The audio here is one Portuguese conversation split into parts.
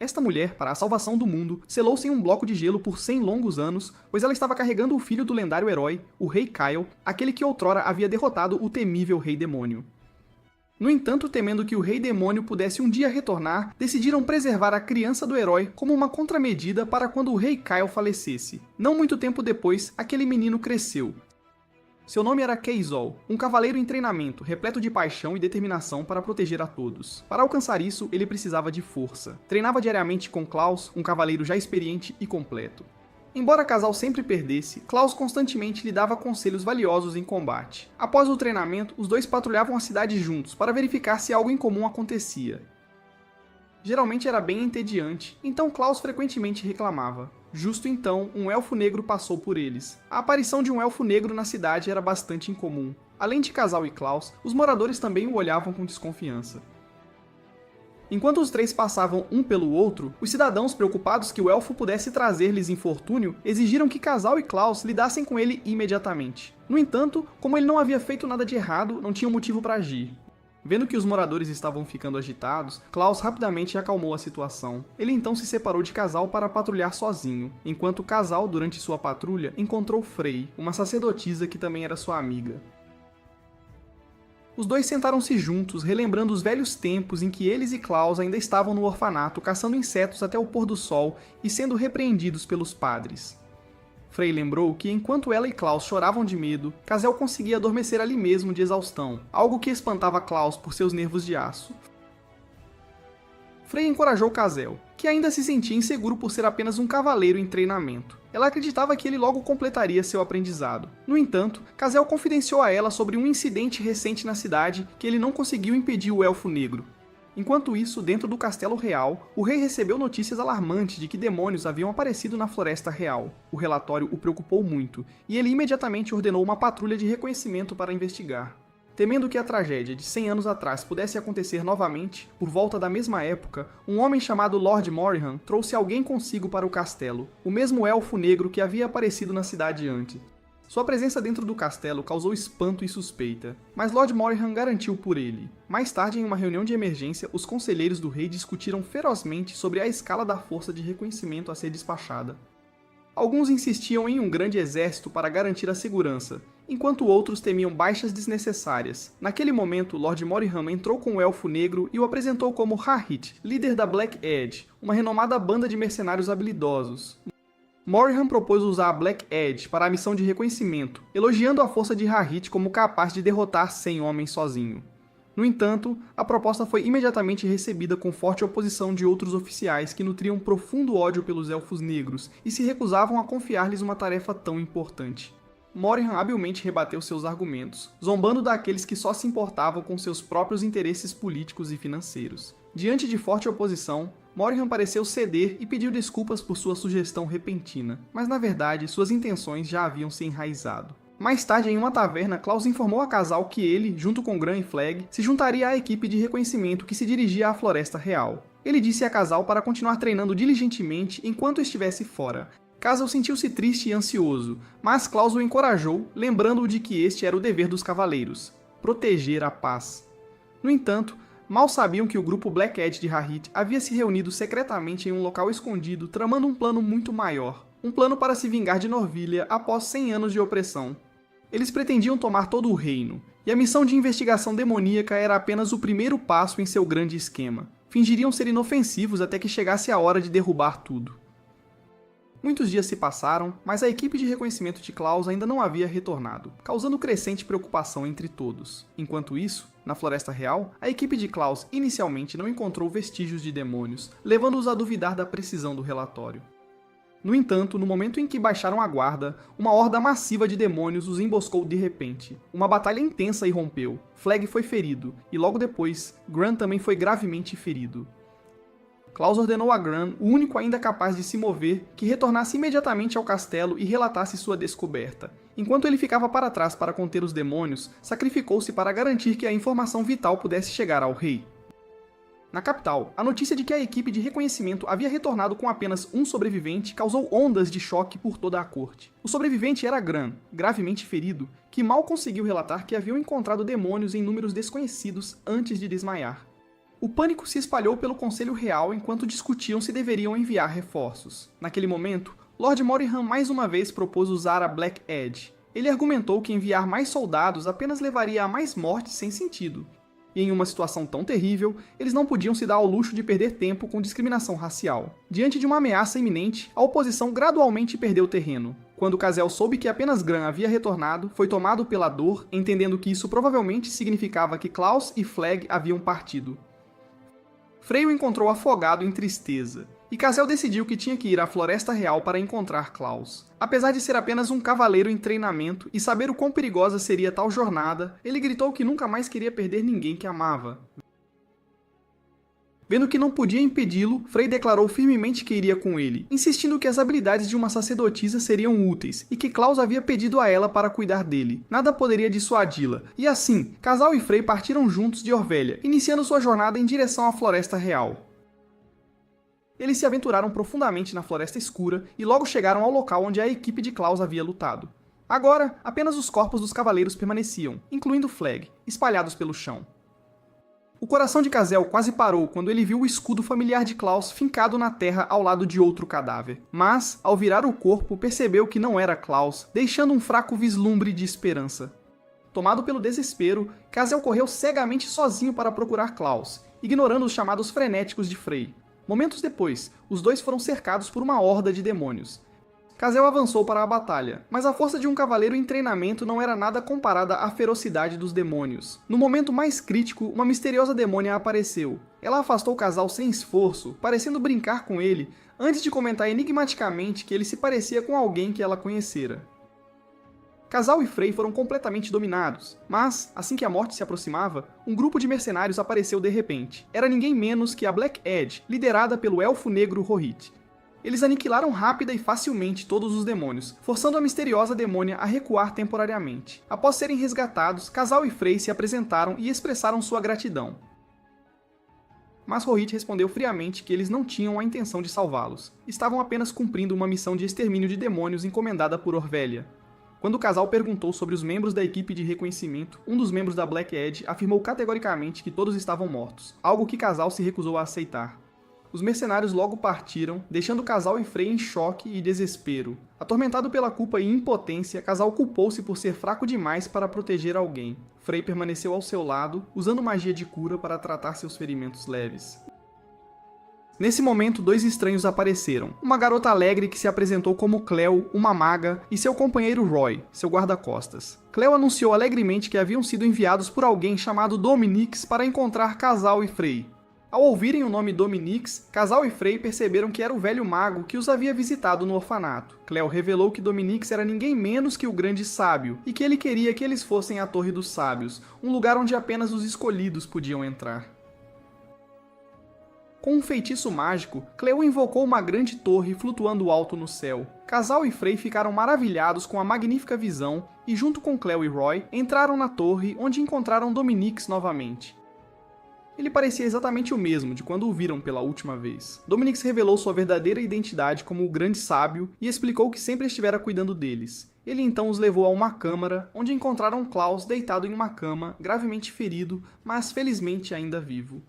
Esta mulher, para a salvação do mundo, selou-se em um bloco de gelo por 100 longos anos, pois ela estava carregando o filho do lendário herói, o Rei Kyle, aquele que outrora havia derrotado o temível Rei Demônio. No entanto, temendo que o Rei Demônio pudesse um dia retornar, decidiram preservar a criança do herói como uma contramedida para quando o Rei Kyle falecesse. Não muito tempo depois, aquele menino cresceu. Seu nome era Keizol, um cavaleiro em treinamento, repleto de paixão e determinação para proteger a todos. Para alcançar isso, ele precisava de força. Treinava diariamente com Klaus, um cavaleiro já experiente e completo. Embora Casal sempre perdesse, Klaus constantemente lhe dava conselhos valiosos em combate. Após o treinamento, os dois patrulhavam a cidade juntos para verificar se algo incomum acontecia. Geralmente era bem entediante, então Klaus frequentemente reclamava. Justo então, um elfo negro passou por eles. A aparição de um elfo negro na cidade era bastante incomum. Além de Casal e Klaus, os moradores também o olhavam com desconfiança. Enquanto os três passavam um pelo outro, os cidadãos, preocupados que o elfo pudesse trazer-lhes infortúnio, exigiram que Casal e Klaus lidassem com ele imediatamente. No entanto, como ele não havia feito nada de errado, não tinham motivo para agir. Vendo que os moradores estavam ficando agitados, Klaus rapidamente acalmou a situação. Ele então se separou de Casal para patrulhar sozinho, enquanto Casal, durante sua patrulha, encontrou Frey, uma sacerdotisa que também era sua amiga. Os dois sentaram-se juntos, relembrando os velhos tempos em que eles e Klaus ainda estavam no orfanato caçando insetos até o pôr do sol e sendo repreendidos pelos padres. Frey lembrou que enquanto ela e Klaus choravam de medo, Casel conseguia adormecer ali mesmo de exaustão, algo que espantava Klaus por seus nervos de aço. Frey encorajou Casel, que ainda se sentia inseguro por ser apenas um cavaleiro em treinamento. Ela acreditava que ele logo completaria seu aprendizado. No entanto, Casel confidenciou a ela sobre um incidente recente na cidade que ele não conseguiu impedir o Elfo Negro. Enquanto isso, dentro do Castelo Real, o rei recebeu notícias alarmantes de que demônios haviam aparecido na Floresta Real. O relatório o preocupou muito, e ele imediatamente ordenou uma patrulha de reconhecimento para investigar. Temendo que a tragédia de 100 anos atrás pudesse acontecer novamente, por volta da mesma época, um homem chamado Lord Morrihan trouxe alguém consigo para o castelo, o mesmo elfo negro que havia aparecido na cidade antes. Sua presença dentro do castelo causou espanto e suspeita, mas Lord Morrihan garantiu por ele. Mais tarde, em uma reunião de emergência, os conselheiros do rei discutiram ferozmente sobre a escala da força de reconhecimento a ser despachada. Alguns insistiam em um grande exército para garantir a segurança, enquanto outros temiam baixas desnecessárias. Naquele momento, Lord Morrihan entrou com o Elfo Negro e o apresentou como Rahit, líder da Black Edge, uma renomada banda de mercenários habilidosos. Morrihan propôs usar a Black Edge para a missão de reconhecimento, elogiando a força de Rahit como capaz de derrotar 100 homens sozinho. No entanto, a proposta foi imediatamente recebida com forte oposição de outros oficiais que nutriam profundo ódio pelos Elfos Negros e se recusavam a confiar-lhes uma tarefa tão importante. Morrihan habilmente rebateu seus argumentos, zombando daqueles que só se importavam com seus próprios interesses políticos e financeiros. Diante de forte oposição, Morrihan pareceu ceder e pediu desculpas por sua sugestão repentina, mas na verdade suas intenções já haviam se enraizado. Mais tarde, em uma taverna, Klaus informou a Casal que ele, junto com Gran e Flag, se juntaria à equipe de reconhecimento que se dirigia à Floresta Real. Ele disse a Casal para continuar treinando diligentemente enquanto estivesse fora. Casal sentiu-se triste e ansioso, mas Klaus o encorajou, lembrando-o de que este era o dever dos cavaleiros: proteger a paz. No entanto, mal sabiam que o grupo Black Edge de Rahit havia se reunido secretamente em um local escondido, tramando um plano muito maior. Um plano para se vingar de Norvilha após 100 anos de opressão. Eles pretendiam tomar todo o reino, e a missão de investigação demoníaca era apenas o primeiro passo em seu grande esquema. Fingiriam ser inofensivos até que chegasse a hora de derrubar tudo. Muitos dias se passaram, mas a equipe de reconhecimento de Klaus ainda não havia retornado, causando crescente preocupação entre todos. Enquanto isso, na Floresta Real, a equipe de Klaus inicialmente não encontrou vestígios de demônios, levando-os a duvidar da precisão do relatório. No entanto, no momento em que baixaram a guarda, uma horda massiva de demônios os emboscou de repente. Uma batalha intensa irrompeu. Flag foi ferido, e logo depois, Gran também foi gravemente ferido. Klaus ordenou a Gran, o único ainda capaz de se mover, que retornasse imediatamente ao castelo e relatasse sua descoberta. Enquanto ele ficava para trás para conter os demônios, sacrificou-se para garantir que a informação vital pudesse chegar ao rei. Na capital, a notícia de que a equipe de reconhecimento havia retornado com apenas um sobrevivente causou ondas de choque por toda a corte. O sobrevivente era Gran, gravemente ferido, que mal conseguiu relatar que haviam encontrado demônios em números desconhecidos antes de desmaiar. O pânico se espalhou pelo Conselho Real enquanto discutiam se deveriam enviar reforços. Naquele momento, Lord Moriham mais uma vez propôs usar a Black Edge. Ele argumentou que enviar mais soldados apenas levaria a mais mortes sem sentido. E em uma situação tão terrível, eles não podiam se dar ao luxo de perder tempo com discriminação racial. Diante de uma ameaça iminente, a oposição gradualmente perdeu terreno. Quando Kazel soube que apenas Gran havia retornado, foi tomado pela dor, entendendo que isso provavelmente significava que Klaus e Flag haviam partido. Frey o encontrou afogado em tristeza, e Kazel decidiu que tinha que ir à Floresta Real para encontrar Klaus. Apesar de ser apenas um cavaleiro em treinamento e saber o quão perigosa seria tal jornada, ele gritou que nunca mais queria perder ninguém que amava. Vendo que não podia impedi-lo, Frey declarou firmemente que iria com ele, insistindo que as habilidades de uma sacerdotisa seriam úteis e que Klaus havia pedido a ela para cuidar dele. Nada poderia dissuadi-la, e assim, Casal e Frey partiram juntos de Orvelha, iniciando sua jornada em direção à Floresta Real. Eles se aventuraram profundamente na Floresta Escura e logo chegaram ao local onde a equipe de Klaus havia lutado. Agora, apenas os corpos dos cavaleiros permaneciam, incluindo Flag, espalhados pelo chão. O coração de Kazel quase parou quando ele viu o escudo familiar de Klaus fincado na terra ao lado de outro cadáver. Mas, ao virar o corpo, percebeu que não era Klaus, deixando um fraco vislumbre de esperança. Tomado pelo desespero, Kazel correu cegamente sozinho para procurar Klaus, ignorando os chamados frenéticos de Frey. Momentos depois, os dois foram cercados por uma horda de demônios. Kazel avançou para a batalha, mas a força de um cavaleiro em treinamento não era nada comparada à ferocidade dos demônios. No momento mais crítico, uma misteriosa demônia apareceu. Ela afastou o casal sem esforço, parecendo brincar com ele, antes de comentar enigmaticamente que ele se parecia com alguém que ela conhecera. Casal e Frey foram completamente dominados, mas, assim que a morte se aproximava, um grupo de mercenários apareceu de repente. Era ninguém menos que a Black Edge, liderada pelo elfo negro Rohit. Eles aniquilaram rápida e facilmente todos os demônios, forçando a misteriosa demônia a recuar temporariamente. Após serem resgatados, Casal e Frey se apresentaram e expressaram sua gratidão. Mas Rohit respondeu friamente que eles não tinham a intenção de salvá-los. Estavam apenas cumprindo uma missão de extermínio de demônios encomendada por Orvelha. Quando o casal perguntou sobre os membros da equipe de reconhecimento, um dos membros da Black Edge afirmou categoricamente que todos estavam mortos, algo que Casal se recusou a aceitar. Os mercenários logo partiram, deixando Casal e Frey em choque e desespero. Atormentado pela culpa e impotência, Casal culpou-se por ser fraco demais para proteger alguém. Frey permaneceu ao seu lado, usando magia de cura para tratar seus ferimentos leves. Nesse momento, dois estranhos apareceram. Uma garota alegre que se apresentou como Cleo, uma maga, e seu companheiro Roy, seu guarda-costas. Cleo anunciou alegremente que haviam sido enviados por alguém chamado Dominix para encontrar Casal e Frey. Ao ouvirem o nome Dominix, Casal e Frey perceberam que era o velho mago que os havia visitado no orfanato. Cleo revelou que Dominix era ninguém menos que o Grande Sábio, e que ele queria que eles fossem à Torre dos Sábios, um lugar onde apenas os escolhidos podiam entrar. Com um feitiço mágico, Cleo invocou uma grande torre flutuando alto no céu. Casal e Frey ficaram maravilhados com a magnífica visão, e junto com Cleo e Roy, entraram na torre onde encontraram Dominix novamente. Ele parecia exatamente o mesmo de quando o viram pela última vez. Dominix revelou sua verdadeira identidade como o Grande Sábio e explicou que sempre estivera cuidando deles. Ele então os levou a uma câmara, onde encontraram Klaus deitado em uma cama, gravemente ferido, mas felizmente ainda vivo.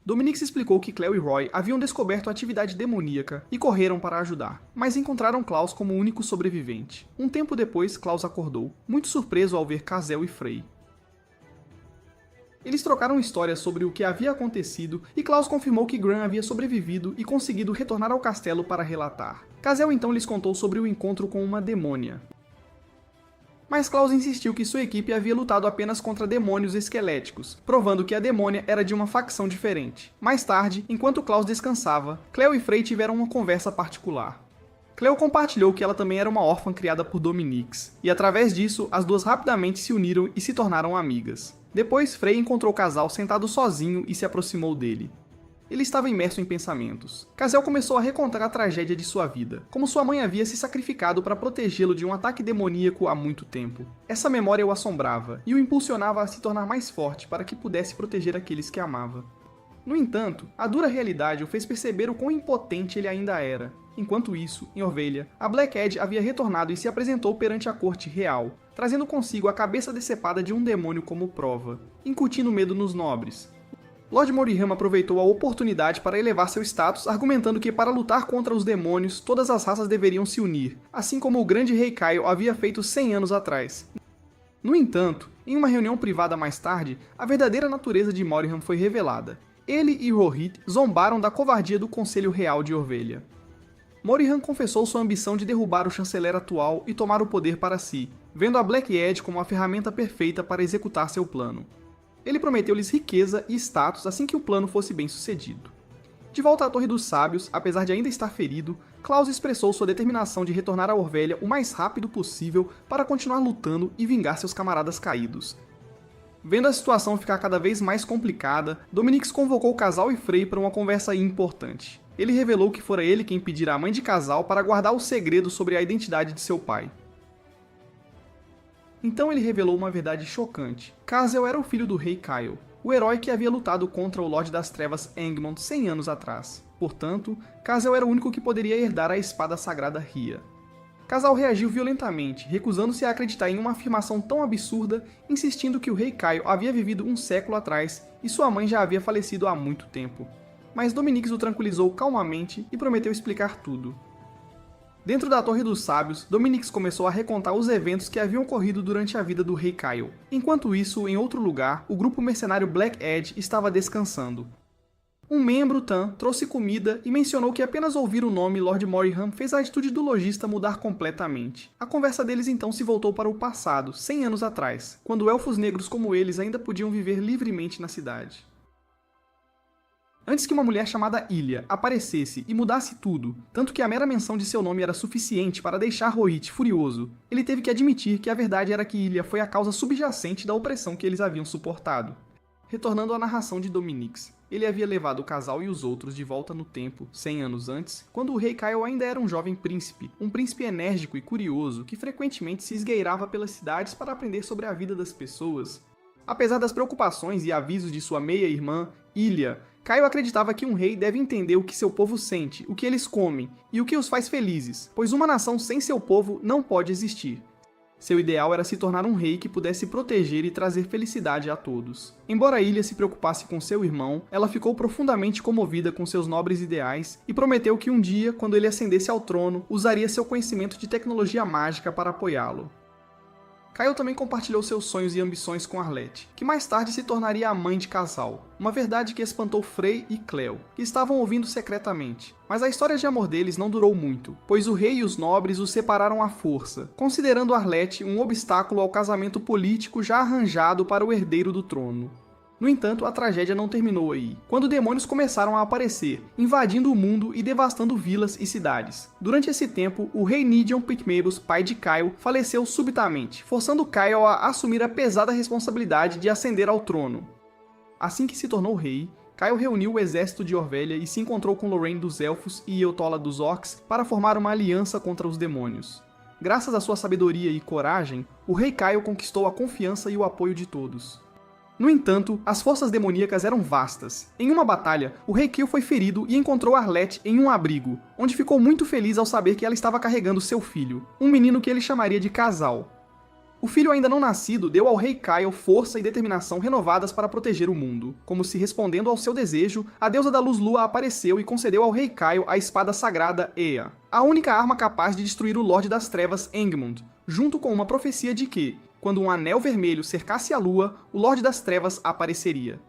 Dominix explicou que Cleo e Roy haviam descoberto a atividade demoníaca e correram para ajudar, mas encontraram Klaus como o único sobrevivente. Um tempo depois, Klaus acordou, muito surpreso ao ver Kazel e Frey. Eles trocaram histórias sobre o que havia acontecido e Klaus confirmou que Gran havia sobrevivido e conseguido retornar ao castelo para relatar. Kazel então lhes contou sobre o encontro com uma demônia. Mas Klaus insistiu que sua equipe havia lutado apenas contra demônios esqueléticos, provando que a demônia era de uma facção diferente. Mais tarde, enquanto Klaus descansava, Cleo e Frey tiveram uma conversa particular. Cleo compartilhou que ela também era uma órfã criada por Dominix, e através disso, as duas rapidamente se uniram e se tornaram amigas. Depois, Frey encontrou o casal sentado sozinho e se aproximou dele. Ele estava imerso em pensamentos. Kazel começou a recontar a tragédia de sua vida, como sua mãe havia se sacrificado para protegê-lo de um ataque demoníaco há muito tempo. Essa memória o assombrava e o impulsionava a se tornar mais forte para que pudesse proteger aqueles que amava. No entanto, a dura realidade o fez perceber o quão impotente ele ainda era. Enquanto isso, em Orvelha, a Black Edge havia retornado e se apresentou perante a corte real, trazendo consigo a cabeça decepada de um demônio como prova, incutindo medo nos nobres. Lord Morihama aproveitou a oportunidade para elevar seu status, argumentando que para lutar contra os demônios, todas as raças deveriam se unir, assim como o grande rei Kaio havia feito 100 anos atrás. No entanto, em uma reunião privada mais tarde, a verdadeira natureza de Morihama foi revelada. Ele e Rohit zombaram da covardia do Conselho Real de Orvelha. Morihama confessou sua ambição de derrubar o chanceler atual e tomar o poder para si, vendo a Black Edge como a ferramenta perfeita para executar seu plano. Ele prometeu-lhes riqueza e status assim que o plano fosse bem sucedido. De volta à Torre dos Sábios, apesar de ainda estar ferido, Klaus expressou sua determinação de retornar a Orvelha o mais rápido possível para continuar lutando e vingar seus camaradas caídos. Vendo a situação ficar cada vez mais complicada, Dominix convocou o casal e Frey para uma conversa importante. Ele revelou que fora ele quem pedira à mãe de casal para guardar o segredo sobre a identidade de seu pai. Então ele revelou uma verdade chocante. Kazel era o filho do rei Kaio, o herói que havia lutado contra o Lorde das Trevas Engmund 100 anos atrás. Portanto, Kazel era o único que poderia herdar a espada sagrada Ria. Kazel reagiu violentamente, recusando-se a acreditar em uma afirmação tão absurda, insistindo que o rei Kaio havia vivido um século atrás e sua mãe já havia falecido há muito tempo. Mas Dominix o tranquilizou calmamente e prometeu explicar tudo. Dentro da Torre dos Sábios, Dominix começou a recontar os eventos que haviam ocorrido durante a vida do rei Kaio. Enquanto isso, em outro lugar, o grupo mercenário Black Edge estava descansando. Um membro, Tan, trouxe comida e mencionou que apenas ouvir o nome Lord Morihama fez a atitude do lojista mudar completamente. A conversa deles então se voltou para o passado, 100 anos atrás, quando elfos negros como eles ainda podiam viver livremente na cidade. Antes que uma mulher chamada Ilya aparecesse e mudasse tudo, tanto que a mera menção de seu nome era suficiente para deixar Rohit furioso, ele teve que admitir que a verdade era que Ilya foi a causa subjacente da opressão que eles haviam suportado. Retornando à narração de Dominix, ele havia levado o casal e os outros de volta no tempo, 100 anos antes, quando o rei Kaio ainda era um jovem príncipe, um príncipe enérgico e curioso que frequentemente se esgueirava pelas cidades para aprender sobre a vida das pessoas. Apesar das preocupações e avisos de sua meia-irmã, Ilya, Kaio acreditava que um rei deve entender o que seu povo sente, o que eles comem e o que os faz felizes, pois uma nação sem seu povo não pode existir. Seu ideal era se tornar um rei que pudesse proteger e trazer felicidade a todos. Embora Ilya se preocupasse com seu irmão, ela ficou profundamente comovida com seus nobres ideais e prometeu que um dia, quando ele ascendesse ao trono, usaria seu conhecimento de tecnologia mágica para apoiá-lo. Kaio também compartilhou seus sonhos e ambições com Arlette, que mais tarde se tornaria a mãe de casal, uma verdade que espantou Frey e Cleo, que estavam ouvindo secretamente. Mas a história de amor deles não durou muito, pois o rei e os nobres os separaram à força, considerando Arlette um obstáculo ao casamento político já arranjado para o herdeiro do trono. No entanto, a tragédia não terminou aí, quando demônios começaram a aparecer, invadindo o mundo e devastando vilas e cidades. Durante esse tempo, o rei Nidion Picmebus, pai de Kaio, faleceu subitamente, forçando Kaio a assumir a pesada responsabilidade de ascender ao trono. Assim que se tornou rei, Kaio reuniu o exército de Orvelha e se encontrou com Lorraine dos Elfos e Eutola dos Orcs para formar uma aliança contra os demônios. Graças à sua sabedoria e coragem, o rei Kaio conquistou a confiança e o apoio de todos. No entanto, as forças demoníacas eram vastas. Em uma batalha, o rei Kill foi ferido e encontrou Arlette em um abrigo, onde ficou muito feliz ao saber que ela estava carregando seu filho, um menino que ele chamaria de Casal. O filho ainda não nascido deu ao rei Kaio força e determinação renovadas para proteger o mundo. Como se respondendo ao seu desejo, a deusa da luz-lua apareceu e concedeu ao rei Kaio a espada sagrada Ea, a única arma capaz de destruir o Lorde das Trevas Engmund, junto com uma profecia de que, quando um anel vermelho cercasse a lua, o Lorde das Trevas apareceria.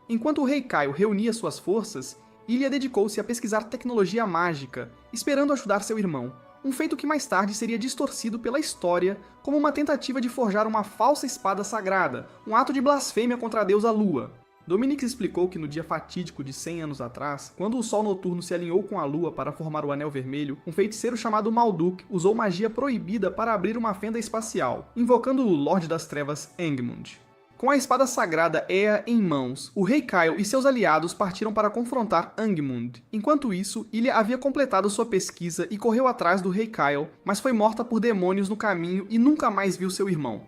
Enquanto o rei Kaio reunia suas forças, Ilya dedicou-se a pesquisar tecnologia mágica, esperando ajudar seu irmão, um feito que mais tarde seria distorcido pela história como uma tentativa de forjar uma falsa espada sagrada, um ato de blasfêmia contra a deusa Lua. Dominix explicou que no dia fatídico de 100 anos atrás, quando o sol noturno se alinhou com a lua para formar o Anel Vermelho, um feiticeiro chamado Malduk usou magia proibida para abrir uma fenda espacial, invocando o Lorde das Trevas Engmund. Com a espada sagrada Ea em mãos, o rei Kaio e seus aliados partiram para confrontar Angmund. Enquanto isso, Ilya havia completado sua pesquisa e correu atrás do rei Kaio, mas foi morta por demônios no caminho e nunca mais viu seu irmão.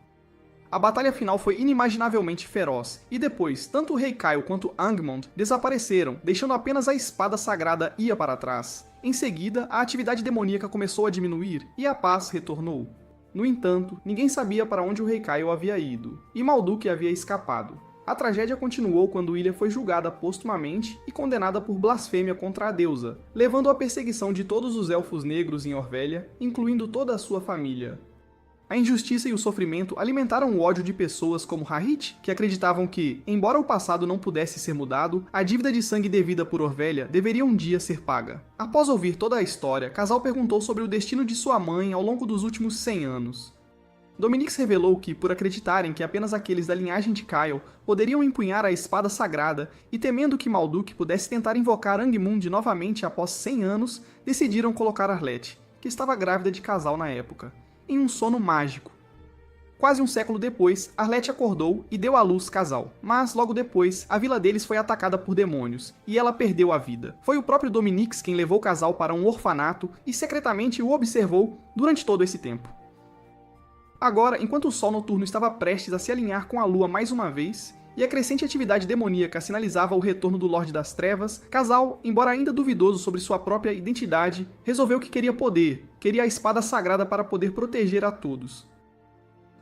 A batalha final foi inimaginavelmente feroz, e depois, tanto o rei Kaio quanto Angmund desapareceram, deixando apenas a espada sagrada Ea para trás. Em seguida, a atividade demoníaca começou a diminuir, e a paz retornou. No entanto, ninguém sabia para onde o rei Kaio havia ido, e Malduk havia escapado. A tragédia continuou quando Ilia foi julgada póstumamente e condenada por blasfêmia contra a deusa, levando à perseguição de todos os elfos negros em Orvelha, incluindo toda a sua família. A injustiça e o sofrimento alimentaram o ódio de pessoas como Rahit, que acreditavam que, embora o passado não pudesse ser mudado, a dívida de sangue devida por Orvelha deveria um dia ser paga. Após ouvir toda a história, Casal perguntou sobre o destino de sua mãe ao longo dos últimos 100 anos. Dominix revelou que, por acreditarem que apenas aqueles da linhagem de Kyle poderiam empunhar a espada sagrada e temendo que Malduk pudesse tentar invocar Angmund novamente após 100 anos, decidiram colocar Arlette, que estava grávida de Casal na época, em um sono mágico. Quase um século depois, Arlette acordou e deu à luz Casal, mas logo depois, a vila deles foi atacada por demônios, e ela perdeu a vida. Foi o próprio Dominix quem levou Casal para um orfanato e secretamente o observou durante todo esse tempo. Agora, enquanto o sol noturno estava prestes a se alinhar com a lua mais uma vez, e a crescente atividade demoníaca sinalizava o retorno do Lorde das Trevas, Casal, embora ainda duvidoso sobre sua própria identidade, resolveu que queria poder, queria a espada sagrada para poder proteger a todos.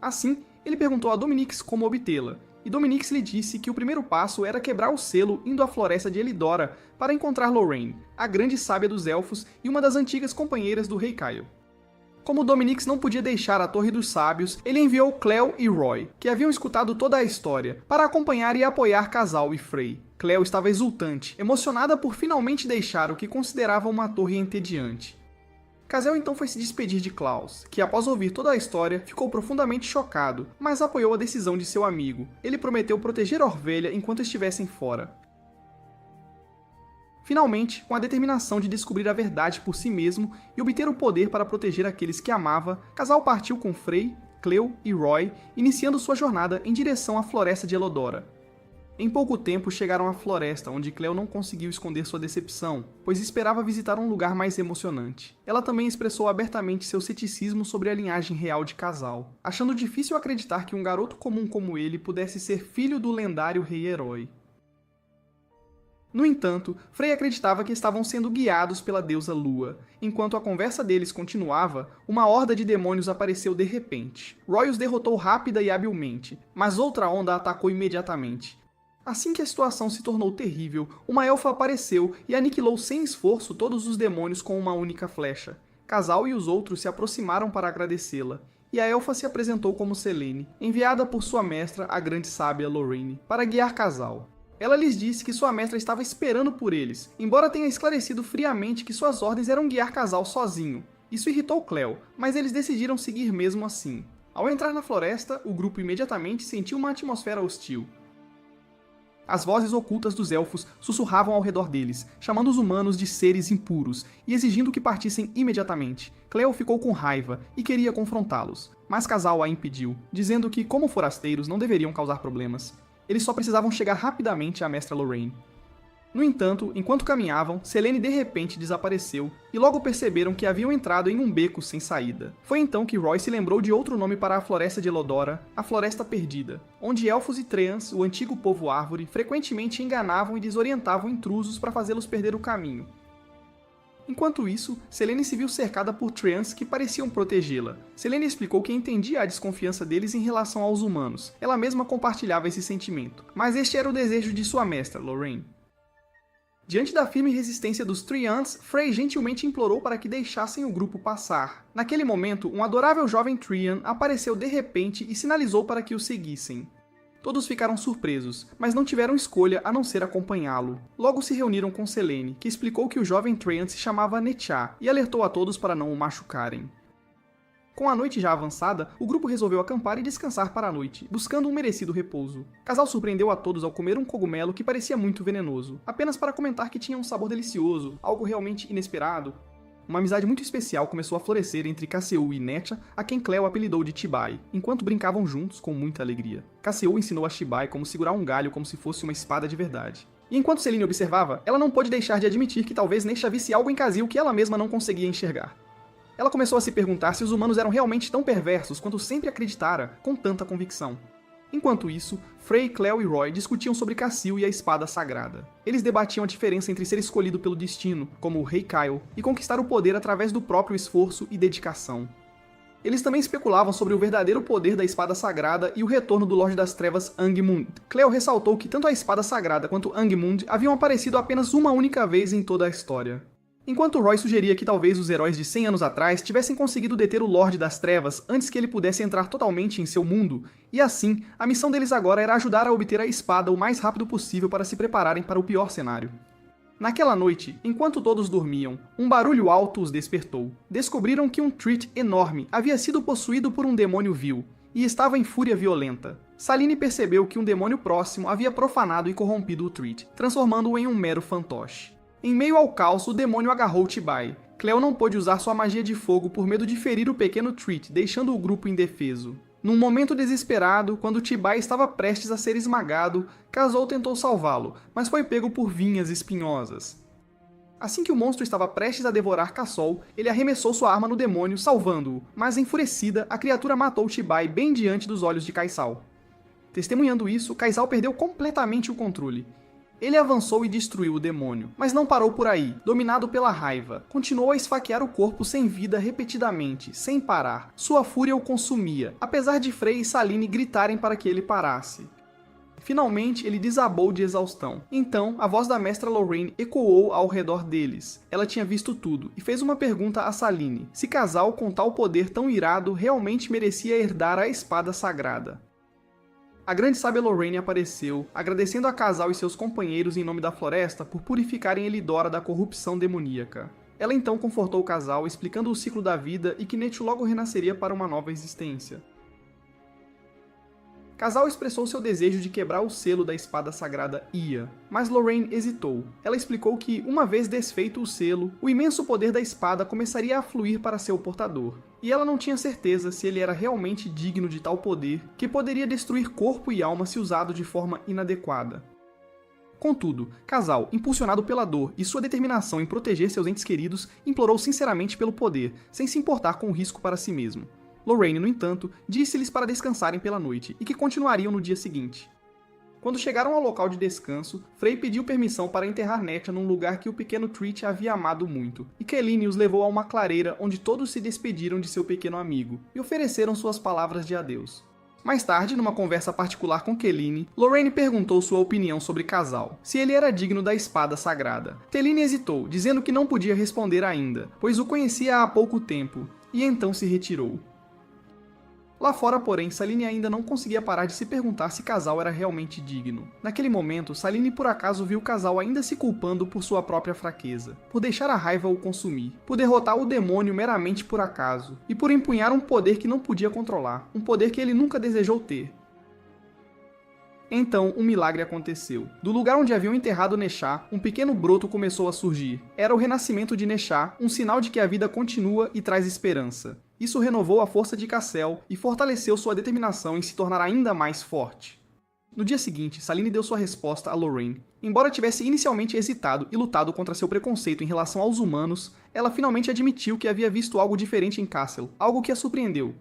Assim, ele perguntou a Dominix como obtê-la, e Dominix lhe disse que o primeiro passo era quebrar o selo indo à floresta de Elidora para encontrar Lorraine, a grande sábia dos elfos e uma das antigas companheiras do Rei Kyle. Como Dominix não podia deixar a Torre dos Sábios, ele enviou Cleo e Roy, que haviam escutado toda a história, para acompanhar e apoiar Casal e Frey. Cleo estava exultante, emocionada por finalmente deixar o que considerava uma torre entediante. Casal então foi se despedir de Klaus, que após ouvir toda a história, ficou profundamente chocado, mas apoiou a decisão de seu amigo. Ele prometeu proteger Orvelha enquanto estivessem fora. Finalmente, com a determinação de descobrir a verdade por si mesmo e obter o poder para proteger aqueles que amava, Casal partiu com Frey, Cleo e Roy, iniciando sua jornada em direção à floresta de Elodora. Em pouco tempo chegaram à floresta, onde Cleo não conseguiu esconder sua decepção, pois esperava visitar um lugar mais emocionante. Ela também expressou abertamente seu ceticismo sobre a linhagem real de Casal, achando difícil acreditar que um garoto comum como ele pudesse ser filho do lendário rei-herói. No entanto, Frey acreditava que estavam sendo guiados pela deusa Lua. Enquanto a conversa deles continuava, uma horda de demônios apareceu de repente. Roy os derrotou rápida e habilmente, mas outra onda atacou imediatamente. Assim que a situação se tornou terrível, uma elfa apareceu e aniquilou sem esforço todos os demônios com uma única flecha. Casal e os outros se aproximaram para agradecê-la, e a elfa se apresentou como Selene, enviada por sua mestra, a grande sábia Lorraine, para guiar Casal. Ela lhes disse que sua mestra estava esperando por eles, embora tenha esclarecido friamente que suas ordens eram guiar Casal sozinho. Isso irritou Cleo, mas eles decidiram seguir mesmo assim. Ao entrar na floresta, o grupo imediatamente sentiu uma atmosfera hostil. As vozes ocultas dos elfos sussurravam ao redor deles, chamando os humanos de seres impuros e exigindo que partissem imediatamente. Cleo ficou com raiva e queria confrontá-los, mas Casal a impediu, dizendo que, como forasteiros, não deveriam causar problemas. Eles só precisavam chegar rapidamente à mestra Lorraine. No entanto, enquanto caminhavam, Selene de repente desapareceu, e logo perceberam que haviam entrado em um beco sem saída. Foi então que Roy se lembrou de outro nome para a floresta de Elodora, a Floresta Perdida, onde elfos e treants, o antigo povo árvore, frequentemente enganavam e desorientavam intrusos para fazê-los perder o caminho. Enquanto isso, Selene se viu cercada por treants que pareciam protegê-la. Selene explicou que entendia a desconfiança deles em relação aos humanos. Ela mesma compartilhava esse sentimento. Mas este era o desejo de sua mestra, Lorraine. Diante da firme resistência dos treants, Frey gentilmente implorou para que deixassem o grupo passar. Naquele momento, um adorável jovem treant apareceu de repente e sinalizou para que o seguissem. Todos ficaram surpresos, mas não tiveram escolha a não ser acompanhá-lo. Logo se reuniram com Selene, que explicou que o jovem treant se chamava Netcha, e alertou a todos para não o machucarem. Com a noite já avançada, o grupo resolveu acampar e descansar para a noite, buscando um merecido repouso. Casal surpreendeu a todos ao comer um cogumelo que parecia muito venenoso, apenas para comentar que tinha um sabor delicioso, algo realmente inesperado. Uma amizade muito especial começou a florescer entre Casseou e Netcha, a quem Cleo apelidou de Tibai, enquanto brincavam juntos com muita alegria. Casseou ensinou a Tibai como segurar um galho como se fosse uma espada de verdade. E enquanto Selene observava, ela não pôde deixar de admitir que talvez Netcha visse algo em Casil que ela mesma não conseguia enxergar. Ela começou a se perguntar se os humanos eram realmente tão perversos quanto sempre acreditara, com tanta convicção. Enquanto isso, Frey, Cleo e Roy discutiam sobre Cassil e a espada sagrada. Eles debatiam a diferença entre ser escolhido pelo destino, como o Rei Kyle, e conquistar o poder através do próprio esforço e dedicação. Eles também especulavam sobre o verdadeiro poder da Espada Sagrada e o retorno do Lorde das Trevas Angmund. Cleo ressaltou que tanto a Espada Sagrada quanto Angmund haviam aparecido apenas uma única vez em toda a história. Enquanto Roy sugeria que talvez os heróis de 100 anos atrás tivessem conseguido deter o Lorde das Trevas antes que ele pudesse entrar totalmente em seu mundo, e assim, a missão deles agora era ajudar a obter a espada o mais rápido possível para se prepararem para o pior cenário. Naquela noite, enquanto todos dormiam, um barulho alto os despertou. Descobriram que um Treat enorme havia sido possuído por um demônio vil, e estava em fúria violenta. Saline percebeu que um demônio próximo havia profanado e corrompido o Treat, transformando-o em um mero fantoche. Em meio ao caos, o demônio agarrou T-Bai. Cleo não pôde usar sua magia de fogo por medo de ferir o pequeno Treat, deixando o grupo indefeso. Num momento desesperado, quando T-Bai estava prestes a ser esmagado, Kazol tentou salvá-lo, mas foi pego por vinhas espinhosas. Assim que o monstro estava prestes a devorar Kazol, ele arremessou sua arma no demônio, salvando-o, mas enfurecida, a criatura matou T-Bai bem diante dos olhos de Kaisal. Testemunhando isso, Kaisal perdeu completamente o controle. Ele avançou e destruiu o demônio, mas não parou por aí. Dominado pela raiva, continuou a esfaquear o corpo sem vida repetidamente, sem parar. Sua fúria o consumia, apesar de Frey e Saline gritarem para que ele parasse. Finalmente, ele desabou de exaustão. Então, a voz da mestra Lorraine ecoou ao redor deles. Ela tinha visto tudo, e fez uma pergunta a Saline, se Kazal com tal poder tão irado realmente merecia herdar a espada sagrada. A grande sábia Lorraine apareceu, agradecendo a Kazal e seus companheiros em nome da floresta por purificarem Elidora da corrupção demoníaca. Ela então confortou o casal, explicando o ciclo da vida e que Necho logo renasceria para uma nova existência. Kazal expressou seu desejo de quebrar o selo da espada sagrada Ia, mas Lorraine hesitou. Ela explicou que, uma vez desfeito o selo, o imenso poder da espada começaria a fluir para seu portador. E ela não tinha certeza se ele era realmente digno de tal poder, que poderia destruir corpo e alma se usado de forma inadequada. Contudo, Kazal, impulsionado pela dor e sua determinação em proteger seus entes queridos, implorou sinceramente pelo poder, sem se importar com o risco para si mesmo. Lorraine, no entanto, disse-lhes para descansarem pela noite e que continuariam no dia seguinte. Quando chegaram ao local de descanso, Frey pediu permissão para enterrar Nettia num lugar que o pequeno Treat havia amado muito, e Keline os levou a uma clareira onde todos se despediram de seu pequeno amigo e ofereceram suas palavras de adeus. Mais tarde, numa conversa particular com Keline, Lorraine perguntou sua opinião sobre Kazal, se ele era digno da espada sagrada. Keline hesitou, dizendo que não podia responder ainda, pois o conhecia há pouco tempo, e então se retirou. Lá fora, porém, Saline ainda não conseguia parar de se perguntar se Kazal era realmente digno. Naquele momento, Saline por acaso viu Kazal ainda se culpando por sua própria fraqueza, por deixar a raiva o consumir, por derrotar o demônio meramente por acaso, e por empunhar um poder que não podia controlar, um poder que ele nunca desejou ter. Então, um milagre aconteceu. Do lugar onde haviam enterrado Nechá, um pequeno broto começou a surgir. Era o renascimento de Nechá, um sinal de que a vida continua e traz esperança. Isso renovou a força de Cassel e fortaleceu sua determinação em se tornar ainda mais forte. No dia seguinte, Saline deu sua resposta a Lorraine. Embora tivesse inicialmente hesitado e lutado contra seu preconceito em relação aos humanos, ela finalmente admitiu que havia visto algo diferente em Cassel, algo que a surpreendeu.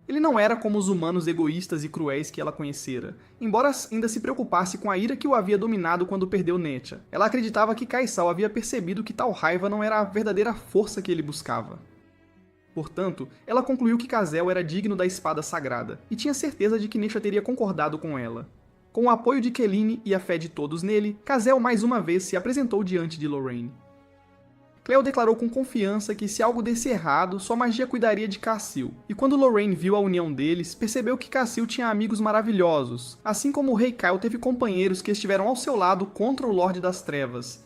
Ele não era como os humanos egoístas e cruéis que ela conhecera, embora ainda se preocupasse com a ira que o havia dominado quando perdeu Nettia. Ela acreditava que Kaisal havia percebido que tal raiva não era a verdadeira força que ele buscava. Portanto, ela concluiu que Kazel era digno da espada sagrada, e tinha certeza de que Nettia teria concordado com ela. Com o apoio de Keline e a fé de todos nele, Kazel mais uma vez se apresentou diante de Lorraine. Cleo declarou com confiança que se algo desse errado, sua magia cuidaria de Cassil, e quando Lorraine viu a união deles, percebeu que Cassil tinha amigos maravilhosos, assim como o Rei Kyle teve companheiros que estiveram ao seu lado contra o Lorde das Trevas.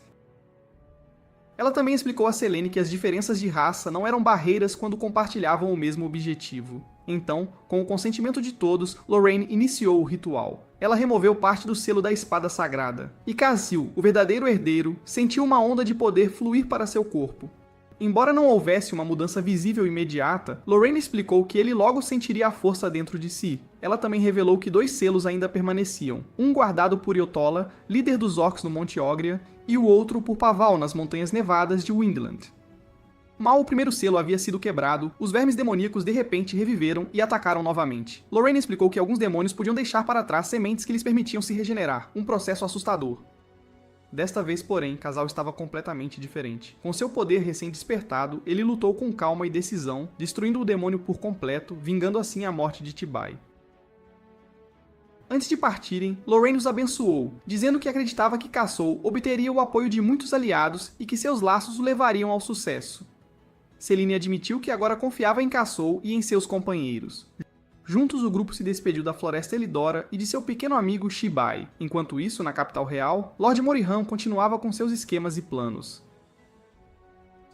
Ela também explicou a Selene que as diferenças de raça não eram barreiras quando compartilhavam o mesmo objetivo. Então, com o consentimento de todos, Lorraine iniciou o ritual. Ela removeu parte do selo da espada sagrada, e Cassil, o verdadeiro herdeiro, sentiu uma onda de poder fluir para seu corpo. Embora não houvesse uma mudança visível imediata, Lorraine explicou que ele logo sentiria a força dentro de si. Ela também revelou que 2 selos ainda permaneciam, um guardado por Yotola, líder dos orcs no Monte Ogria, e o outro por Paval nas Montanhas Nevadas de Windland. Mal o primeiro selo havia sido quebrado, os vermes demoníacos de repente reviveram e atacaram novamente. Lorraine explicou que alguns demônios podiam deixar para trás sementes que lhes permitiam se regenerar, um processo assustador. Desta vez, porém, Casal estava completamente diferente. Com seu poder recém-despertado, ele lutou com calma e decisão, destruindo o demônio por completo, vingando assim a morte de T-Bai. Antes de partirem, Lorraine os abençoou, dizendo que acreditava que Casol obteria o apoio de muitos aliados e que seus laços o levariam ao sucesso. Selene admitiu que agora confiava em Casol e em seus companheiros. Juntos, o grupo se despediu da Floresta Elidora e de seu pequeno amigo Shibai. Enquanto isso, na capital real, Lord Moriham continuava com seus esquemas e planos.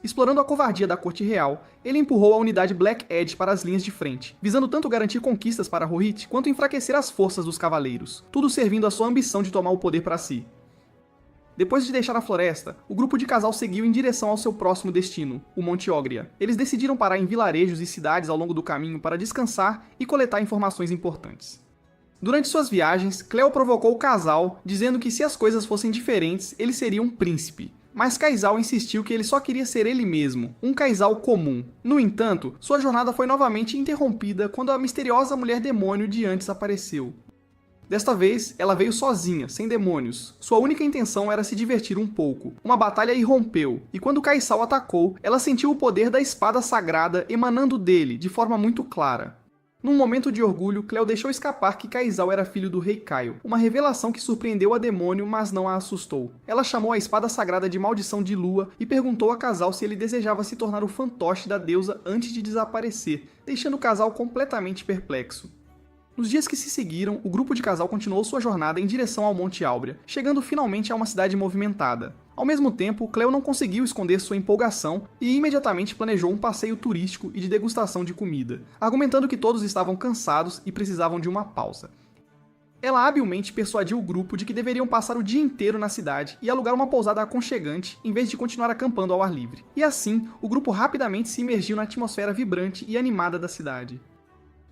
Explorando a covardia da corte real, ele empurrou a unidade Black Edge para as linhas de frente, visando tanto garantir conquistas para Rohit quanto enfraquecer as forças dos cavaleiros, tudo servindo à sua ambição de tomar o poder para si. Depois de deixar a floresta, o grupo de Casal seguiu em direção ao seu próximo destino, o Monte Ogria. Eles decidiram parar em vilarejos e cidades ao longo do caminho para descansar e coletar informações importantes. Durante suas viagens, Cleo provocou o Casal, dizendo que se as coisas fossem diferentes, ele seria um príncipe. Mas Kaisal insistiu que ele só queria ser ele mesmo, um Kaisal comum. No entanto, sua jornada foi novamente interrompida quando a misteriosa mulher demônio de antes apareceu. Desta vez, ela veio sozinha, sem demônios. Sua única intenção era se divertir um pouco. Uma batalha irrompeu, e quando Kaisal atacou, ela sentiu o poder da espada sagrada emanando dele, de forma muito clara. Num momento de orgulho, Cleo deixou escapar que Kaisal era filho do rei Caio, uma revelação que surpreendeu a demônio, mas não a assustou. Ela chamou a espada sagrada de maldição de lua e perguntou a Casal se ele desejava se tornar o fantoche da deusa antes de desaparecer, deixando o Casal completamente perplexo. Nos dias que se seguiram, o grupo de Casal continuou sua jornada em direção ao Monte Áurea, chegando finalmente a uma cidade movimentada. Ao mesmo tempo, Cleo não conseguiu esconder sua empolgação e imediatamente planejou um passeio turístico e de degustação de comida, argumentando que todos estavam cansados e precisavam de uma pausa. Ela habilmente persuadiu o grupo de que deveriam passar o dia inteiro na cidade e alugar uma pousada aconchegante em vez de continuar acampando ao ar livre. E assim, o grupo rapidamente se imergiu na atmosfera vibrante e animada da cidade.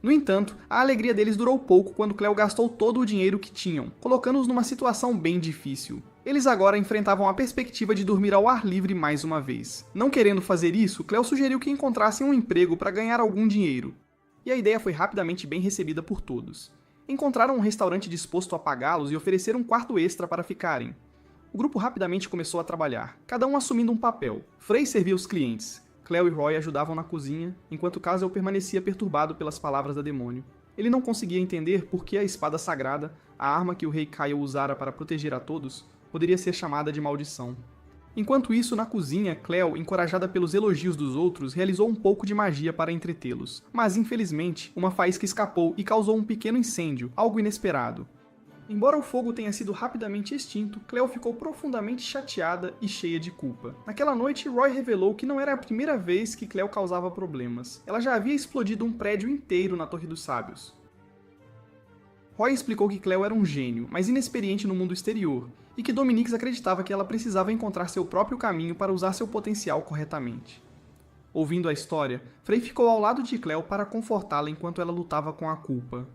No entanto, a alegria deles durou pouco quando Cleo gastou todo o dinheiro que tinham, colocando-os numa situação bem difícil. Eles agora enfrentavam a perspectiva de dormir ao ar livre mais uma vez. Não querendo fazer isso, Cleo sugeriu que encontrassem um emprego para ganhar algum dinheiro. E a ideia foi rapidamente bem recebida por todos. Encontraram um restaurante disposto a pagá-los e oferecer um quarto extra para ficarem. O grupo rapidamente começou a trabalhar, cada um assumindo um papel. Frey servia os clientes. Cleo e Roy ajudavam na cozinha, enquanto Casal permanecia perturbado pelas palavras da demônio. Ele não conseguia entender por que a espada sagrada, a arma que o rei Caio usara para proteger a todos, poderia ser chamada de maldição. Enquanto isso, na cozinha, Cleo, encorajada pelos elogios dos outros, realizou um pouco de magia para entretê-los. Mas, infelizmente, uma faísca escapou e causou um pequeno incêndio, algo inesperado. Embora o fogo tenha sido rapidamente extinto, Cleo ficou profundamente chateada e cheia de culpa. Naquela noite, Roy revelou que não era a primeira vez que Cleo causava problemas. Ela já havia explodido um prédio inteiro na Torre dos Sábios. Roy explicou que Cleo era um gênio, mas inexperiente no mundo exterior, e que Dominix acreditava que ela precisava encontrar seu próprio caminho para usar seu potencial corretamente. Ouvindo a história, Frey ficou ao lado de Cleo para confortá-la enquanto ela lutava com a culpa.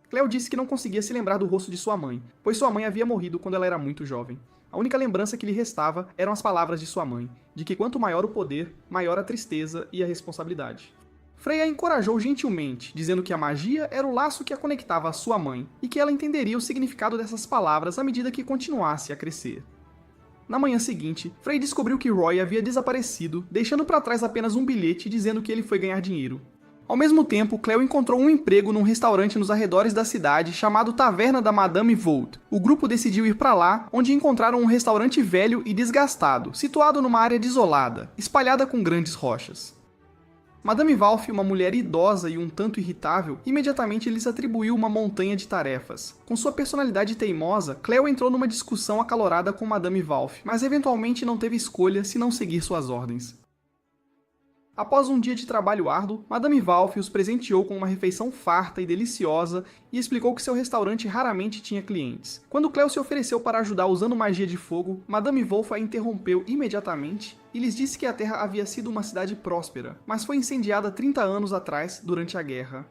Cleo disse que não conseguia se lembrar do rosto de sua mãe, pois sua mãe havia morrido quando ela era muito jovem. A única lembrança que lhe restava eram as palavras de sua mãe, de que quanto maior o poder, maior a tristeza e a responsabilidade. Frey a encorajou gentilmente, dizendo que a magia era o laço que a conectava à sua mãe, e que ela entenderia o significado dessas palavras à medida que continuasse a crescer. Na manhã seguinte, Frey descobriu que Roy havia desaparecido, deixando para trás apenas um bilhete dizendo que ele foi ganhar dinheiro. Ao mesmo tempo, Cleo encontrou um emprego num restaurante nos arredores da cidade chamado Taverna da Madame Volt. O grupo decidiu ir para lá, onde encontraram um restaurante velho e desgastado, situado numa área desolada, espalhada com grandes rochas. Madame Valf, uma mulher idosa e um tanto irritável, imediatamente lhes atribuiu uma montanha de tarefas. Com sua personalidade teimosa, Cleo entrou numa discussão acalorada com Madame Valf, mas eventualmente não teve escolha senão seguir suas ordens. Após um dia de trabalho árduo, Madame Valf os presenteou com uma refeição farta e deliciosa e explicou que seu restaurante raramente tinha clientes. Quando Cleo se ofereceu para ajudar usando magia de fogo, Madame Wolf a interrompeu imediatamente e lhes disse que a Terra havia sido uma cidade próspera, mas foi incendiada 30 anos atrás, durante a guerra.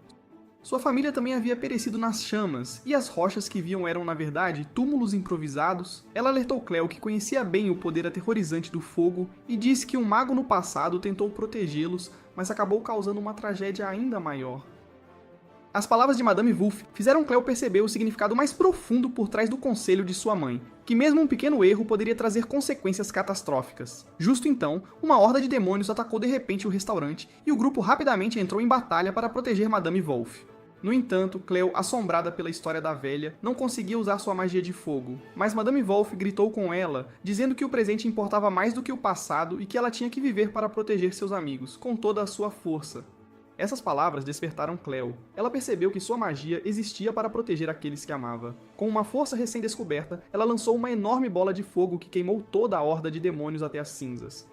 Sua família também havia perecido nas chamas, e as rochas que viam eram, na verdade, túmulos improvisados. Ela alertou Cleo que conhecia bem o poder aterrorizante do fogo e disse que um mago no passado tentou protegê-los, mas acabou causando uma tragédia ainda maior. As palavras de Madame Wolff fizeram Cleo perceber o significado mais profundo por trás do conselho de sua mãe, que mesmo um pequeno erro poderia trazer consequências catastróficas. Justo então, uma horda de demônios atacou de repente o restaurante e o grupo rapidamente entrou em batalha para proteger Madame Wolff. No entanto, Cleo, assombrada pela história da velha, não conseguia usar sua magia de fogo, mas Madame Wolff gritou com ela, dizendo que o presente importava mais do que o passado e que ela tinha que viver para proteger seus amigos, com toda a sua força. Essas palavras despertaram Cleo. Ela percebeu que sua magia existia para proteger aqueles que amava. Com uma força recém-descoberta, ela lançou uma enorme bola de fogo que queimou toda a horda de demônios até as cinzas.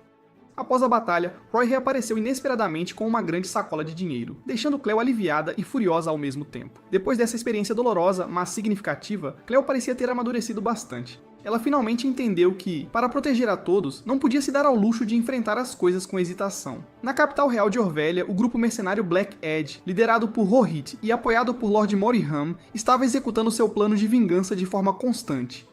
Após a batalha, Roy reapareceu inesperadamente com uma grande sacola de dinheiro, deixando Cleo aliviada e furiosa ao mesmo tempo. Depois dessa experiência dolorosa, mas significativa, Cleo parecia ter amadurecido bastante. Ela finalmente entendeu que, para proteger a todos, não podia se dar ao luxo de enfrentar as coisas com hesitação. Na capital real de Orvélia, o grupo mercenário Black Edge, liderado por Rohit e apoiado por Lord Moriham, estava executando seu plano de vingança de forma constante.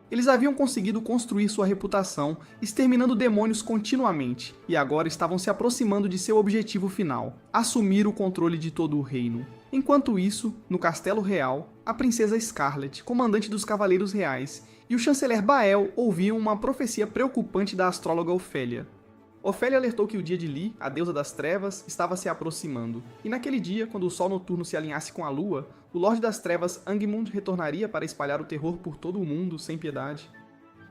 Eles haviam conseguido construir sua reputação, exterminando demônios continuamente, e agora estavam se aproximando de seu objetivo final, assumir o controle de todo o reino. Enquanto isso, no Castelo Real, a princesa Scarlet, comandante dos Cavaleiros Reais, e o chanceler Bael ouviam uma profecia preocupante da astróloga Ofélia. Ofélia alertou que o dia de Li, a deusa das trevas, estava se aproximando, e naquele dia, quando o sol noturno se alinhasse com a lua, o Lorde das Trevas Angmund retornaria para espalhar o terror por todo o mundo sem piedade.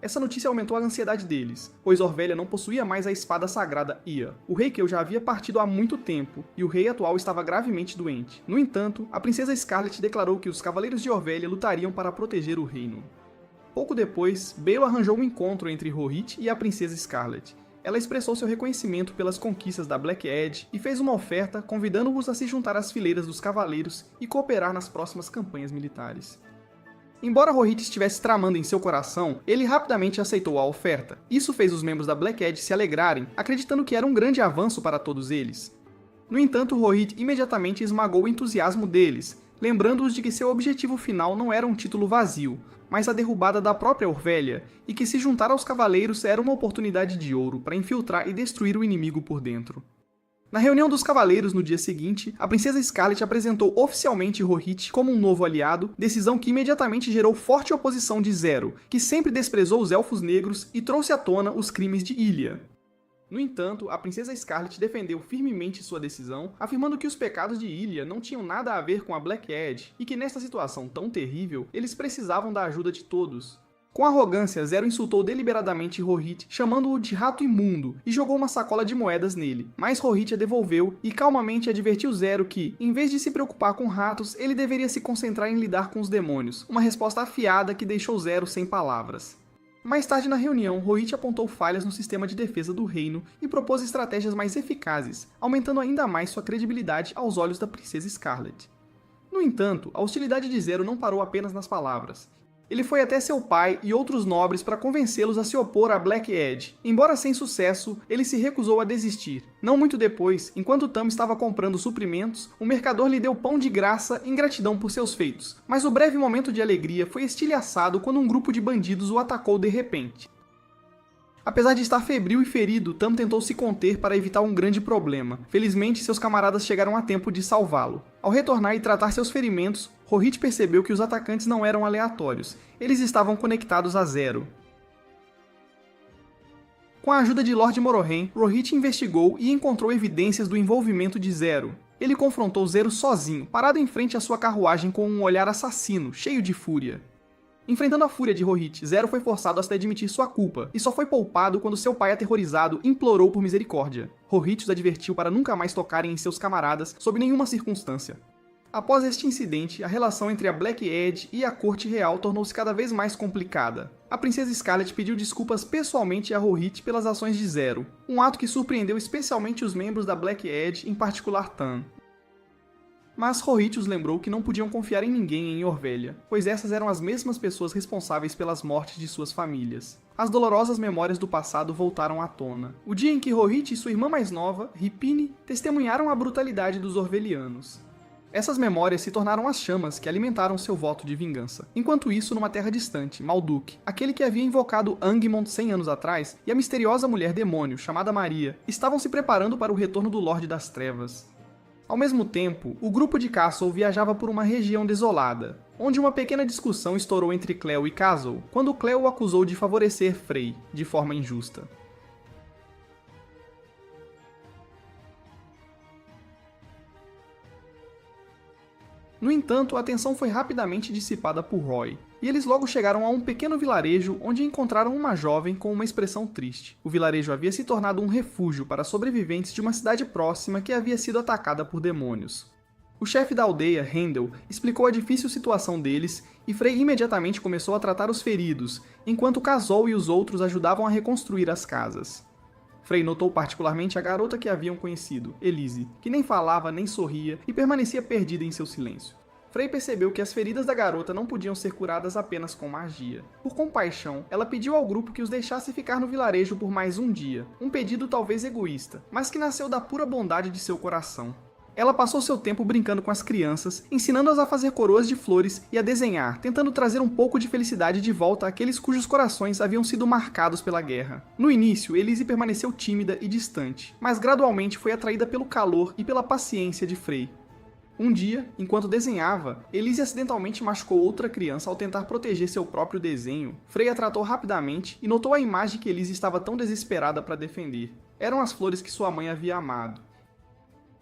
Essa notícia aumentou a ansiedade deles, pois Orvélia não possuía mais a espada sagrada Ia. O rei Keu já havia partido há muito tempo, e o rei atual estava gravemente doente. No entanto, a princesa Scarlet declarou que os Cavaleiros de Orvélia lutariam para proteger o reino. Pouco depois, Bale arranjou um encontro entre Rohit e a princesa Scarlet. Ela expressou seu reconhecimento pelas conquistas da Black Edge e fez uma oferta convidando-os a se juntar às fileiras dos cavaleiros e cooperar nas próximas campanhas militares. Embora Rohit estivesse tramando em seu coração, ele rapidamente aceitou a oferta. Isso fez os membros da Black Edge se alegrarem, acreditando que era um grande avanço para todos eles. No entanto, Rohit imediatamente esmagou o entusiasmo deles, lembrando-os de que seu objetivo final não era um título vazio, mas a derrubada da própria Orvélia, e que se juntar aos cavaleiros era uma oportunidade de ouro para infiltrar e destruir o inimigo por dentro. Na reunião dos cavaleiros no dia seguinte, a princesa Scarlet apresentou oficialmente Rohit como um novo aliado, decisão que imediatamente gerou forte oposição de Zero, que sempre desprezou os elfos negros e trouxe à tona os crimes de Ilia. No entanto, a princesa Scarlet defendeu firmemente sua decisão, afirmando que os pecados de Ilia não tinham nada a ver com a Black Edge e que nesta situação tão terrível, eles precisavam da ajuda de todos. Com arrogância, Zero insultou deliberadamente Rohit, chamando-o de rato imundo, e jogou uma sacola de moedas nele, mas Rohit a devolveu e calmamente advertiu Zero que, em vez de se preocupar com ratos, ele deveria se concentrar em lidar com os demônios, uma resposta afiada que deixou Zero sem palavras. Mais tarde na reunião, Rohit apontou falhas no sistema de defesa do reino e propôs estratégias mais eficazes, aumentando ainda mais sua credibilidade aos olhos da princesa Scarlet. No entanto, a hostilidade de Zero não parou apenas nas palavras. Ele foi até seu pai e outros nobres para convencê-los a se opor à Black Edge. Embora sem sucesso, ele se recusou a desistir. Não muito depois, enquanto Tam estava comprando suprimentos, o mercador lhe deu pão de graça em gratidão por seus feitos. Mas o breve momento de alegria foi estilhaçado quando um grupo de bandidos o atacou de repente. Apesar de estar febril e ferido, Tam tentou se conter para evitar um grande problema. Felizmente, seus camaradas chegaram a tempo de salvá-lo. Ao retornar e tratar seus ferimentos, Rohit percebeu que os atacantes não eram aleatórios. Eles estavam conectados a Zero. Com a ajuda de Lord Morohen, Rohit investigou e encontrou evidências do envolvimento de Zero. Ele confrontou Zero sozinho, parado em frente à sua carruagem com um olhar assassino, cheio de fúria. Enfrentando a fúria de Rohit, Zero foi forçado a se admitir sua culpa, e só foi poupado quando seu pai aterrorizado implorou por misericórdia. Rohit os advertiu para nunca mais tocarem em seus camaradas sob nenhuma circunstância. Após este incidente, a relação entre a Black Edge e a corte real tornou-se cada vez mais complicada. A princesa Scarlet pediu desculpas pessoalmente a Rohit pelas ações de Zero, um ato que surpreendeu especialmente os membros da Black Edge, em particular Tam. Mas Rohit os lembrou que não podiam confiar em ninguém em Orvélia, pois essas eram as mesmas pessoas responsáveis pelas mortes de suas famílias. As dolorosas memórias do passado voltaram à tona. O dia em que Rohit e sua irmã mais nova, Ripine, testemunharam a brutalidade dos Orvelianos. Essas memórias se tornaram as chamas que alimentaram seu voto de vingança. Enquanto isso, numa terra distante, Malduk, aquele que havia invocado Angmund 100 anos atrás, e a misteriosa mulher demônio, chamada Maria, estavam se preparando para o retorno do Lorde das Trevas. Ao mesmo tempo, o grupo de Castle viajava por uma região desolada, onde uma pequena discussão estourou entre Cleo e Castle, quando Cleo o acusou de favorecer Frey, de forma injusta. No entanto, a tensão foi rapidamente dissipada por Roy, e eles logo chegaram a um pequeno vilarejo onde encontraram uma jovem com uma expressão triste. O vilarejo havia se tornado um refúgio para sobreviventes de uma cidade próxima que havia sido atacada por demônios. O chefe da aldeia, Handel, explicou a difícil situação deles e Frey imediatamente começou a tratar os feridos, enquanto Casol e os outros ajudavam a reconstruir as casas. Frey notou particularmente a garota que haviam conhecido, Elise, que nem falava nem sorria e permanecia perdida em seu silêncio. Frey percebeu que as feridas da garota não podiam ser curadas apenas com magia. Por compaixão, ela pediu ao grupo que os deixasse ficar no vilarejo por mais um dia, um pedido talvez egoísta, mas que nasceu da pura bondade de seu coração. Ela passou seu tempo brincando com as crianças, ensinando-as a fazer coroas de flores e a desenhar, tentando trazer um pouco de felicidade de volta àqueles cujos corações haviam sido marcados pela guerra. No início, Elise permaneceu tímida e distante, mas gradualmente foi atraída pelo calor e pela paciência de Frey. Um dia, enquanto desenhava, Elise acidentalmente machucou outra criança ao tentar proteger seu próprio desenho. Frey a tratou rapidamente e notou a imagem que Elise estava tão desesperada para defender. Eram as flores que sua mãe havia amado.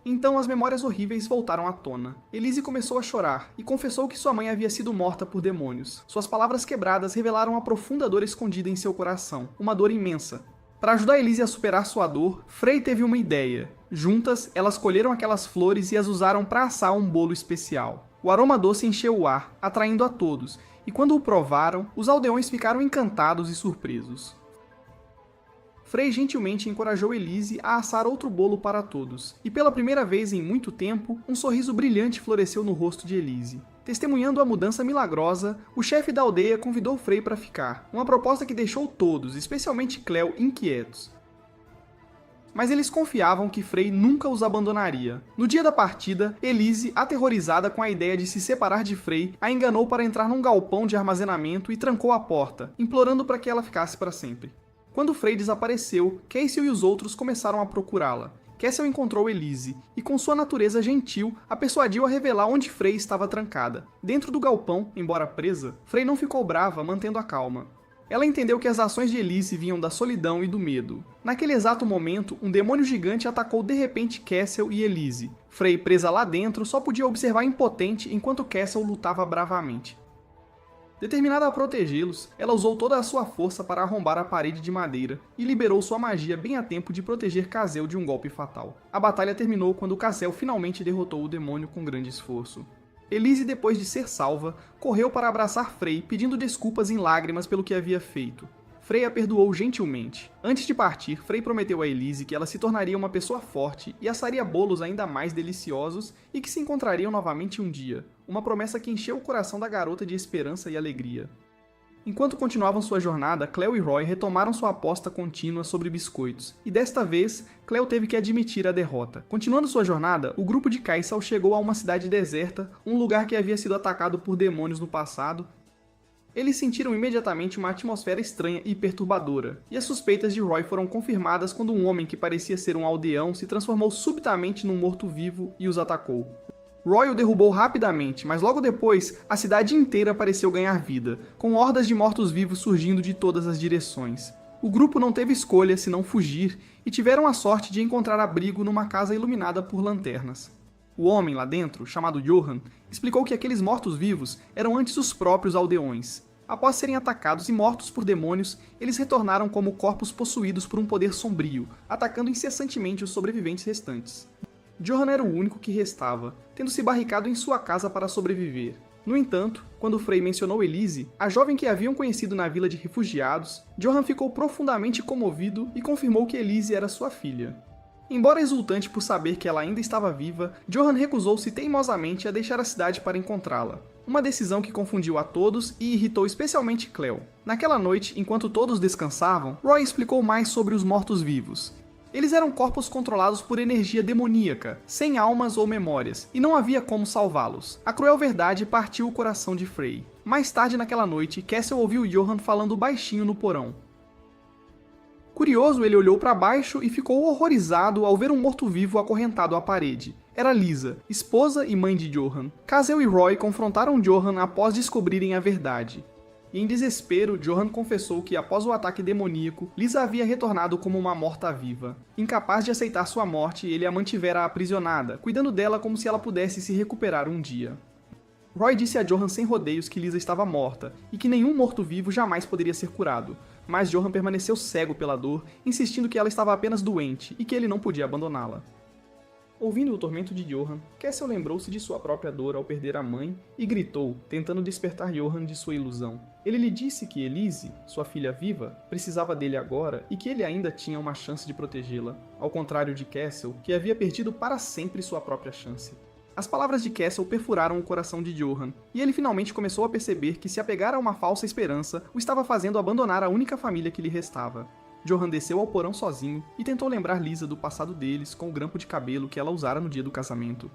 Então as memórias horríveis voltaram à tona. Elise começou a chorar e confessou que sua mãe havia sido morta por demônios. Suas palavras quebradas revelaram a profunda dor escondida em seu coração, uma dor imensa. Para ajudar Elise a superar sua dor, Frey teve uma ideia. Juntas, elas colheram aquelas flores e as usaram para assar um bolo especial. O aroma doce encheu o ar, atraindo a todos, e quando o provaram, os aldeões ficaram encantados e surpresos. Frey gentilmente encorajou Elise a assar outro bolo para todos, e pela primeira vez em muito tempo, um sorriso brilhante floresceu no rosto de Elise. Testemunhando a mudança milagrosa, o chefe da aldeia convidou Frey para ficar, uma proposta que deixou todos, especialmente Cleo, inquietos. Mas eles confiavam que Frey nunca os abandonaria. No dia da partida, Elise, aterrorizada com a ideia de se separar de Frey, a enganou para entrar num galpão de armazenamento e trancou a porta, implorando para que ela ficasse para sempre. Quando Frey desapareceu, Cassel e os outros começaram a procurá-la. Cassel encontrou Elise, e com sua natureza gentil, a persuadiu a revelar onde Frey estava trancada. Dentro do galpão, embora presa, Frey não ficou brava, mantendo a calma. Ela entendeu que as ações de Elise vinham da solidão e do medo. Naquele exato momento, um demônio gigante atacou de repente Cassel e Elise. Frey, presa lá dentro, só podia observar impotente enquanto Cassel lutava bravamente. Determinada a protegê-los, ela usou toda a sua força para arrombar a parede de madeira e liberou sua magia bem a tempo de proteger Cassel de um golpe fatal. A batalha terminou quando Cassel finalmente derrotou o demônio com grande esforço. Elise, depois de ser salva, correu para abraçar Frey, pedindo desculpas em lágrimas pelo que havia feito. Frey a perdoou gentilmente. Antes de partir, Frey prometeu a Elise que ela se tornaria uma pessoa forte e assaria bolos ainda mais deliciosos e que se encontrariam novamente um dia, uma promessa que encheu o coração da garota de esperança e alegria. Enquanto continuavam sua jornada, Cleo e Roy retomaram sua aposta contínua sobre biscoitos, e desta vez, Cleo teve que admitir a derrota. Continuando sua jornada, o grupo de Caissal chegou a uma cidade deserta, um lugar que havia sido atacado por demônios no passado. Eles sentiram imediatamente uma atmosfera estranha e perturbadora, e as suspeitas de Roy foram confirmadas quando um homem que parecia ser um aldeão se transformou subitamente num morto-vivo e os atacou. Roy o derrubou rapidamente, mas logo depois, a cidade inteira pareceu ganhar vida, com hordas de mortos-vivos surgindo de todas as direções. O grupo não teve escolha senão fugir, e tiveram a sorte de encontrar abrigo numa casa iluminada por lanternas. O homem lá dentro, chamado Johan, explicou que aqueles mortos-vivos eram antes os próprios aldeões. Após serem atacados e mortos por demônios, eles retornaram como corpos possuídos por um poder sombrio, atacando incessantemente os sobreviventes restantes. Johan era o único que restava, tendo se barricado em sua casa para sobreviver. No entanto, quando Frey mencionou Elise, a jovem que haviam conhecido na vila de refugiados, Johan ficou profundamente comovido e confirmou que Elise era sua filha. Embora exultante por saber que ela ainda estava viva, Johan recusou-se teimosamente a deixar a cidade para encontrá-la. Uma decisão que confundiu a todos e irritou especialmente Cleo. Naquela noite, enquanto todos descansavam, Roy explicou mais sobre os mortos-vivos. Eles eram corpos controlados por energia demoníaca, sem almas ou memórias, e não havia como salvá-los. A cruel verdade partiu o coração de Frey. Mais tarde naquela noite, Cassel ouviu Johan falando baixinho no porão. Curioso, ele olhou para baixo e ficou horrorizado ao ver um morto-vivo acorrentado à parede. Era Lisa, esposa e mãe de Johan. Cassel e Roy confrontaram Johan após descobrirem a verdade. E em desespero, Johan confessou que após o ataque demoníaco, Lisa havia retornado como uma morta-viva. Incapaz de aceitar sua morte, ele a mantivera aprisionada, cuidando dela como se ela pudesse se recuperar um dia. Roy disse a Johan sem rodeios que Lisa estava morta, e que nenhum morto-vivo jamais poderia ser curado, mas Johan permaneceu cego pela dor, insistindo que ela estava apenas doente e que ele não podia abandoná-la. Ouvindo o tormento de Johan, Cassel lembrou-se de sua própria dor ao perder a mãe e gritou, tentando despertar Johan de sua ilusão. Ele lhe disse que Elise, sua filha viva, precisava dele agora e que ele ainda tinha uma chance de protegê-la, ao contrário de Cassel, que havia perdido para sempre sua própria chance. As palavras de Cassel perfuraram o coração de Johan, e ele finalmente começou a perceber que se apegar a uma falsa esperança o estava fazendo abandonar a única família que lhe restava. Johan desceu ao porão sozinho e tentou lembrar Lisa do passado deles com o grampo de cabelo que ela usara no dia do casamento.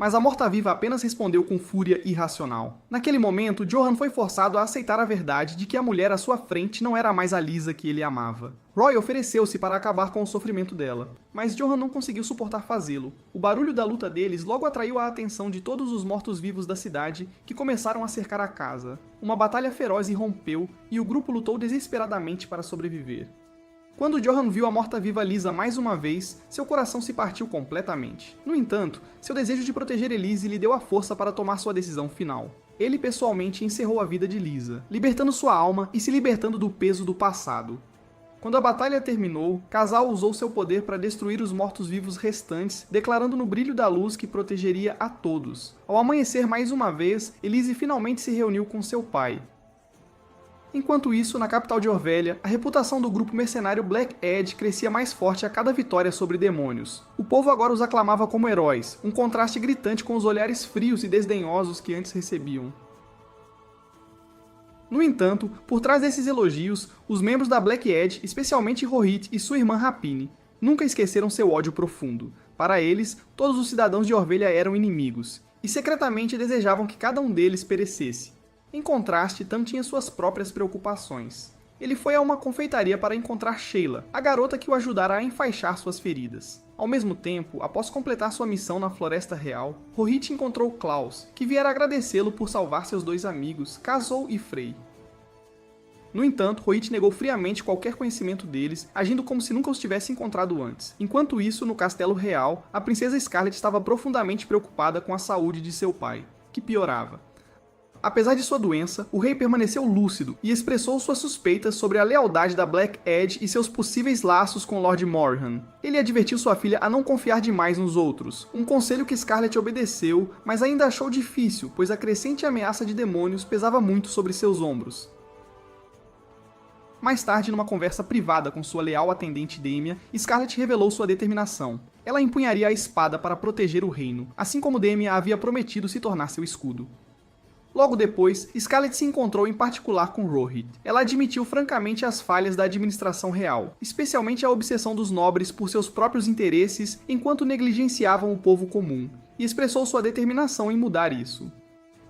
Mas a morta-viva apenas respondeu com fúria irracional. Naquele momento, Johan foi forçado a aceitar a verdade de que a mulher à sua frente não era mais a Lisa que ele amava. Roy ofereceu-se para acabar com o sofrimento dela, mas Johan não conseguiu suportar fazê-lo. O barulho da luta deles logo atraiu a atenção de todos os mortos-vivos da cidade, que começaram a cercar a casa. Uma batalha feroz irrompeu e o grupo lutou desesperadamente para sobreviver. Quando Johan viu a morta-viva Lisa mais uma vez, seu coração se partiu completamente. No entanto, seu desejo de proteger Elise lhe deu a força para tomar sua decisão final. Ele pessoalmente encerrou a vida de Lisa, libertando sua alma e se libertando do peso do passado. Quando a batalha terminou, Cassel usou seu poder para destruir os mortos-vivos restantes, declarando no brilho da luz que protegeria a todos. Ao amanhecer mais uma vez, Elise finalmente se reuniu com seu pai. Enquanto isso, na capital de Orvelha, a reputação do grupo mercenário Black Edge crescia mais forte a cada vitória sobre demônios. O povo agora os aclamava como heróis, um contraste gritante com os olhares frios e desdenhosos que antes recebiam. No entanto, por trás desses elogios, os membros da Black Edge, especialmente Rohit e sua irmã Rapine, nunca esqueceram seu ódio profundo. Para eles, todos os cidadãos de Orvelha eram inimigos, e secretamente desejavam que cada um deles perecesse. Em contraste, Tam tinha suas próprias preocupações. Ele foi a uma confeitaria para encontrar Sheila, a garota que o ajudara a enfaixar suas feridas. Ao mesmo tempo, após completar sua missão na Floresta Real, Rohit encontrou Klaus, que viera agradecê-lo por salvar seus dois amigos, Cassel e Frey. No entanto, Rohit negou friamente qualquer conhecimento deles, agindo como se nunca os tivesse encontrado antes. Enquanto isso, no Castelo Real, a princesa Scarlet estava profundamente preocupada com a saúde de seu pai, que piorava. Apesar de sua doença, o rei permaneceu lúcido e expressou suas suspeitas sobre a lealdade da Black Edge e seus possíveis laços com Lord Morrihan. Ele advertiu sua filha a não confiar demais nos outros, um conselho que Scarlet obedeceu, mas ainda achou difícil, pois a crescente ameaça de demônios pesava muito sobre seus ombros. Mais tarde, numa conversa privada com sua leal atendente Damia, Scarlet revelou sua determinação. Ela empunharia a espada para proteger o reino, assim como Damia havia prometido se tornar seu escudo. Logo depois, Scarlet se encontrou em particular com Rohit. Ela admitiu francamente as falhas da administração real, especialmente a obsessão dos nobres por seus próprios interesses enquanto negligenciavam o povo comum, e expressou sua determinação em mudar isso.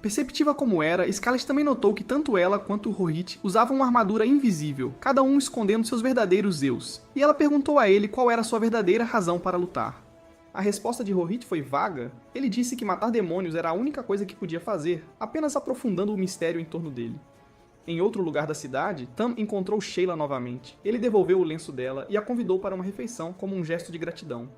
Perceptiva como era, Scarlet também notou que tanto ela quanto Rohit usavam uma armadura invisível, cada um escondendo seus verdadeiros eus, e ela perguntou a ele qual era sua verdadeira razão para lutar. A resposta de Rohit foi vaga. Ele disse que matar demônios era a única coisa que podia fazer, apenas aprofundando o mistério em torno dele. Em outro lugar da cidade, Tam encontrou Sheila novamente. Ele devolveu o lenço dela e a convidou para uma refeição como um gesto de gratidão.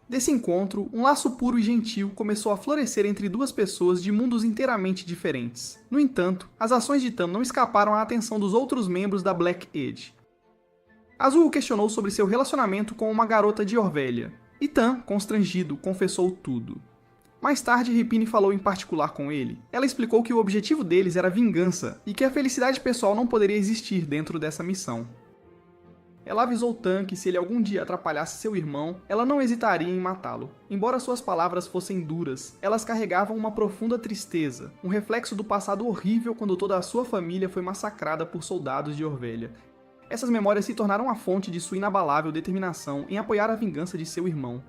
Desse encontro, um laço puro e gentil começou a florescer entre duas pessoas de mundos inteiramente diferentes. No entanto, as ações de Tam não escaparam à atenção dos outros membros da Black Edge. Azul o questionou sobre seu relacionamento com uma garota de Orvelha. E Tam, constrangido, confessou tudo. Mais tarde, Rapine falou em particular com ele. Ela explicou que o objetivo deles era vingança e que a felicidade pessoal não poderia existir dentro dessa missão. Ela avisou Tam que se ele algum dia atrapalhasse seu irmão, ela não hesitaria em matá-lo. Embora suas palavras fossem duras, elas carregavam uma profunda tristeza, um reflexo do passado horrível quando toda a sua família foi massacrada por soldados de Orvelha. Essas memórias se tornaram a fonte de sua inabalável determinação em apoiar a vingança de seu irmão.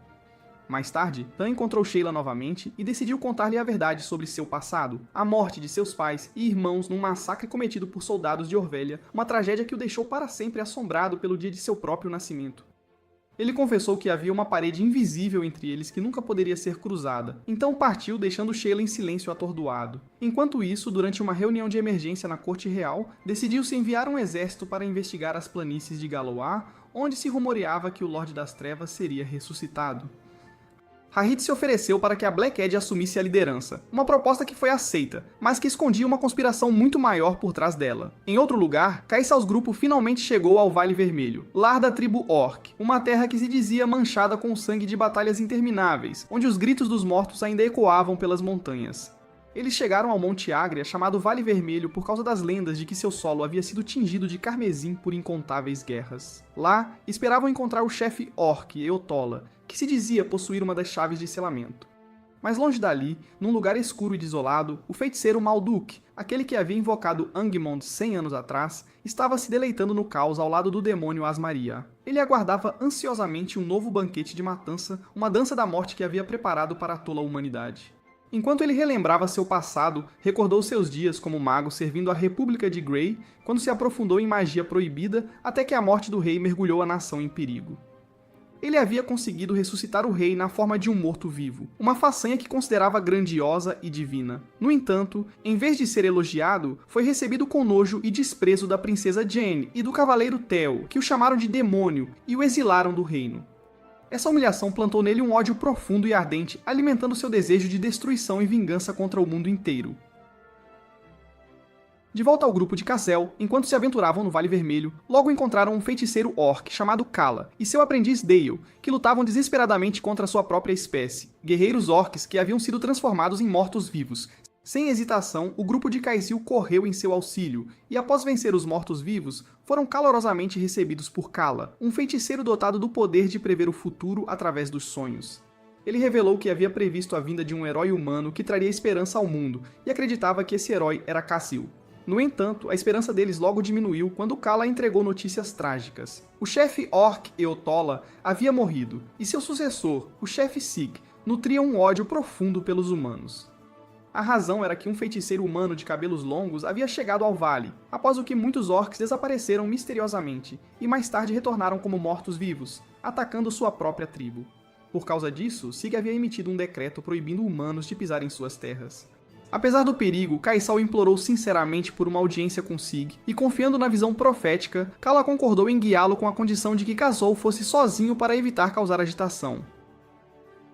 Mais tarde, Tan encontrou Sheila novamente e decidiu contar-lhe a verdade sobre seu passado, a morte de seus pais e irmãos num massacre cometido por soldados de Orvelha, uma tragédia que o deixou para sempre assombrado pelo dia de seu próprio nascimento. Ele confessou que havia uma parede invisível entre eles que nunca poderia ser cruzada, então partiu deixando Sheila em silêncio atordoado. Enquanto isso, durante uma reunião de emergência na corte real, decidiu-se enviar um exército para investigar as planícies de Galoar, onde se rumoreava que o Lorde das Trevas seria ressuscitado. Rahit se ofereceu para que a Black Edge assumisse a liderança, uma proposta que foi aceita, mas que escondia uma conspiração muito maior por trás dela. Em outro lugar, Kai'Saul's grupo finalmente chegou ao Vale Vermelho, lar da tribo Orc, uma terra que se dizia manchada com o sangue de batalhas intermináveis, onde os gritos dos mortos ainda ecoavam pelas montanhas. Eles chegaram ao Monte Ágria, chamado Vale Vermelho por causa das lendas de que seu solo havia sido tingido de carmesim por incontáveis guerras. Lá, esperavam encontrar o chefe Orc, Eotola, que se dizia possuir uma das chaves de selamento. Mas longe dali, num lugar escuro e desolado, o feiticeiro Malduk, aquele que havia invocado Angmond 100 anos atrás, estava se deleitando no caos ao lado do demônio Asmaria. Ele aguardava ansiosamente um novo banquete de matança, uma dança da morte que havia preparado para a tola humanidade. Enquanto ele relembrava seu passado, recordou seus dias como mago servindo a República de Grey, quando se aprofundou em magia proibida até que a morte do rei mergulhou a nação em perigo. Ele havia conseguido ressuscitar o rei na forma de um morto-vivo, uma façanha que considerava grandiosa e divina. No entanto, em vez de ser elogiado, foi recebido com nojo e desprezo da princesa Jane e do cavaleiro Theo, que o chamaram de demônio e o exilaram do reino. Essa humilhação plantou nele um ódio profundo e ardente, alimentando seu desejo de destruição e vingança contra o mundo inteiro. De volta ao grupo de Cassel, enquanto se aventuravam no Vale Vermelho, logo encontraram um feiticeiro orc chamado Kala e seu aprendiz Dale, que lutavam desesperadamente contra sua própria espécie, guerreiros orcs que haviam sido transformados em mortos-vivos. Sem hesitação, o grupo de Kyzill correu em seu auxílio, e após vencer os mortos-vivos, foram calorosamente recebidos por Kala, um feiticeiro dotado do poder de prever o futuro através dos sonhos. Ele revelou que havia previsto a vinda de um herói humano que traria esperança ao mundo, e acreditava que esse herói era Kyzill. No entanto, a esperança deles logo diminuiu quando Kala entregou notícias trágicas. O chefe Orc Eotola havia morrido, e seu sucessor, o chefe Sig, nutria um ódio profundo pelos humanos. A razão era que um feiticeiro humano de cabelos longos havia chegado ao vale, após o que muitos orcs desapareceram misteriosamente, e mais tarde retornaram como mortos-vivos, atacando sua própria tribo. Por causa disso, Sig havia emitido um decreto proibindo humanos de pisar em suas terras. Apesar do perigo, Kai'Saul implorou sinceramente por uma audiência com Sig, e confiando na visão profética, Kala concordou em guiá-lo com a condição de que Kazol fosse sozinho para evitar causar agitação.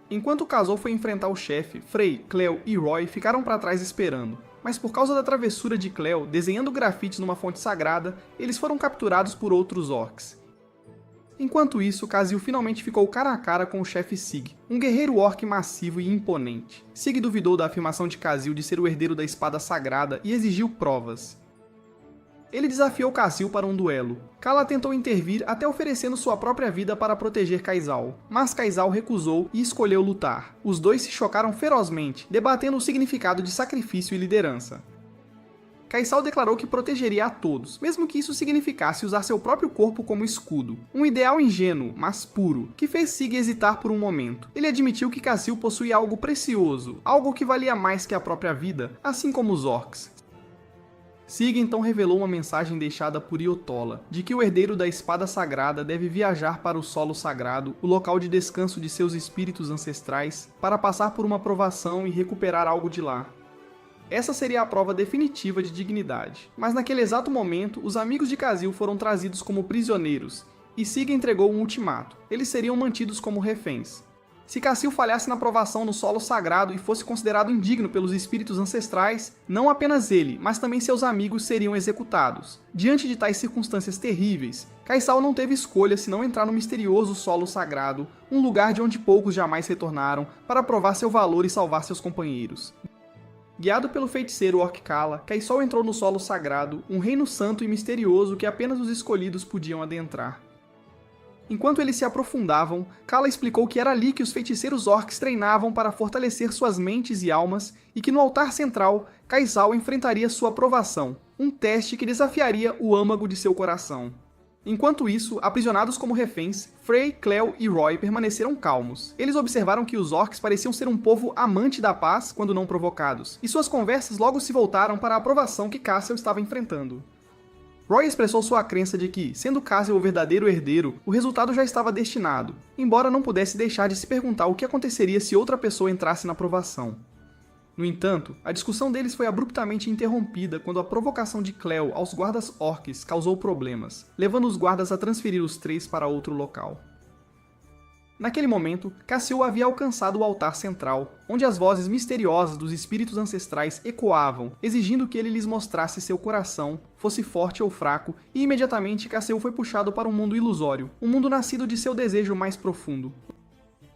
Enquanto Kazol foi enfrentar o chefe, Frey, Cleo e Roy ficaram para trás esperando, mas por causa da travessura de Cleo desenhando grafites numa fonte sagrada, eles foram capturados por outros orcs. Enquanto isso, Kyzill finalmente ficou cara a cara com o chefe Sig, um guerreiro orc massivo e imponente. Sig duvidou da afirmação de Kyzill de ser o herdeiro da espada sagrada e exigiu provas. Ele desafiou Kyzill para um duelo. Kala tentou intervir até oferecendo sua própria vida para proteger Kai'Sal, mas Kai'Sal recusou e escolheu lutar. Os dois se chocaram ferozmente, debatendo o significado de sacrifício e liderança. Kai'Sal declarou que protegeria a todos, mesmo que isso significasse usar seu próprio corpo como escudo. Um ideal ingênuo, mas puro, que fez Sig hesitar por um momento. Ele admitiu que Kyzill possuía algo precioso, algo que valia mais que a própria vida, assim como os orcs. Sig então revelou uma mensagem deixada por Eotola, de que o herdeiro da espada sagrada deve viajar para o solo sagrado, o local de descanso de seus espíritos ancestrais, para passar por uma provação e recuperar algo de lá. Essa seria a prova definitiva de dignidade. Mas naquele exato momento, os amigos de Kyzill foram trazidos como prisioneiros, e Sig entregou um ultimato. Eles seriam mantidos como reféns. Se Kyzill falhasse na provação no solo sagrado e fosse considerado indigno pelos espíritos ancestrais, não apenas ele, mas também seus amigos seriam executados. Diante de tais circunstâncias terríveis, Kai'Sal não teve escolha senão entrar no misterioso solo sagrado, um lugar de onde poucos jamais retornaram, para provar seu valor e salvar seus companheiros. Guiado pelo feiticeiro Orc Kala, Kai'Sal entrou no solo sagrado, um reino santo e misterioso que apenas os escolhidos podiam adentrar. Enquanto eles se aprofundavam, Kala explicou que era ali que os feiticeiros orcs treinavam para fortalecer suas mentes e almas, e que no altar central, Kai'Sal enfrentaria sua provação, um teste que desafiaria o âmago de seu coração. Enquanto isso, aprisionados como reféns, Frey, Cleo e Roy permaneceram calmos. Eles observaram que os orcs pareciam ser um povo amante da paz quando não provocados, e suas conversas logo se voltaram para a aprovação que Cassiel estava enfrentando. Roy expressou sua crença de que, sendo Cassiel o verdadeiro herdeiro, o resultado já estava destinado, embora não pudesse deixar de se perguntar o que aconteceria se outra pessoa entrasse na aprovação. No entanto, a discussão deles foi abruptamente interrompida quando a provocação de Cleo aos guardas orcs causou problemas, levando os guardas a transferir os 3 para outro local. Naquele momento, Cassiel havia alcançado o altar central, onde as vozes misteriosas dos espíritos ancestrais ecoavam, exigindo que ele lhes mostrasse seu coração, fosse forte ou fraco, e imediatamente Cassiel foi puxado para um mundo ilusório, um mundo nascido de seu desejo mais profundo.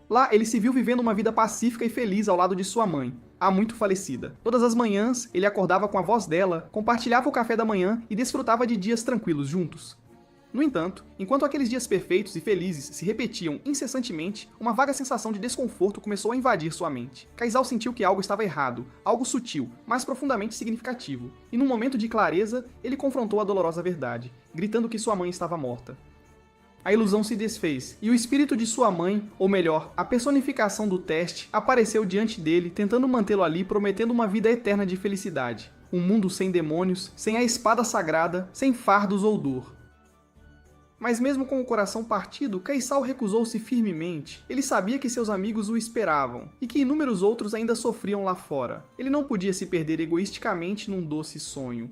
Lá, ele se viu vivendo uma vida pacífica e feliz ao lado de sua mãe, há muito falecida. Todas as manhãs, ele acordava com a voz dela, compartilhava o café da manhã e desfrutava de dias tranquilos juntos. No entanto, enquanto aqueles dias perfeitos e felizes se repetiam incessantemente, uma vaga sensação de desconforto começou a invadir sua mente. Kaisal sentiu que algo estava errado, algo sutil, mas profundamente significativo, e num momento de clareza, ele confrontou a dolorosa verdade, gritando que sua mãe estava morta. A ilusão se desfez, e o espírito de sua mãe, ou melhor, a personificação do teste, apareceu diante dele, tentando mantê-lo ali, prometendo uma vida eterna de felicidade. Um mundo sem demônios, sem a espada sagrada, sem fardos ou dor. Mas mesmo com o coração partido, Kaisal recusou-se firmemente. Ele sabia que seus amigos o esperavam, e que inúmeros outros ainda sofriam lá fora. Ele não podia se perder egoisticamente num doce sonho.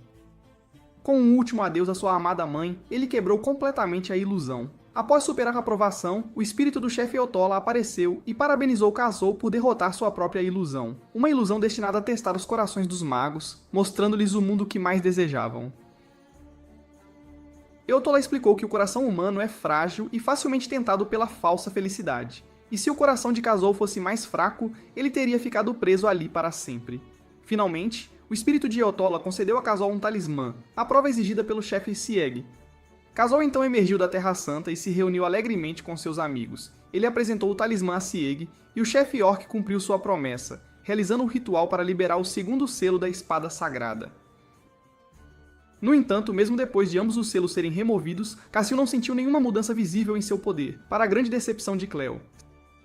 Com um último adeus à sua amada mãe, ele quebrou completamente a ilusão. Após superar a aprovação, o espírito do chefe Eotola apareceu e parabenizou Kazou por derrotar sua própria ilusão. Uma ilusão destinada a testar os corações dos magos, mostrando-lhes o mundo que mais desejavam. Eotola explicou que o coração humano é frágil e facilmente tentado pela falsa felicidade. E se o coração de Kazou fosse mais fraco, ele teria ficado preso ali para sempre. Finalmente, o espírito de Eotola concedeu a Kazou um talismã, a prova exigida pelo chefe Sieg. Kazou então emergiu da Terra Santa e se reuniu alegremente com seus amigos. Ele apresentou o talismã a Sieg e o chefe orc cumpriu sua promessa, realizando um ritual para liberar o segundo selo da espada sagrada. No entanto, mesmo depois de ambos os selos serem removidos, Cassiel não sentiu nenhuma mudança visível em seu poder, para a grande decepção de Cleo.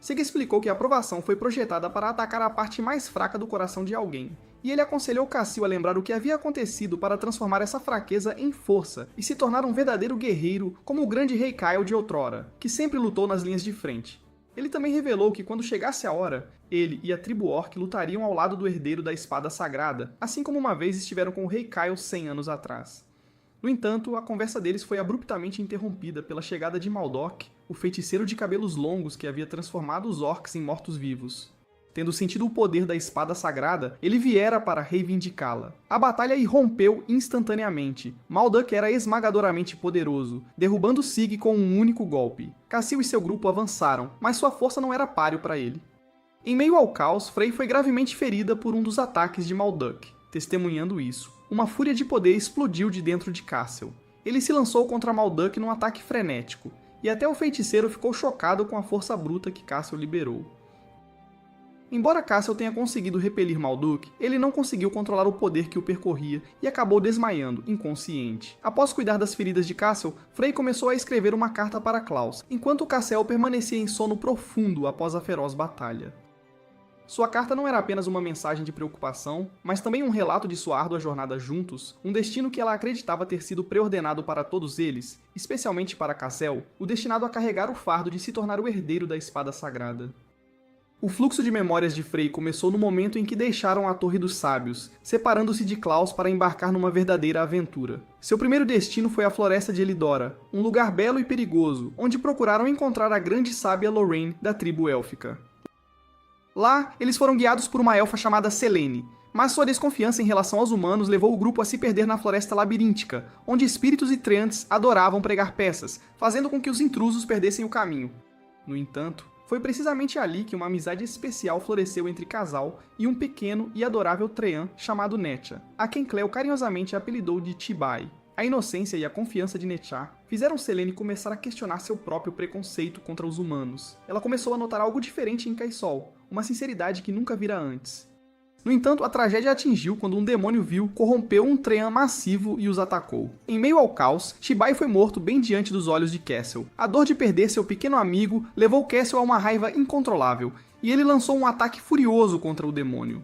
Sieg explicou que a aprovação foi projetada para atacar a parte mais fraca do coração de alguém, e ele aconselhou Cassiel a lembrar o que havia acontecido para transformar essa fraqueza em força e se tornar um verdadeiro guerreiro como o grande rei Kyle de outrora, que sempre lutou nas linhas de frente. Ele também revelou que quando chegasse a hora, ele e a tribo orc lutariam ao lado do herdeiro da espada sagrada, assim como uma vez estiveram com o rei Kyle 100 anos atrás. No entanto, a conversa deles foi abruptamente interrompida pela chegada de Maldok, o feiticeiro de cabelos longos que havia transformado os orcs em mortos-vivos. Tendo sentido o poder da espada sagrada, ele viera para reivindicá-la. A batalha irrompeu instantaneamente. Malduk era esmagadoramente poderoso, derrubando Sig com um único golpe. Cassiel e seu grupo avançaram, mas sua força não era páreo para ele. Em meio ao caos, Frey foi gravemente ferida por um dos ataques de Malduk. Testemunhando isso, uma fúria de poder explodiu de dentro de Cassiel. Ele se lançou contra Malduk num ataque frenético, e até o feiticeiro ficou chocado com a força bruta que Cassiel liberou. Embora Cassiel tenha conseguido repelir Malduk, ele não conseguiu controlar o poder que o percorria e acabou desmaiando, inconsciente. Após cuidar das feridas de Cassiel, Frey começou a escrever uma carta para Klaus, enquanto Cassiel permanecia em sono profundo após a feroz batalha. Sua carta não era apenas uma mensagem de preocupação, mas também um relato de sua árdua jornada juntos, um destino que ela acreditava ter sido preordenado para todos eles, especialmente para Cassiel, o destinado a carregar o fardo de se tornar o herdeiro da espada sagrada. O fluxo de memórias de Frey começou no momento em que deixaram a Torre dos Sábios, separando-se de Klaus para embarcar numa verdadeira aventura. Seu primeiro destino foi a Floresta de Elidora, um lugar belo e perigoso, onde procuraram encontrar a grande sábia Lorraine da tribo élfica. Lá, eles foram guiados por uma elfa chamada Selene, mas sua desconfiança em relação aos humanos levou o grupo a se perder na floresta labiríntica, onde espíritos e treantes adoravam pregar peças, fazendo com que os intrusos perdessem o caminho. No entanto, foi precisamente ali que uma amizade especial floresceu entre Casal e um pequeno e adorável treant chamado Netcha, a quem Cleo carinhosamente apelidou de Tibai. A inocência e a confiança de Netcha fizeram Selene começar a questionar seu próprio preconceito contra os humanos. Ela começou a notar algo diferente em Kaisol, uma sinceridade que nunca vira antes. No entanto, a tragédia atingiu quando um demônio vil corrompeu um Treant massivo e os atacou. Em meio ao caos, Shibai foi morto bem diante dos olhos de Castle. A dor de perder seu pequeno amigo levou Castle a uma raiva incontrolável, e ele lançou um ataque furioso contra o demônio.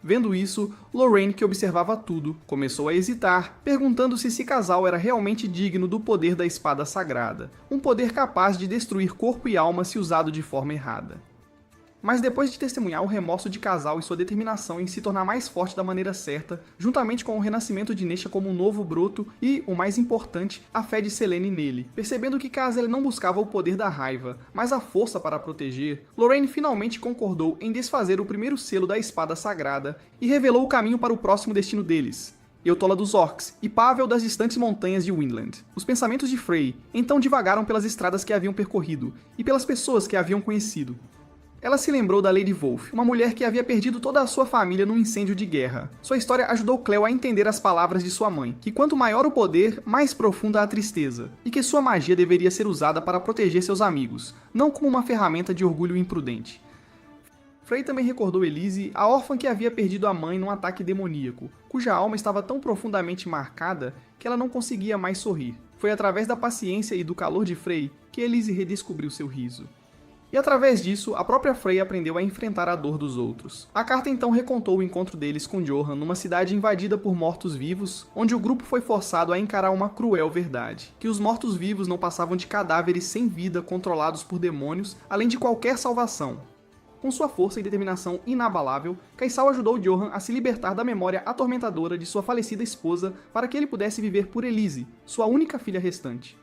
Vendo isso, Lorraine, que observava tudo, começou a hesitar, perguntando-se se Casal era realmente digno do poder da espada sagrada, um poder capaz de destruir corpo e alma se usado de forma errada. Mas depois de testemunhar o remorso de Casal e sua determinação em se tornar mais forte da maneira certa, juntamente com o renascimento de Nesha como um novo broto e, o mais importante, a fé de Selene nele, percebendo que Casal não buscava o poder da raiva, mas a força para proteger, Lorraine finalmente concordou em desfazer o primeiro selo da espada sagrada e revelou o caminho para o próximo destino deles, Eutola dos Orcs e Pavel das distantes montanhas de Windland. Os pensamentos de Frey então divagaram pelas estradas que haviam percorrido e pelas pessoas que a haviam conhecido. Ela se lembrou da Lady Wolf, uma mulher que havia perdido toda a sua família num incêndio de guerra. Sua história ajudou Cleo a entender as palavras de sua mãe, que quanto maior o poder, mais profunda a tristeza, e que sua magia deveria ser usada para proteger seus amigos, não como uma ferramenta de orgulho imprudente. Frey também recordou Elise, a órfã que havia perdido a mãe num ataque demoníaco, cuja alma estava tão profundamente marcada que ela não conseguia mais sorrir. Foi através da paciência e do calor de Frey que Elise redescobriu seu riso. E através disso, a própria Frey aprendeu a enfrentar a dor dos outros. A carta então recontou o encontro deles com Johan numa cidade invadida por mortos-vivos, onde o grupo foi forçado a encarar uma cruel verdade, que os mortos-vivos não passavam de cadáveres sem vida controlados por demônios, além de qualquer salvação. Com sua força e determinação inabalável, Kaisal ajudou Johan a se libertar da memória atormentadora de sua falecida esposa para que ele pudesse viver por Elise, sua única filha restante.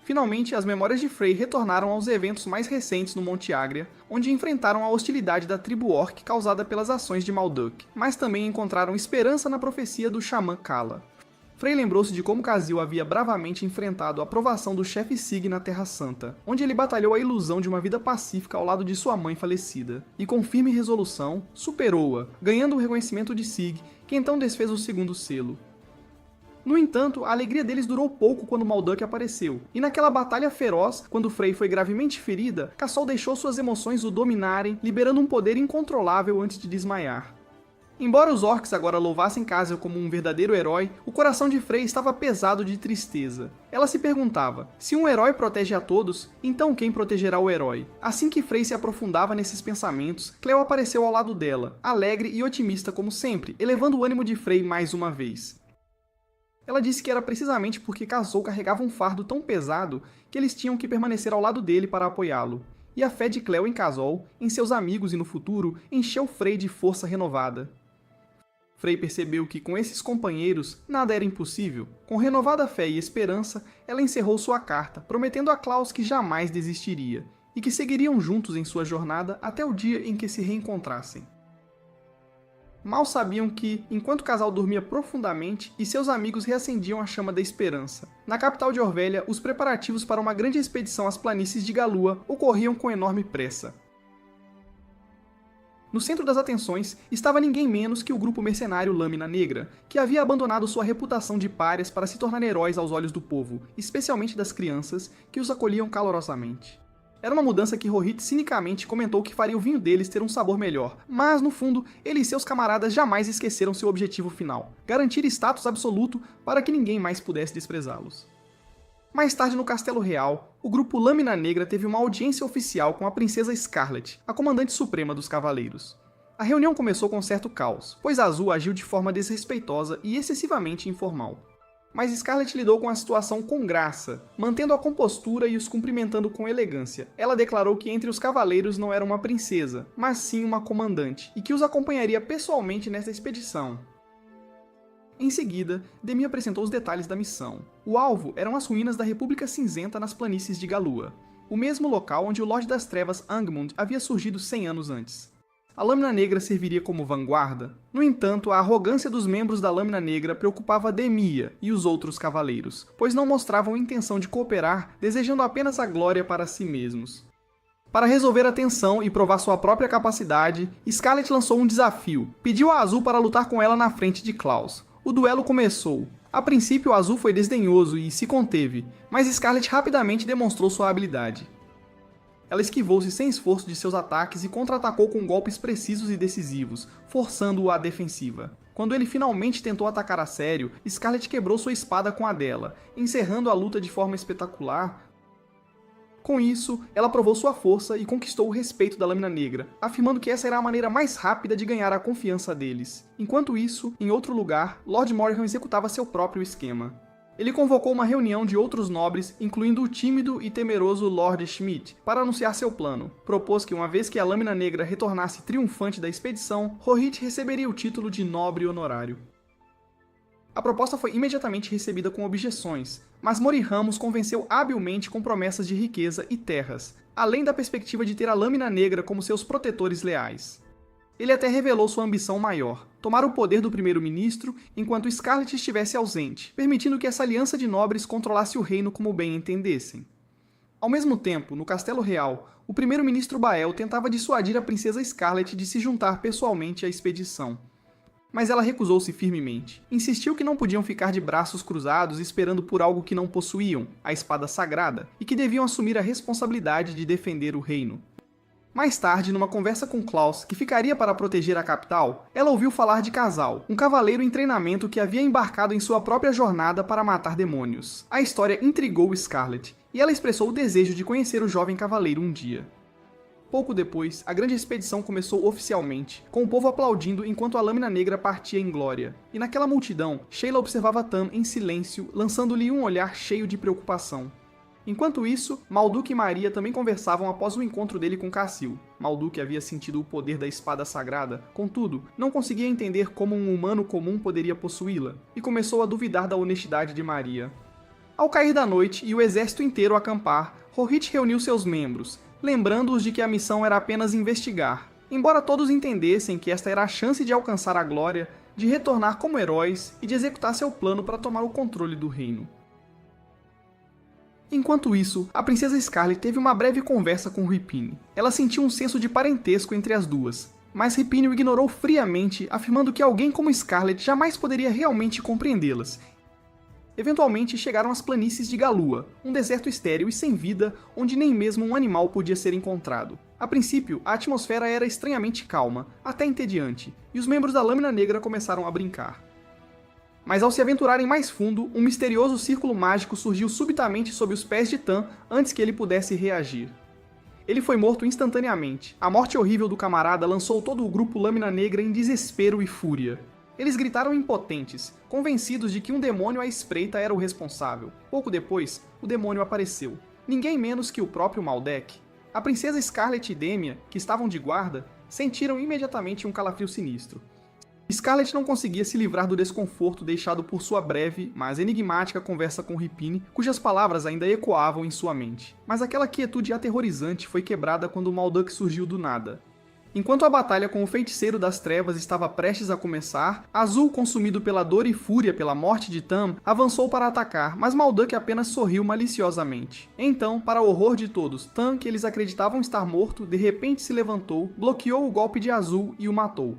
Finalmente, as memórias de Frey retornaram aos eventos mais recentes no Monte Agria, onde enfrentaram a hostilidade da tribo Orc causada pelas ações de Malduk, mas também encontraram esperança na profecia do xamã Kala. Frey lembrou-se de como Kazil havia bravamente enfrentado a provação do chefe Sig na Terra Santa, onde ele batalhou a ilusão de uma vida pacífica ao lado de sua mãe falecida, e com firme resolução, superou-a, ganhando o reconhecimento de Sig, que então desfez o segundo selo. No entanto, a alegria deles durou pouco quando Malduk apareceu, e naquela batalha feroz, quando Frey foi gravemente ferida, Cassol deixou suas emoções o dominarem, liberando um poder incontrolável antes de desmaiar. Embora os orcs agora louvassem Kazil como um verdadeiro herói, o coração de Frey estava pesado de tristeza. Ela se perguntava, se um herói protege a todos, então quem protegerá o herói? Assim que Frey se aprofundava nesses pensamentos, Cleo apareceu ao lado dela, alegre e otimista como sempre, elevando o ânimo de Frey mais uma vez. Ela disse que era precisamente porque Kazol carregava um fardo tão pesado que eles tinham que permanecer ao lado dele para apoiá-lo. E a fé de Cleo em Kazol, em seus amigos e no futuro, encheu Frey de força renovada. Frey percebeu que com esses companheiros nada era impossível. Com renovada fé e esperança, ela encerrou sua carta, prometendo a Klaus que jamais desistiria, e que seguiriam juntos em sua jornada até o dia em que se reencontrassem. Mal sabiam que, enquanto o casal dormia profundamente e seus amigos reacendiam a chama da esperança. Na capital de Orvélia, os preparativos para uma grande expedição às planícies de Galua ocorriam com enorme pressa. No centro das atenções estava ninguém menos que o grupo mercenário Lâmina Negra, que havia abandonado sua reputação de párias para se tornar heróis aos olhos do povo, especialmente das crianças, que os acolhiam calorosamente. Era uma mudança que Rohit cinicamente comentou que faria o vinho deles ter um sabor melhor, mas, no fundo, ele e seus camaradas jamais esqueceram seu objetivo final, garantir status absoluto para que ninguém mais pudesse desprezá-los. Mais tarde, no Castelo Real, o grupo Lâmina Negra teve uma audiência oficial com a princesa Scarlet, a comandante suprema dos Cavaleiros. A reunião começou com certo caos, pois Azul agiu de forma desrespeitosa e excessivamente informal. Mas Scarlet lidou com a situação com graça, mantendo a compostura e os cumprimentando com elegância. Ela declarou que entre os cavaleiros não era uma princesa, mas sim uma comandante, e que os acompanharia pessoalmente nessa expedição. Em seguida, Demi apresentou os detalhes da missão. O alvo eram as ruínas da República Cinzenta nas planícies de Galua, o mesmo local onde o Lorde das Trevas Angmund havia surgido 100 anos antes. A Lâmina Negra serviria como vanguarda. No entanto, a arrogância dos membros da Lâmina Negra preocupava Demia e os outros cavaleiros, pois não mostravam intenção de cooperar, desejando apenas a glória para si mesmos. Para resolver a tensão e provar sua própria capacidade, Scarlet lançou um desafio. Pediu a Azul para lutar com ela na frente de Klaus. O duelo começou. A princípio, Azul foi desdenhoso e se conteve, mas Scarlet rapidamente demonstrou sua habilidade. Ela esquivou-se sem esforço de seus ataques e contra-atacou com golpes precisos e decisivos, forçando-o à defensiva. Quando ele finalmente tentou atacar a sério, Scarlet quebrou sua espada com a dela, encerrando a luta de forma espetacular. Com isso, ela provou sua força e conquistou o respeito da Lâmina Negra, afirmando que essa era a maneira mais rápida de ganhar a confiança deles. Enquanto isso, em outro lugar, Lord Morrigan executava seu próprio esquema. Ele convocou uma reunião de outros nobres, incluindo o tímido e temeroso Lord Schmidt, para anunciar seu plano. Propôs que, uma vez que a Lâmina Negra retornasse triunfante da expedição, Rohit receberia o título de nobre honorário. A proposta foi imediatamente recebida com objeções, mas Mori Ramos convenceu habilmente com promessas de riqueza e terras, além da perspectiva de ter a Lâmina Negra como seus protetores leais. Ele até revelou sua ambição maior, tomar o poder do primeiro-ministro enquanto Scarlet estivesse ausente, permitindo que essa aliança de nobres controlasse o reino como bem entendessem. Ao mesmo tempo, no Castelo Real, o primeiro-ministro Bael tentava dissuadir a princesa Scarlet de se juntar pessoalmente à expedição. Mas ela recusou-se firmemente. Insistiu que não podiam ficar de braços cruzados esperando por algo que não possuíam, a espada sagrada, e que deviam assumir a responsabilidade de defender o reino. Mais tarde, numa conversa com Klaus, que ficaria para proteger a capital, ela ouviu falar de Casal, um cavaleiro em treinamento que havia embarcado em sua própria jornada para matar demônios. A história intrigou Scarlet, e ela expressou o desejo de conhecer o jovem cavaleiro um dia. Pouco depois, a grande expedição começou oficialmente, com o povo aplaudindo enquanto a Lâmina Negra partia em glória. E naquela multidão, Sheila observava Tan em silêncio, lançando-lhe um olhar cheio de preocupação. Enquanto isso, Malduk e Maria também conversavam após o encontro dele com Cassil. Malduk havia sentido o poder da espada sagrada, contudo, não conseguia entender como um humano comum poderia possuí-la, e começou a duvidar da honestidade de Maria. Ao cair da noite e o exército inteiro acampar, Rohit reuniu seus membros, lembrando-os de que a missão era apenas investigar, embora todos entendessem que esta era a chance de alcançar a glória, de retornar como heróis e de executar seu plano para tomar o controle do reino. Enquanto isso, a princesa Scarlet teve uma breve conversa com Ripine. Ela sentiu um senso de parentesco entre as duas, mas Ripine o ignorou friamente, afirmando que alguém como Scarlet jamais poderia realmente compreendê-las. Eventualmente chegaram às planícies de Galua, um deserto estéril e sem vida, onde nem mesmo um animal podia ser encontrado. A princípio, a atmosfera era estranhamente calma, até entediante, e os membros da Lâmina Negra começaram a brincar. Mas ao se aventurarem mais fundo, um misterioso círculo mágico surgiu subitamente sob os pés de Tan antes que ele pudesse reagir. Ele foi morto instantaneamente. A morte horrível do camarada lançou todo o grupo Lâmina Negra em desespero e fúria. Eles gritaram impotentes, convencidos de que um demônio à espreita era o responsável. Pouco depois, o demônio apareceu. Ninguém menos que o próprio Maldek. A princesa Scarlet e Demia, que estavam de guarda, sentiram imediatamente um calafrio sinistro. Scarlet não conseguia se livrar do desconforto deixado por sua breve, mas enigmática conversa com Ripine, cujas palavras ainda ecoavam em sua mente. Mas aquela quietude aterrorizante foi quebrada quando Malduk surgiu do nada. Enquanto a batalha com o Feiticeiro das Trevas estava prestes a começar, Azul, consumido pela dor e fúria pela morte de Tam, avançou para atacar, mas Malduk apenas sorriu maliciosamente. Então, para o horror de todos, Tam, que eles acreditavam estar morto, de repente se levantou, bloqueou o golpe de Azul e o matou.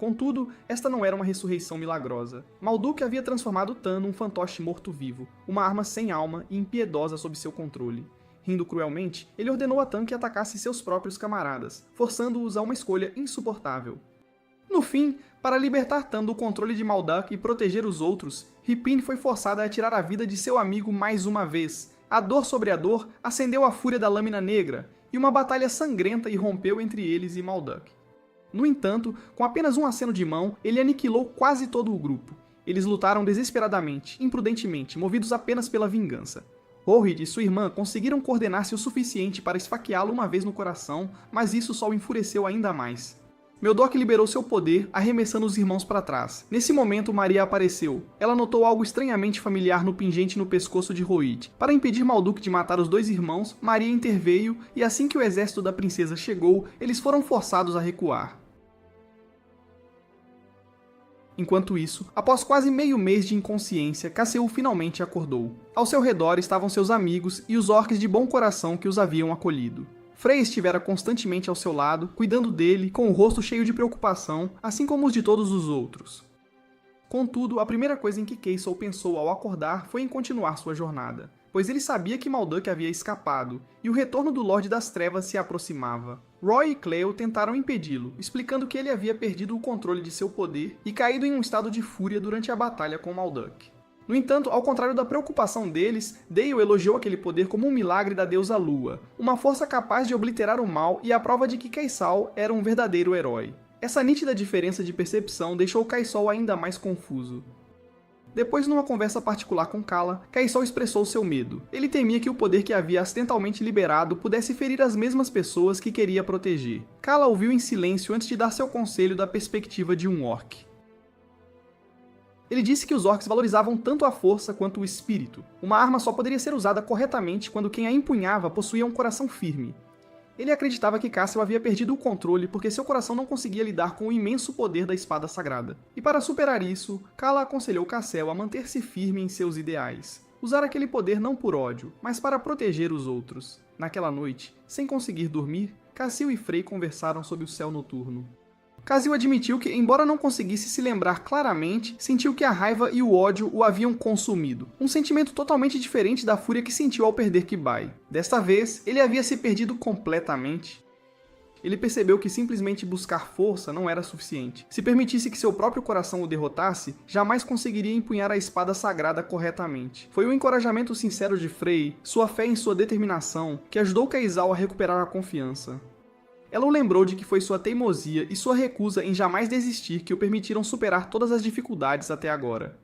Contudo, esta não era uma ressurreição milagrosa. Malduk havia transformado Tan num fantoche morto-vivo, uma arma sem alma e impiedosa sob seu controle. Rindo cruelmente, ele ordenou a Tan que atacasse seus próprios camaradas, forçando-os a uma escolha insuportável. No fim, para libertar Tan do controle de Malduk e proteger os outros, Ripine foi forçada a tirar a vida de seu amigo mais uma vez. A dor sobre a dor acendeu a fúria da Lâmina Negra, e uma batalha sangrenta irrompeu entre eles e Malduk. No entanto, com apenas um aceno de mão, ele aniquilou quase todo o grupo. Eles lutaram desesperadamente, imprudentemente, movidos apenas pela vingança. Rohit e sua irmã conseguiram coordenar-se o suficiente para esfaqueá-lo uma vez no coração, mas isso só o enfureceu ainda mais. Meldok liberou seu poder, arremessando os irmãos para trás. Nesse momento, Maria apareceu. Ela notou algo estranhamente familiar no pingente no pescoço de Rohit. Para impedir Malduk de matar os dois irmãos, Maria interveio, e assim que o exército da princesa chegou, eles foram forçados a recuar. Enquanto isso, após quase meio mês de inconsciência, Cassil finalmente acordou. Ao seu redor estavam seus amigos e os orcs de bom coração que os haviam acolhido. Frey estivera constantemente ao seu lado, cuidando dele, com o rosto cheio de preocupação, assim como os de todos os outros. Contudo, a primeira coisa em que Keisol pensou ao acordar foi em continuar sua jornada. pois ele sabia que Malduk havia escapado, e o retorno do Lorde das Trevas se aproximava. Roy e Cleo tentaram impedi-lo, explicando que ele havia perdido o controle de seu poder e caído em um estado de fúria durante a batalha com Malduk. No entanto, ao contrário da preocupação deles, Dale elogiou aquele poder como um milagre da deusa Lua, uma força capaz de obliterar o mal e a prova de que Kaisal era um verdadeiro herói. Essa nítida diferença de percepção deixou Kaisal ainda mais confuso. Depois, numa conversa particular com Kala, Kaisal expressou seu medo. Ele temia que o poder que havia acidentalmente liberado pudesse ferir as mesmas pessoas que queria proteger. Kala ouviu em silêncio antes de dar seu conselho da perspectiva de um orc. Ele disse que os orcs valorizavam tanto a força quanto o espírito. Uma arma só poderia ser usada corretamente quando quem a empunhava possuía um coração firme. Ele acreditava que Cassel havia perdido o controle porque seu coração não conseguia lidar com o imenso poder da espada sagrada. E para superar isso, Kala aconselhou Cassel a manter-se firme em seus ideais. Usar aquele poder não por ódio, mas para proteger os outros. Naquela noite, sem conseguir dormir, Cassel e Frey conversaram sob o céu noturno. Cassel admitiu que, embora não conseguisse se lembrar claramente, sentiu que a raiva e o ódio o haviam consumido. Um sentimento totalmente diferente da fúria que sentiu ao perder Kibai. Desta vez, ele havia se perdido completamente. Ele percebeu que simplesmente buscar força não era suficiente. Se permitisse que seu próprio coração o derrotasse, jamais conseguiria empunhar a espada sagrada corretamente. Foi o encorajamento sincero de Frey, sua fé em sua determinação, que ajudou Kaisal a recuperar a confiança. Ela o lembrou de que foi sua teimosia e sua recusa em jamais desistir que o permitiram superar todas as dificuldades até agora.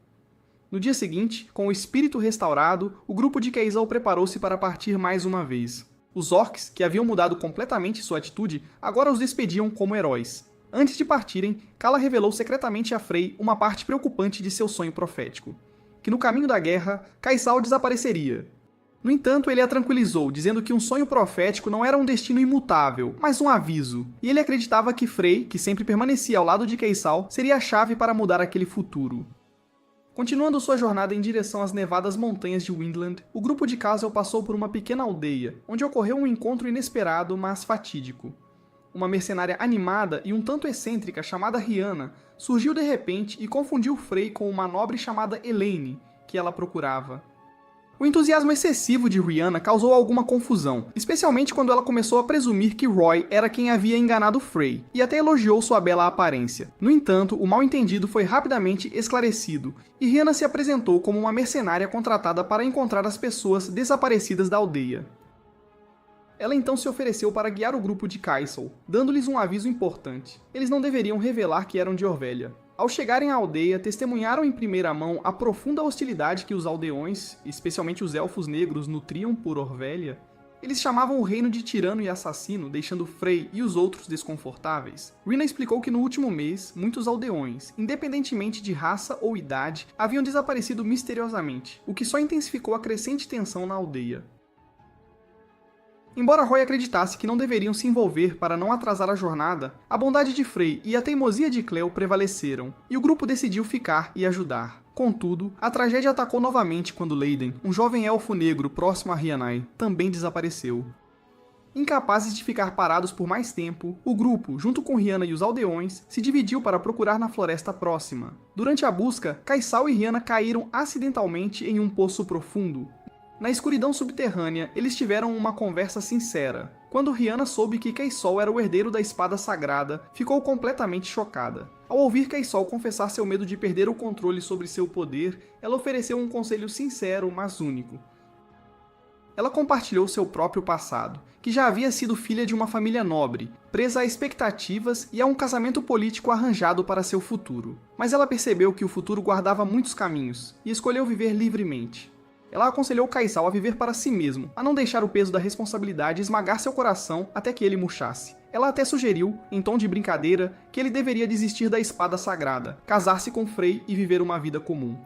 No dia seguinte, com o espírito restaurado, o grupo de Kaisal preparou-se para partir mais uma vez. Os orcs, que haviam mudado completamente sua atitude, agora os despediam como heróis. Antes de partirem, Kala revelou secretamente a Frey uma parte preocupante de seu sonho profético: que no caminho da guerra, Kaisal desapareceria. No entanto, ele a tranquilizou, dizendo que um sonho profético não era um destino imutável, mas um aviso. E ele acreditava que Frey, que sempre permanecia ao lado de Kaisal, seria a chave para mudar aquele futuro. Continuando sua jornada em direção às nevadas montanhas de Windland, o grupo de Cassel passou por uma pequena aldeia, onde ocorreu um encontro inesperado, mas fatídico. Uma mercenária animada e um tanto excêntrica chamada Rihanna surgiu de repente e confundiu Frey com uma nobre chamada Elaine, que ela procurava. O entusiasmo excessivo de Rihanna causou alguma confusão, especialmente quando ela começou a presumir que Roy era quem havia enganado Frey, e até elogiou sua bela aparência. No entanto, o mal-entendido foi rapidamente esclarecido, e Rihanna se apresentou como uma mercenária contratada para encontrar as pessoas desaparecidas da aldeia. Ela então se ofereceu para guiar o grupo de Kaisal, dando-lhes um aviso importante. Eles não deveriam revelar que eram de Orvelha. Ao chegarem à aldeia, testemunharam em primeira mão a profunda hostilidade que os aldeões, especialmente os elfos negros, nutriam por Orvelha. Eles chamavam o reino de tirano e assassino, deixando Frey e os outros desconfortáveis. Rina explicou que no último mês, muitos aldeões, independentemente de raça ou idade, haviam desaparecido misteriosamente, o que só intensificou a crescente tensão na aldeia. Embora Roy acreditasse que não deveriam se envolver para não atrasar a jornada, a bondade de Frey e a teimosia de Cleo prevaleceram, e o grupo decidiu ficar e ajudar. Contudo, a tragédia atacou novamente quando Leiden, um jovem elfo negro próximo a Rihanna, também desapareceu. Incapazes de ficar parados por mais tempo, o grupo, junto com Rihanna e os aldeões, se dividiu para procurar na floresta próxima. Durante a busca, Kaisal e Rihanna caíram acidentalmente em um poço profundo. Na escuridão subterrânea, eles tiveram uma conversa sincera. Quando Rihanna soube que Kaisal era o herdeiro da espada sagrada, ficou completamente chocada. Ao ouvir Kaisal confessar seu medo de perder o controle sobre seu poder, ela ofereceu um conselho sincero, mas único. Ela compartilhou seu próprio passado, que já havia sido filha de uma família nobre, presa a expectativas e a um casamento político arranjado para seu futuro. Mas ela percebeu que o futuro guardava muitos caminhos, e escolheu viver livremente. Ela aconselhou Kaisal a viver para si mesmo, a não deixar o peso da responsabilidade esmagar seu coração até que ele murchasse. Ela até sugeriu, em tom de brincadeira, que ele deveria desistir da espada sagrada, casar-se com Frey e viver uma vida comum.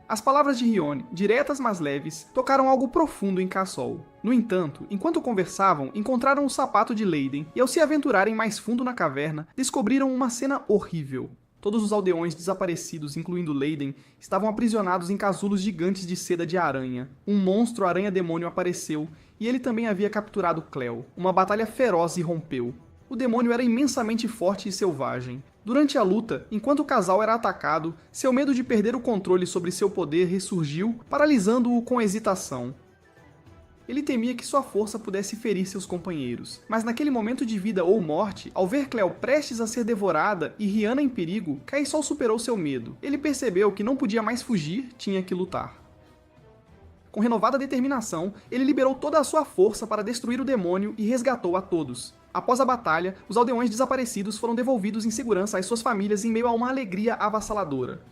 As palavras de Rione, diretas mas leves, tocaram algo profundo em Cassol. No entanto, enquanto conversavam, encontraram o sapato de Leiden e ao se aventurarem mais fundo na caverna, descobriram uma cena horrível. Todos os aldeões desaparecidos, incluindo Leiden, estavam aprisionados em casulos gigantes de seda de aranha. Um monstro aranha-demônio apareceu, e ele também havia capturado Cleo. Uma batalha feroz irrompeu. O demônio era imensamente forte e selvagem. Durante a luta, enquanto o casal era atacado, seu medo de perder o controle sobre seu poder ressurgiu, paralisando-o com hesitação. Ele temia que sua força pudesse ferir seus companheiros. Mas naquele momento de vida ou morte, ao ver Cleo prestes a ser devorada e Rihanna em perigo, Kaisol superou seu medo. Ele percebeu que não podia mais fugir, tinha que lutar. Com renovada determinação, ele liberou toda a sua força para destruir o demônio e resgatou a todos. Após a batalha, os aldeões desaparecidos foram devolvidos em segurança às suas famílias em meio a uma alegria avassaladora.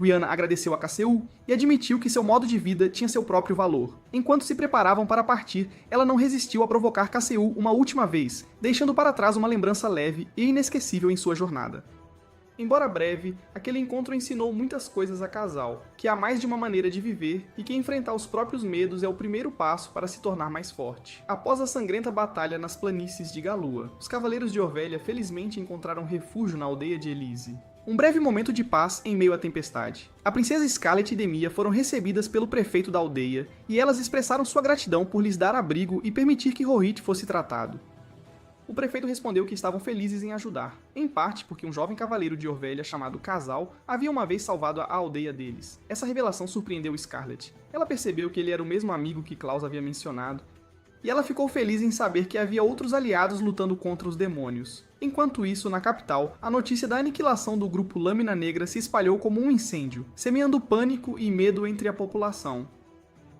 Rihanna agradeceu a KCU e admitiu que seu modo de vida tinha seu próprio valor. Enquanto se preparavam para partir, ela não resistiu a provocar KCU uma última vez, deixando para trás uma lembrança leve e inesquecível em sua jornada. Embora breve, aquele encontro ensinou muitas coisas a casal, que há mais de uma maneira de viver e que enfrentar os próprios medos é o primeiro passo para se tornar mais forte. Após a sangrenta batalha nas planícies de Galua, os Cavaleiros de Orvelha felizmente encontraram refúgio na aldeia de Elise. Um breve momento de paz em meio à tempestade. A princesa Scarlet e Demia foram recebidas pelo prefeito da aldeia, e elas expressaram sua gratidão por lhes dar abrigo e permitir que Rohit fosse tratado. O prefeito respondeu que estavam felizes em ajudar, em parte porque um jovem cavaleiro de Orvelha chamado Casal havia uma vez salvado a aldeia deles. Essa revelação surpreendeu Scarlet. Ela percebeu que ele era o mesmo amigo que Klaus havia mencionado, e ela ficou feliz em saber que havia outros aliados lutando contra os demônios. Enquanto isso, na capital, a notícia da aniquilação do grupo Lâmina Negra se espalhou como um incêndio, semeando pânico e medo entre a população.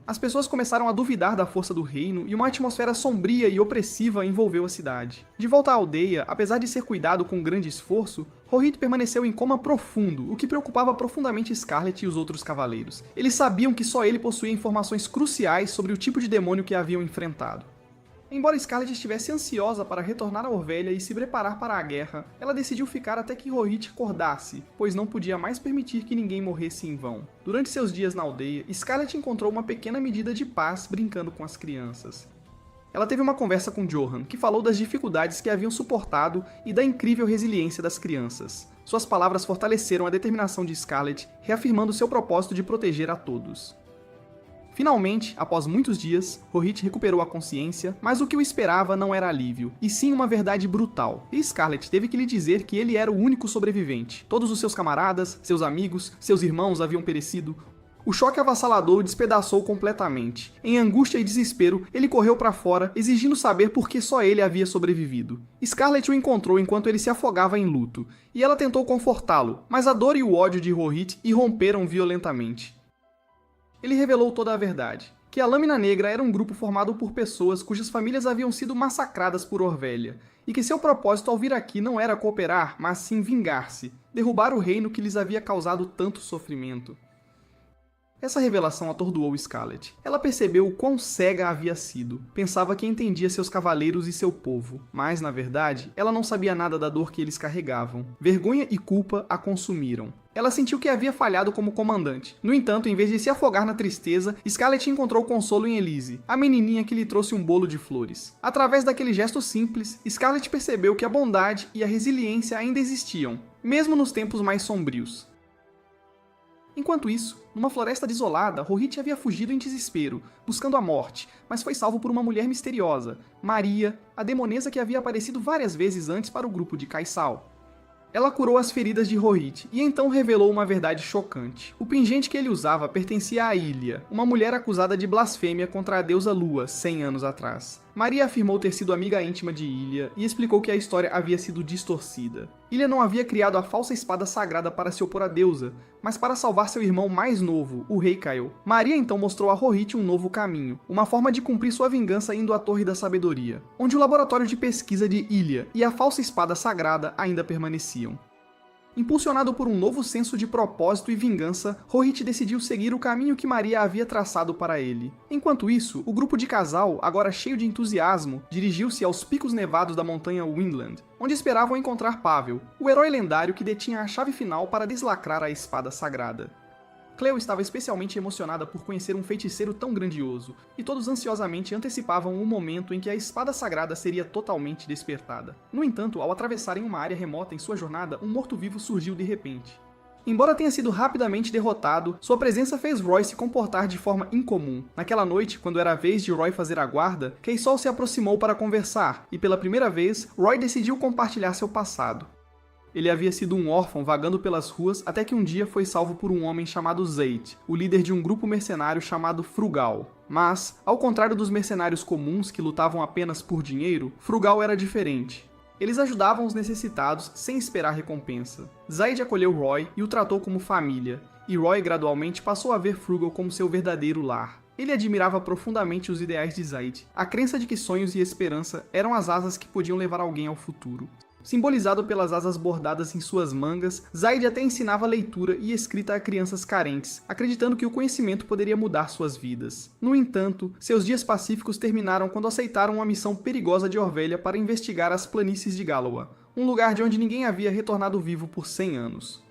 As pessoas começaram a duvidar da força do reino e uma atmosfera sombria e opressiva envolveu a cidade. De volta à aldeia, apesar de ser cuidado com grande esforço, Rohit permaneceu em coma profundo, o que preocupava profundamente Scarlet e os outros cavaleiros. Eles sabiam que só ele possuía informações cruciais sobre o tipo de demônio que haviam enfrentado. Embora Scarlet estivesse ansiosa para retornar a Orvelha e se preparar para a guerra, ela decidiu ficar até que Rohit acordasse, pois não podia mais permitir que ninguém morresse em vão. Durante seus dias na aldeia, Scarlet encontrou uma pequena medida de paz brincando com as crianças. Ela teve uma conversa com Johan, que falou das dificuldades que haviam suportado e da incrível resiliência das crianças. Suas palavras fortaleceram a determinação de Scarlet, reafirmando seu propósito de proteger a todos. Finalmente, após muitos dias, Rohit recuperou a consciência, mas o que o esperava não era alívio, e sim uma verdade brutal. E Scarlet teve que lhe dizer que ele era o único sobrevivente. Todos os seus camaradas, seus amigos, seus irmãos haviam perecido. O choque avassalador o despedaçou completamente. Em angústia e desespero, ele correu para fora, exigindo saber por que só ele havia sobrevivido. Scarlet o encontrou enquanto ele se afogava em luto, e ela tentou confortá-lo, mas a dor e o ódio de Rohit irromperam violentamente. Ele revelou toda a verdade, que a Lâmina Negra era um grupo formado por pessoas cujas famílias haviam sido massacradas por Orvelha, e que seu propósito ao vir aqui não era cooperar, mas sim vingar-se, derrubar o reino que lhes havia causado tanto sofrimento. Essa revelação atordoou Scarlet. Ela percebeu o quão cega havia sido. Pensava que entendia seus cavaleiros e seu povo, mas, na verdade, ela não sabia nada da dor que eles carregavam. Vergonha e culpa a consumiram. Ela sentiu que havia falhado como comandante. No entanto, em vez de se afogar na tristeza, Scarlet encontrou consolo em Elise, a menininha que lhe trouxe um bolo de flores. Através daquele gesto simples, Scarlet percebeu que a bondade e a resiliência ainda existiam, mesmo nos tempos mais sombrios. Enquanto isso, numa floresta desolada, Rohit havia fugido em desespero, buscando a morte, mas foi salvo por uma mulher misteriosa, Maria, a demonesa que havia aparecido várias vezes antes para o grupo de Kaisal. Ela curou as feridas de Rohit e então revelou uma verdade chocante. O pingente que ele usava pertencia a Ilia, uma mulher acusada de blasfêmia contra a deusa Lua 100 anos atrás. Maria afirmou ter sido amiga íntima de Ilia e explicou que a história havia sido distorcida. Ilia não havia criado a falsa espada sagrada para se opor à deusa, mas para salvar seu irmão mais novo, o rei Kael. Maria então mostrou a Rohit um novo caminho, uma forma de cumprir sua vingança indo à Torre da Sabedoria, onde o laboratório de pesquisa de Ilia e a falsa espada sagrada ainda permaneciam. Impulsionado por um novo senso de propósito e vingança, Rohit decidiu seguir o caminho que Maria havia traçado para ele. Enquanto isso, o grupo de casal, agora cheio de entusiasmo, dirigiu-se aos picos nevados da montanha Windland, onde esperavam encontrar Pavel, o herói lendário que detinha a chave final para deslacrar a espada sagrada. Cleo estava especialmente emocionada por conhecer um feiticeiro tão grandioso, e todos ansiosamente antecipavam o momento em que a espada sagrada seria totalmente despertada. No entanto, ao atravessarem uma área remota em sua jornada, um morto-vivo surgiu de repente. Embora tenha sido rapidamente derrotado, sua presença fez Roy se comportar de forma incomum. Naquela noite, quando era a vez de Roy fazer a guarda, Kaisol se aproximou para conversar, e pela primeira vez, Roy decidiu compartilhar seu passado. Ele havia sido um órfão vagando pelas ruas até que um dia foi salvo por um homem chamado Zeit, o líder de um grupo mercenário chamado Frugal. Mas, ao contrário dos mercenários comuns que lutavam apenas por dinheiro, Frugal era diferente. Eles ajudavam os necessitados sem esperar recompensa. Zaid acolheu Roy e o tratou como família, e Roy gradualmente passou a ver Frugal como seu verdadeiro lar. Ele admirava profundamente os ideais de Zaid, a crença de que sonhos e esperança eram as asas que podiam levar alguém ao futuro. Simbolizado pelas asas bordadas em suas mangas, Zaid até ensinava leitura e escrita a crianças carentes, acreditando que o conhecimento poderia mudar suas vidas. No entanto, seus dias pacíficos terminaram quando aceitaram uma missão perigosa de Orvelha para investigar as planícies de Galoa, um lugar de onde ninguém havia retornado vivo por 100 anos.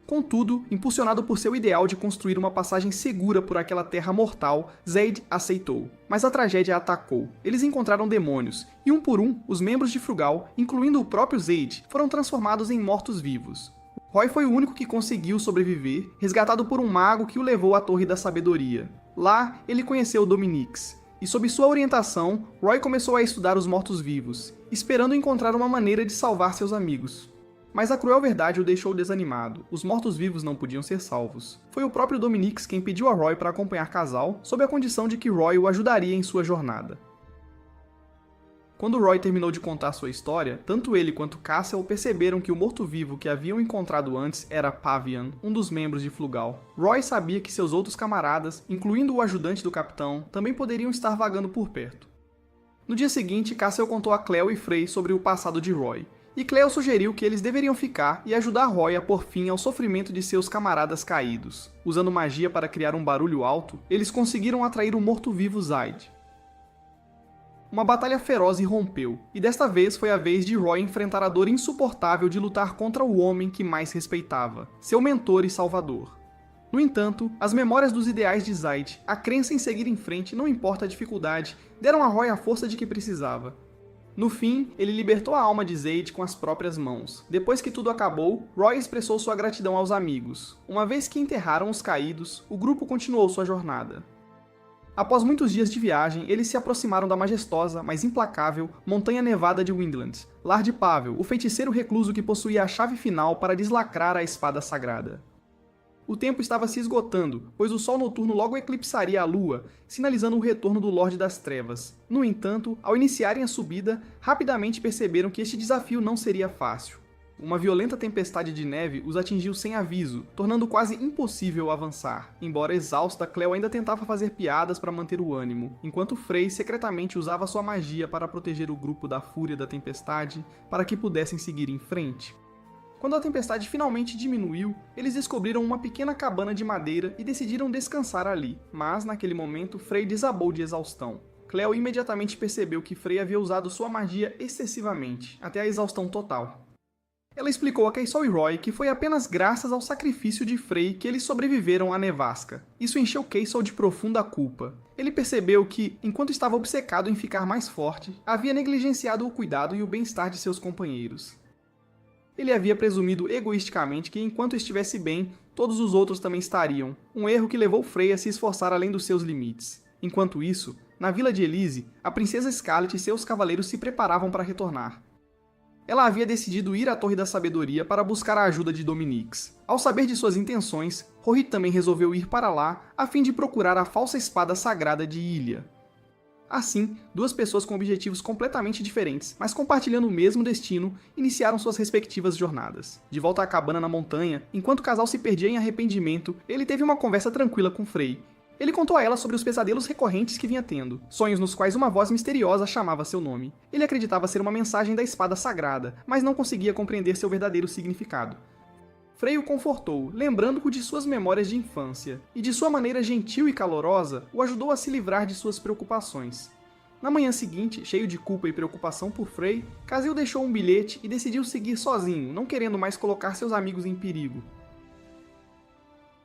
Contudo, impulsionado por seu ideal de construir uma passagem segura por aquela terra mortal, Zaid aceitou. Mas a tragédia atacou. Eles encontraram demônios, e um por um, os membros de Frugal, incluindo o próprio Zaid, foram transformados em mortos-vivos. Roy foi o único que conseguiu sobreviver, resgatado por um mago que o levou à Torre da Sabedoria. Lá, ele conheceu Dominix, e sob sua orientação, Roy começou a estudar os mortos-vivos, esperando encontrar uma maneira de salvar seus amigos. Mas a cruel verdade o deixou desanimado. Os mortos-vivos não podiam ser salvos. Foi o próprio Dominix quem pediu a Roy para acompanhar Casal, sob a condição de que Roy o ajudaria em sua jornada. Quando Roy terminou de contar sua história, tanto ele quanto Cassel perceberam que o morto-vivo que haviam encontrado antes era Pavian, um dos membros de Frugal. Roy sabia que seus outros camaradas, incluindo o ajudante do capitão, também poderiam estar vagando por perto. No dia seguinte, Cassel contou a Cleo e Frey sobre o passado de Roy. E Cleo sugeriu que eles deveriam ficar e ajudar Roy a pôr fim ao sofrimento de seus camaradas caídos. Usando magia para criar um barulho alto, eles conseguiram atrair o morto-vivo Zaid. Uma batalha feroz irrompeu, e desta vez foi a vez de Roy enfrentar a dor insuportável de lutar contra o homem que mais respeitava, seu mentor e salvador. No entanto, as memórias dos ideais de Zaid, a crença em seguir em frente não importa a dificuldade, deram a Roy a força de que precisava. No fim, ele libertou a alma de Zaid com as próprias mãos. Depois que tudo acabou, Roy expressou sua gratidão aos amigos. Uma vez que enterraram os caídos, o grupo continuou sua jornada. Após muitos dias de viagem, eles se aproximaram da majestosa, mas implacável, Montanha Nevada de Windland, lar de Pavel, o feiticeiro recluso que possuía a chave final para deslacrar a espada sagrada. O tempo estava se esgotando, pois o sol noturno logo eclipsaria a lua, sinalizando o retorno do Lorde das Trevas. No entanto, ao iniciarem a subida, rapidamente perceberam que este desafio não seria fácil. Uma violenta tempestade de neve os atingiu sem aviso, tornando quase impossível avançar. Embora exausta, Cleo ainda tentava fazer piadas para manter o ânimo, enquanto Frey secretamente usava sua magia para proteger o grupo da fúria da tempestade, para que pudessem seguir em frente. Quando a tempestade finalmente diminuiu, eles descobriram uma pequena cabana de madeira e decidiram descansar ali, mas naquele momento Frey desabou de exaustão. Cleo imediatamente percebeu que Frey havia usado sua magia excessivamente, até a exaustão total. Ela explicou a Keisol e Roy que foi apenas graças ao sacrifício de Frey que eles sobreviveram à nevasca. Isso encheu Keisol de profunda culpa. Ele percebeu que, enquanto estava obcecado em ficar mais forte, havia negligenciado o cuidado e o bem-estar de seus companheiros. Ele havia presumido egoisticamente que enquanto estivesse bem, todos os outros também estariam, um erro que levou Frey a se esforçar além dos seus limites. Enquanto isso, na vila de Elise, a princesa Scarlet e seus cavaleiros se preparavam para retornar. Ela havia decidido ir à Torre da Sabedoria para buscar a ajuda de Dominix. Ao saber de suas intenções, Rohit também resolveu ir para lá a fim de procurar a falsa espada sagrada de Ilia. Assim, duas pessoas com objetivos completamente diferentes, mas compartilhando o mesmo destino, iniciaram suas respectivas jornadas. De volta à cabana na montanha, enquanto o casal se perdia em arrependimento, ele teve uma conversa tranquila com Frey. Ele contou a ela sobre os pesadelos recorrentes que vinha tendo, sonhos nos quais uma voz misteriosa chamava seu nome. Ele acreditava ser uma mensagem da espada sagrada, mas não conseguia compreender seu verdadeiro significado. Frey o confortou, lembrando-o de suas memórias de infância, e de sua maneira gentil e calorosa, o ajudou a se livrar de suas preocupações. Na manhã seguinte, cheio de culpa e preocupação por Frey, Casil deixou um bilhete e decidiu seguir sozinho, não querendo mais colocar seus amigos em perigo.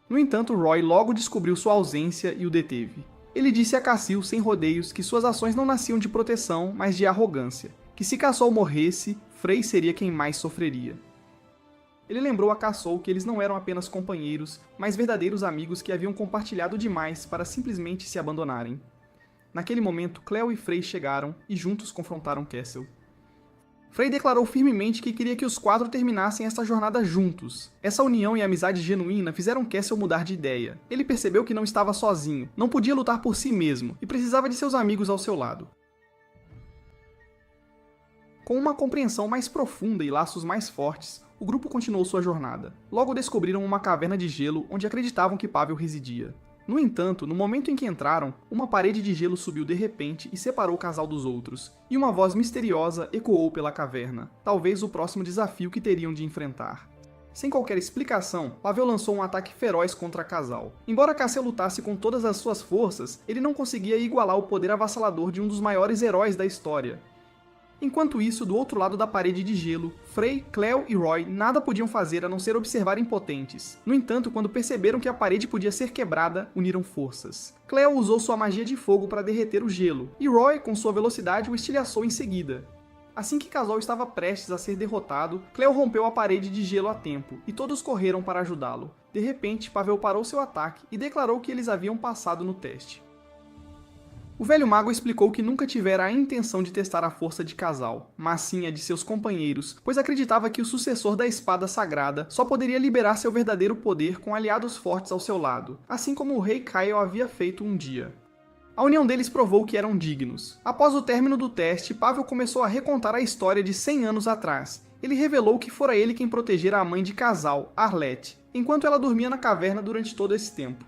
No entanto, Roy logo descobriu sua ausência e o deteve. Ele disse a Casil, sem rodeios, que suas ações não nasciam de proteção, mas de arrogância, que se Cassol morresse, Frey seria quem mais sofreria. Ele lembrou a Cassol que eles não eram apenas companheiros, mas verdadeiros amigos que haviam compartilhado demais para simplesmente se abandonarem. Naquele momento, Cleo e Frey chegaram e juntos confrontaram Kessel. Frey declarou firmemente que queria que os 4 terminassem esta jornada juntos. Essa união e amizade genuína fizeram Cassel mudar de ideia. Ele percebeu que não estava sozinho, não podia lutar por si mesmo, e precisava de seus amigos ao seu lado. Com uma compreensão mais profunda e laços mais fortes, o grupo continuou sua jornada. Logo descobriram uma caverna de gelo onde acreditavam que Pavel residia. No entanto, no momento em que entraram, uma parede de gelo subiu de repente e separou o casal dos outros, e uma voz misteriosa ecoou pela caverna, talvez o próximo desafio que teriam de enfrentar. Sem qualquer explicação, Pavel lançou um ataque feroz contra o casal. Embora Cassel lutasse com todas as suas forças, ele não conseguia igualar o poder avassalador de um dos maiores heróis da história. Enquanto isso, do outro lado da parede de gelo, Frey, Cleo e Roy nada podiam fazer a não ser observar impotentes. No entanto, quando perceberam que a parede podia ser quebrada, uniram forças. Cleo usou sua magia de fogo para derreter o gelo, e Roy, com sua velocidade, o estilhaçou em seguida. Assim que o casal estava prestes a ser derrotado, Cleo rompeu a parede de gelo a tempo, e todos correram para ajudá-lo. De repente, Pavel parou seu ataque e declarou que eles haviam passado no teste. O velho mago explicou que nunca tivera a intenção de testar a força de casal, mas sim a de seus companheiros, pois acreditava que o sucessor da espada sagrada só poderia liberar seu verdadeiro poder com aliados fortes ao seu lado, assim como o rei Kael havia feito um dia. A união deles provou que eram dignos. Após o término do teste, Pavel começou a recontar a história de 100 anos atrás. Ele revelou que fora ele quem protegera a mãe de casal, Arlette, enquanto ela dormia na caverna durante todo esse tempo.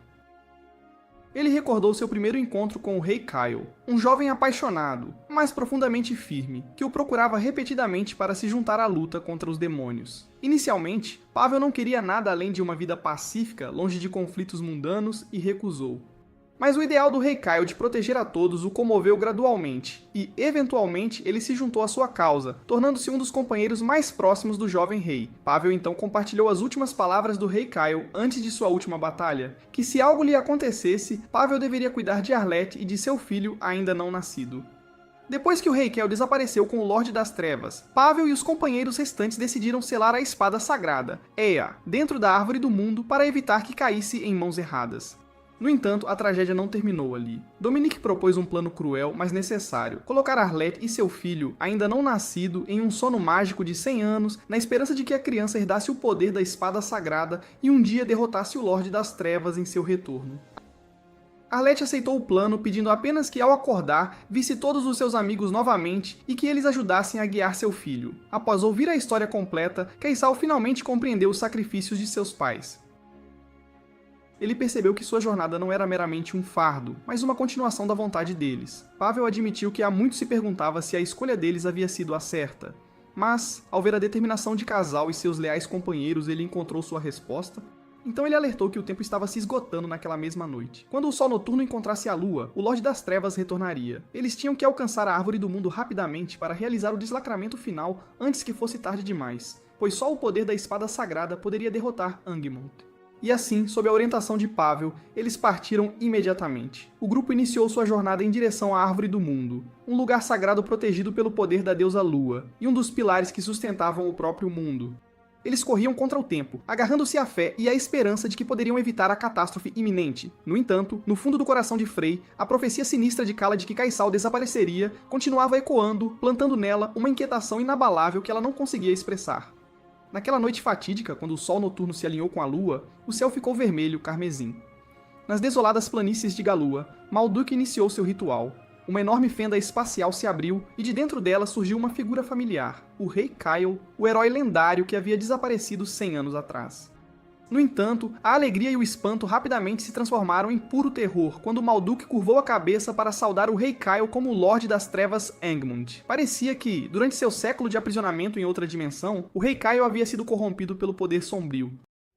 Ele recordou seu primeiro encontro com o rei Kael, um jovem apaixonado, mas profundamente firme, que o procurava repetidamente para se juntar à luta contra os demônios. Inicialmente, Pavel não queria nada além de uma vida pacífica, longe de conflitos mundanos, e recusou. Mas o ideal do rei Kael de proteger a todos o comoveu gradualmente, e, eventualmente, ele se juntou à sua causa, tornando-se um dos companheiros mais próximos do jovem rei. Pavel então compartilhou as últimas palavras do rei Kael antes de sua última batalha, que se algo lhe acontecesse, Pavel deveria cuidar de Arlette e de seu filho ainda não nascido. Depois que o rei Kael desapareceu com o Lorde das Trevas, Pavel e os companheiros restantes decidiram selar a espada sagrada, Ea, dentro da Árvore do Mundo para evitar que caísse em mãos erradas. No entanto, a tragédia não terminou ali. Dominique propôs um plano cruel, mas necessário: colocar Arlette e seu filho, ainda não nascido, em um sono mágico de 100 anos, na esperança de que a criança herdasse o poder da espada sagrada e um dia derrotasse o Lorde das Trevas em seu retorno. Arlette aceitou o plano, pedindo apenas que, ao acordar, visse todos os seus amigos novamente e que eles ajudassem a guiar seu filho. Após ouvir a história completa, Caissal finalmente compreendeu os sacrifícios de seus pais. Ele percebeu que sua jornada não era meramente um fardo, mas uma continuação da vontade deles. Pavel admitiu que há muito se perguntava se a escolha deles havia sido a certa. Mas, ao ver a determinação de casal e seus leais companheiros, ele encontrou sua resposta. Então ele alertou que o tempo estava se esgotando naquela mesma noite. Quando o sol noturno encontrasse a lua, o Lorde das Trevas retornaria. Eles tinham que alcançar a Árvore do Mundo rapidamente para realizar o deslacramento final antes que fosse tarde demais, pois só o poder da espada sagrada poderia derrotar Angmund. E assim, sob a orientação de Pavel, eles partiram imediatamente. O grupo iniciou sua jornada em direção à Árvore do Mundo, um lugar sagrado protegido pelo poder da deusa Lua, e um dos pilares que sustentavam o próprio mundo. Eles corriam contra o tempo, agarrando-se à fé e à esperança de que poderiam evitar a catástrofe iminente. No entanto, no fundo do coração de Frey, a profecia sinistra de Kala de que Caissal desapareceria continuava ecoando, plantando nela uma inquietação inabalável que ela não conseguia expressar. Naquela noite fatídica, quando o sol noturno se alinhou com a lua, o céu ficou vermelho carmesim. Nas desoladas planícies de Galua, Malduk iniciou seu ritual. Uma enorme fenda espacial se abriu e de dentro dela surgiu uma figura familiar, o rei Kael, o herói lendário que havia desaparecido 100 anos atrás. No entanto, a alegria e o espanto rapidamente se transformaram em puro terror quando Malduk curvou a cabeça para saudar o rei Kael como o Lorde das Trevas Angmund. Parecia que, durante seu século de aprisionamento em outra dimensão, o rei Kael havia sido corrompido pelo poder sombrio.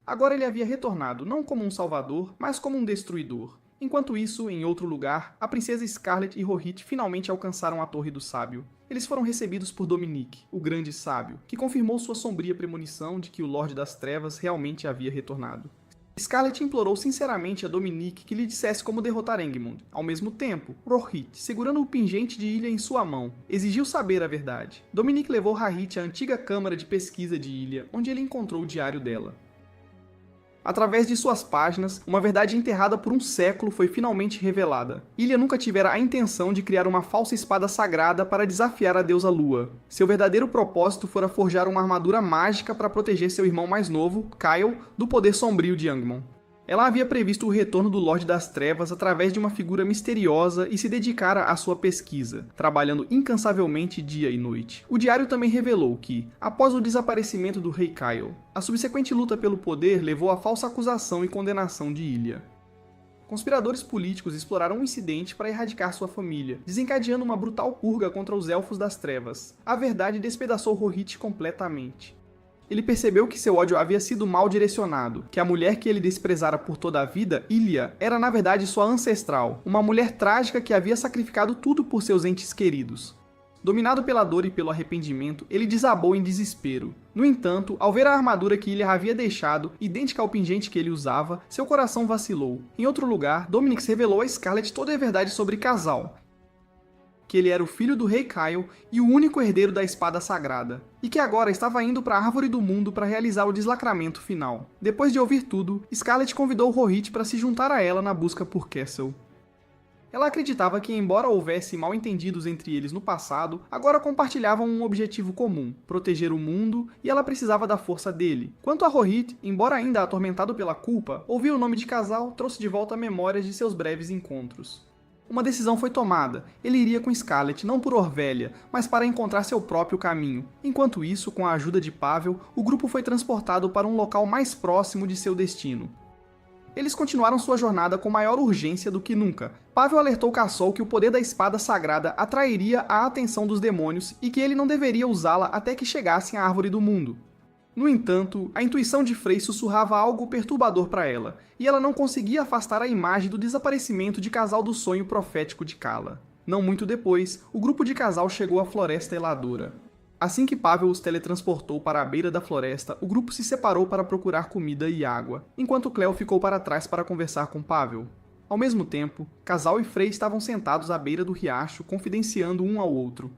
Agora ele havia retornado não como um salvador, mas como um destruidor. Enquanto isso, em outro lugar, a princesa Scarlet e Rohit finalmente alcançaram a Torre do Sábio. Eles foram recebidos por Dominique, o grande sábio, que confirmou sua sombria premonição de que o Lorde das Trevas realmente havia retornado. Scarlet implorou sinceramente a Dominique que lhe dissesse como derrotar Angmund. Ao mesmo tempo, Rohit, segurando o pingente de Ilha em sua mão, exigiu saber a verdade. Dominique levou Rohit à antiga câmara de pesquisa de Ilha, onde ele encontrou o diário dela. Através de suas páginas, uma verdade enterrada por um século foi finalmente revelada. Ilia nunca tivera a intenção de criar uma falsa espada sagrada para desafiar a deusa Lua. Seu verdadeiro propósito fora forjar uma armadura mágica para proteger seu irmão mais novo, Kyle, do poder sombrio de Angmon. Ela havia previsto o retorno do Lorde das Trevas através de uma figura misteriosa e se dedicara à sua pesquisa, trabalhando incansavelmente dia e noite. O diário também revelou que, após o desaparecimento do Rei Kyle, a subsequente luta pelo poder levou à falsa acusação e condenação de Ilia. Conspiradores políticos exploraram um incidente para erradicar sua família, desencadeando uma brutal purga contra os Elfos das Trevas. A verdade despedaçou Rohit completamente. Ele percebeu que seu ódio havia sido mal direcionado, que a mulher que ele desprezara por toda a vida, Ilia, era na verdade sua ancestral, uma mulher trágica que havia sacrificado tudo por seus entes queridos. Dominado pela dor e pelo arrependimento, ele desabou em desespero. No entanto, ao ver a armadura que Ilia havia deixado, idêntica ao pingente que ele usava, seu coração vacilou. Em outro lugar, Dominix revelou a Scarlet toda a verdade sobre Casal, que ele era o filho do Rei Kyle e o único herdeiro da espada sagrada, e que agora estava indo para a Árvore do Mundo para realizar o deslacramento final. Depois de ouvir tudo, Scarlet convidou Rohit para se juntar a ela na busca por Castle. Ela acreditava que, embora houvesse mal-entendidos entre eles no passado, agora compartilhavam um objetivo comum, proteger o mundo, e ela precisava da força dele. Quanto a Rohit, embora ainda atormentado pela culpa, ouvir o nome de Casal trouxe de volta memórias de seus breves encontros. Uma decisão foi tomada, ele iria com Scarlet não por Orvelha, mas para encontrar seu próprio caminho. Enquanto isso, com a ajuda de Pavel, o grupo foi transportado para um local mais próximo de seu destino. Eles continuaram sua jornada com maior urgência do que nunca. Pavel alertou Cassol que o poder da espada sagrada atrairia a atenção dos demônios e que ele não deveria usá-la até que chegassem à Árvore do Mundo. No entanto, a intuição de Frey sussurrava algo perturbador para ela, e ela não conseguia afastar a imagem do desaparecimento de Casal do sonho profético de Kala. Não muito depois, o grupo de Casal chegou à Floresta Heladora. Assim que Pavel os teletransportou para a beira da floresta, o grupo se separou para procurar comida e água, enquanto Cleo ficou para trás para conversar com Pavel. Ao mesmo tempo, Casal e Frey estavam sentados à beira do riacho, confidenciando um ao outro.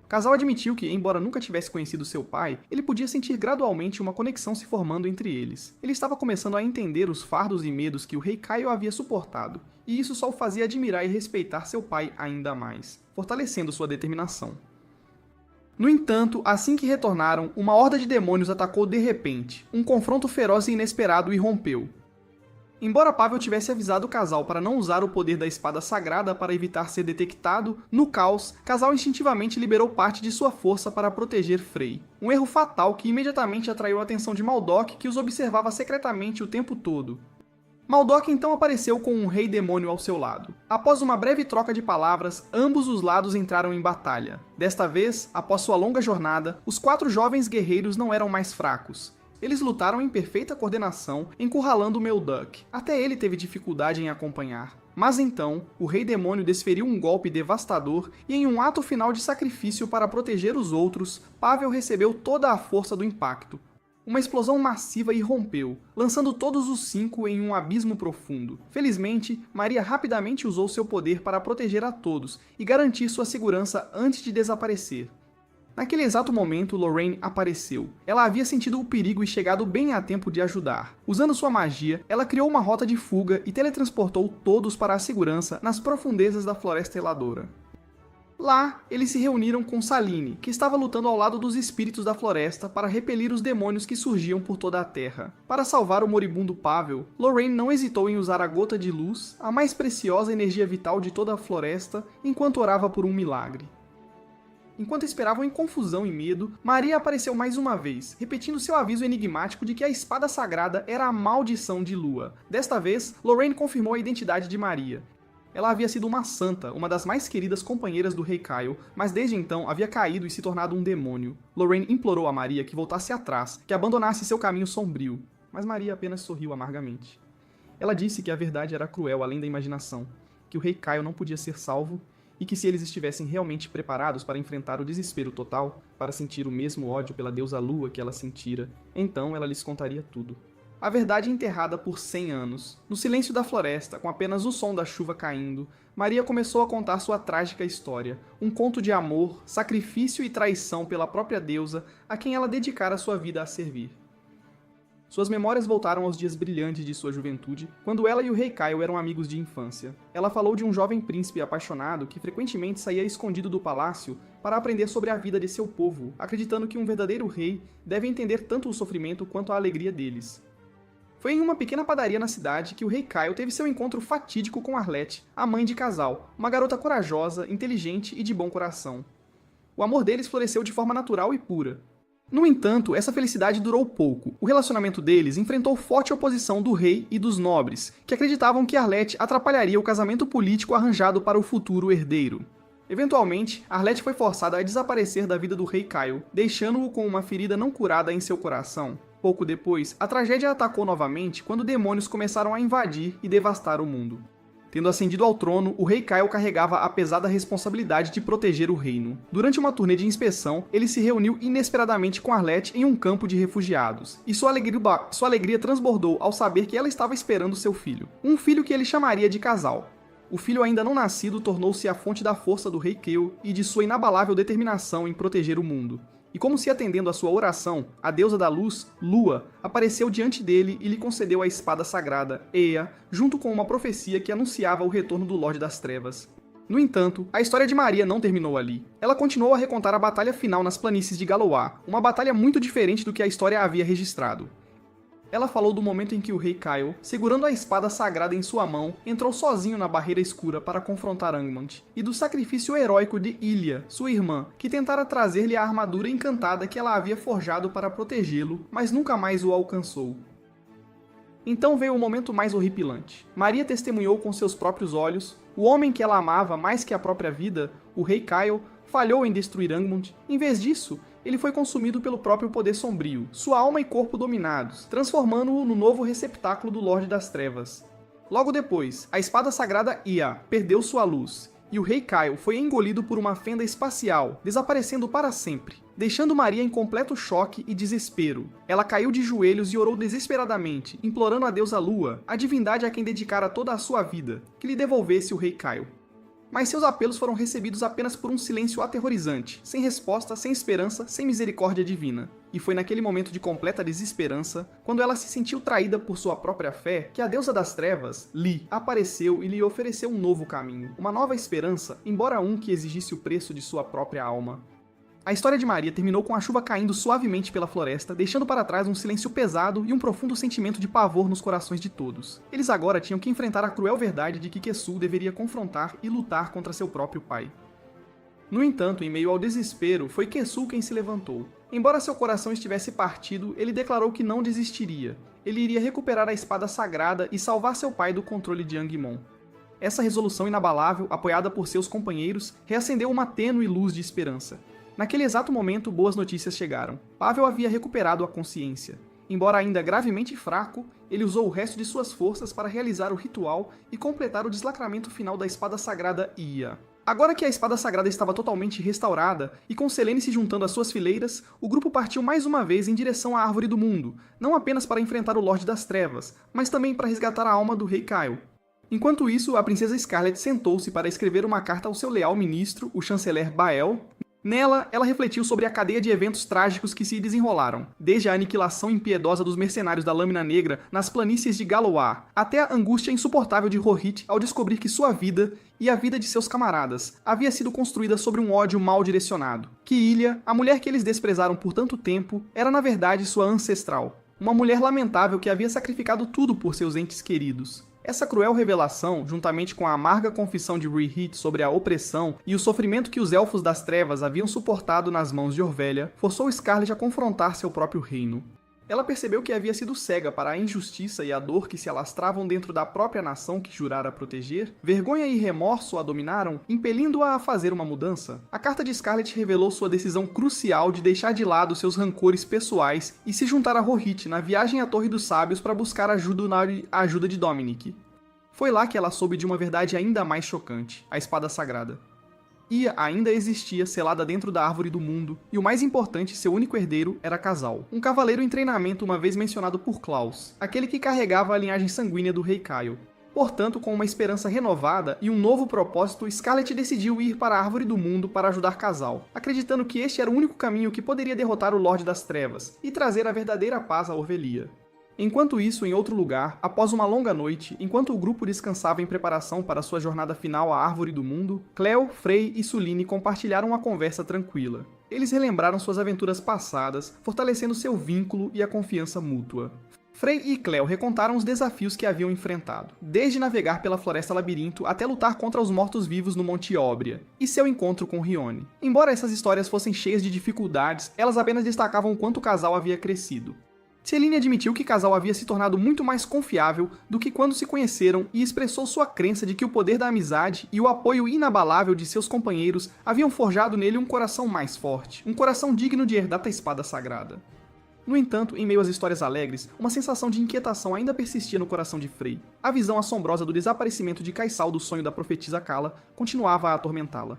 Casal admitiu que, embora nunca tivesse conhecido seu pai, ele podia sentir gradualmente uma conexão se formando entre eles. Ele estava começando a entender os fardos e medos que o Rei Kyle havia suportado, e isso só o fazia admirar e respeitar seu pai ainda mais, fortalecendo sua determinação. No entanto, assim que retornaram, uma horda de demônios atacou de repente. Um confronto feroz e inesperado irrompeu. Embora Pavel tivesse avisado o Casal para não usar o poder da espada sagrada para evitar ser detectado, no caos, Casal instintivamente liberou parte de sua força para proteger Frey. Um erro fatal que imediatamente atraiu a atenção de Maldok, que os observava secretamente o tempo todo. Maldok então apareceu com um rei demônio ao seu lado. Após uma breve troca de palavras, ambos os lados entraram em batalha. Desta vez, após sua longa jornada, os 4 jovens guerreiros não eram mais fracos. Eles lutaram em perfeita coordenação, encurralando Melduk. Até ele teve dificuldade em acompanhar. Mas então, o Rei Demônio desferiu um golpe devastador e em um ato final de sacrifício para proteger os outros, Pavel recebeu toda a força do impacto. Uma explosão massiva irrompeu, lançando todos os 5 em um abismo profundo. Felizmente, Maria rapidamente usou seu poder para proteger a todos e garantir sua segurança antes de desaparecer. Naquele exato momento, Lorraine apareceu. Ela havia sentido o perigo e chegado bem a tempo de ajudar. Usando sua magia, ela criou uma rota de fuga e teletransportou todos para a segurança nas profundezas da Floresta Heladora. Lá, eles se reuniram com Saline, que estava lutando ao lado dos espíritos da floresta para repelir os demônios que surgiam por toda a terra. Para salvar o moribundo Pavel, Lorraine não hesitou em usar a Gota de Luz, a mais preciosa energia vital de toda a floresta, enquanto orava por um milagre. Enquanto esperavam em confusão e medo, Maria apareceu mais uma vez, repetindo seu aviso enigmático de que a espada sagrada era a maldição de Lua. Desta vez, Lorraine confirmou a identidade de Maria. Ela havia sido uma santa, uma das mais queridas companheiras do Rei Kyle, mas desde então havia caído e se tornado um demônio. Lorraine implorou a Maria que voltasse atrás, que abandonasse seu caminho sombrio, mas Maria apenas sorriu amargamente. Ela disse que a verdade era cruel além da imaginação, que o Rei Kyle não podia ser salvo, e que se eles estivessem realmente preparados para enfrentar o desespero total, para sentir o mesmo ódio pela deusa Lua que ela sentira, então ela lhes contaria tudo. A verdade enterrada por 100 anos. No silêncio da floresta, com apenas o som da chuva caindo, Maria começou a contar sua trágica história, um conto de amor, sacrifício e traição pela própria deusa a quem ela dedicara sua vida a servir. Suas memórias voltaram aos dias brilhantes de sua juventude, quando ela e o rei Kyle eram amigos de infância. Ela falou de um jovem príncipe apaixonado que frequentemente saía escondido do palácio para aprender sobre a vida de seu povo, acreditando que um verdadeiro rei deve entender tanto o sofrimento quanto a alegria deles. Foi em uma pequena padaria na cidade que o rei Kyle teve seu encontro fatídico com Arlette, a mãe de casal, uma garota corajosa, inteligente e de bom coração. O amor deles floresceu de forma natural e pura. No entanto, essa felicidade durou pouco. O relacionamento deles enfrentou forte oposição do rei e dos nobres, que acreditavam que Arlette atrapalharia o casamento político arranjado para o futuro herdeiro. Eventualmente, Arlette foi forçada a desaparecer da vida do rei Kyle, deixando-o com uma ferida não curada em seu coração. Pouco depois, a tragédia atacou novamente quando demônios começaram a invadir e devastar o mundo. Tendo ascendido ao trono, o rei Kyle carregava a pesada responsabilidade de proteger o reino. Durante uma turnê de inspeção, ele se reuniu inesperadamente com Arlette em um campo de refugiados, e sua alegria transbordou ao saber que ela estava esperando seu filho. Um filho que ele chamaria de Casal. O filho ainda não nascido tornou-se a fonte da força do rei Kale e de sua inabalável determinação em proteger o mundo. E como se atendendo à sua oração, a deusa da luz, Lua, apareceu diante dele e lhe concedeu a espada sagrada, Ea, junto com uma profecia que anunciava o retorno do Lorde das Trevas. No entanto, a história de Maria não terminou ali. Ela continuou a recontar a batalha final nas planícies de Galoar, uma batalha muito diferente do que a história havia registrado. Ela falou do momento em que o rei Kyle, segurando a espada sagrada em sua mão, entrou sozinho na barreira escura para confrontar Angmant, e do sacrifício heróico de Ilia, sua irmã, que tentara trazer-lhe a armadura encantada que ela havia forjado para protegê-lo, mas nunca mais o alcançou. Então veio o momento mais horripilante. Maria testemunhou com seus próprios olhos, o homem que ela amava mais que a própria vida, o rei Kyle, falhou em destruir Angmant. Em vez disso, ele foi consumido pelo próprio poder sombrio, sua alma e corpo dominados, transformando-o no novo receptáculo do Lorde das Trevas. Logo depois, a espada sagrada Ea perdeu sua luz, e o rei Kyle foi engolido por uma fenda espacial, desaparecendo para sempre, deixando Maria em completo choque e desespero. Ela caiu de joelhos e orou desesperadamente, implorando a deusa Lua, a divindade a quem dedicara toda a sua vida, que lhe devolvesse o rei Kyle. Mas seus apelos foram recebidos apenas por um silêncio aterrorizante, sem resposta, sem esperança, sem misericórdia divina. E foi naquele momento de completa desesperança, quando ela se sentiu traída por sua própria fé, que a deusa das trevas, Li, apareceu e lhe ofereceu um novo caminho, uma nova esperança, embora um que exigisse o preço de sua própria alma. A história de Maria terminou com a chuva caindo suavemente pela floresta, deixando para trás um silêncio pesado e um profundo sentimento de pavor nos corações de todos. Eles agora tinham que enfrentar a cruel verdade de que Kesul deveria confrontar e lutar contra seu próprio pai. No entanto, em meio ao desespero, foi Kesul quem se levantou. Embora seu coração estivesse partido, ele declarou que não desistiria. Ele iria recuperar a espada sagrada e salvar seu pai do controle de Angmon. Essa resolução inabalável, apoiada por seus companheiros, reacendeu uma tênue luz de esperança. Naquele exato momento, boas notícias chegaram. Pavel havia recuperado a consciência. Embora ainda gravemente fraco, ele usou o resto de suas forças para realizar o ritual e completar o deslacramento final da espada sagrada Ea. Agora que a espada sagrada estava totalmente restaurada, e com Selene se juntando às suas fileiras, o grupo partiu mais uma vez em direção à Árvore do Mundo, não apenas para enfrentar o Lorde das Trevas, mas também para resgatar a alma do rei Kyle. Enquanto isso, a princesa Scarlet sentou-se para escrever uma carta ao seu leal ministro, o chanceler Bael. Nela, ela refletiu sobre a cadeia de eventos trágicos que se desenrolaram, desde a aniquilação impiedosa dos mercenários da Lâmina Negra nas planícies de Galoar, até a angústia insuportável de Rohit ao descobrir que sua vida, e a vida de seus camaradas, havia sido construída sobre um ódio mal direcionado. Que Ilia, a mulher que eles desprezaram por tanto tempo, era na verdade sua ancestral. Uma mulher lamentável que havia sacrificado tudo por seus entes queridos. Essa cruel revelação, juntamente com a amarga confissão de Rohit sobre a opressão e o sofrimento que os Elfos das Trevas haviam suportado nas mãos de Orvelha, forçou Scarlet a confrontar seu próprio reino. Ela percebeu que havia sido cega para a injustiça e a dor que se alastravam dentro da própria nação que jurara proteger. Vergonha e remorso a dominaram, impelindo-a a fazer uma mudança. A carta de Scarlet revelou sua decisão crucial de deixar de lado seus rancores pessoais e se juntar a Rohit na viagem à Torre dos Sábios para buscar ajuda de Dominic. Foi lá que ela soube de uma verdade ainda mais chocante, a espada sagrada. Ea ainda existia selada dentro da Árvore do Mundo, e o mais importante, seu único herdeiro era Casal, um cavaleiro em treinamento uma vez mencionado por Klaus, aquele que carregava a linhagem sanguínea do rei Kyle. Portanto, com uma esperança renovada e um novo propósito, Scarlet decidiu ir para a Árvore do Mundo para ajudar Casal, acreditando que este era o único caminho que poderia derrotar o Lorde das Trevas e trazer a verdadeira paz a Orvelia. Enquanto isso, em outro lugar, após uma longa noite, enquanto o grupo descansava em preparação para sua jornada final à Árvore do Mundo, Cleo, Frey e Suline compartilharam uma conversa tranquila. Eles relembraram suas aventuras passadas, fortalecendo seu vínculo e a confiança mútua. Frey e Cleo recontaram os desafios que haviam enfrentado, desde navegar pela Floresta Labirinto até lutar contra os mortos-vivos no Monte Óbria, e seu encontro com Rione. Embora essas histórias fossem cheias de dificuldades, elas apenas destacavam o quanto o casal havia crescido. Selene admitiu que o casal havia se tornado muito mais confiável do que quando se conheceram e expressou sua crença de que o poder da amizade e o apoio inabalável de seus companheiros haviam forjado nele um coração mais forte, um coração digno de herdar a espada sagrada. No entanto, em meio às histórias alegres, uma sensação de inquietação ainda persistia no coração de Frey. A visão assombrosa do desaparecimento de Kaisal do sonho da profetisa Kala continuava a atormentá-la.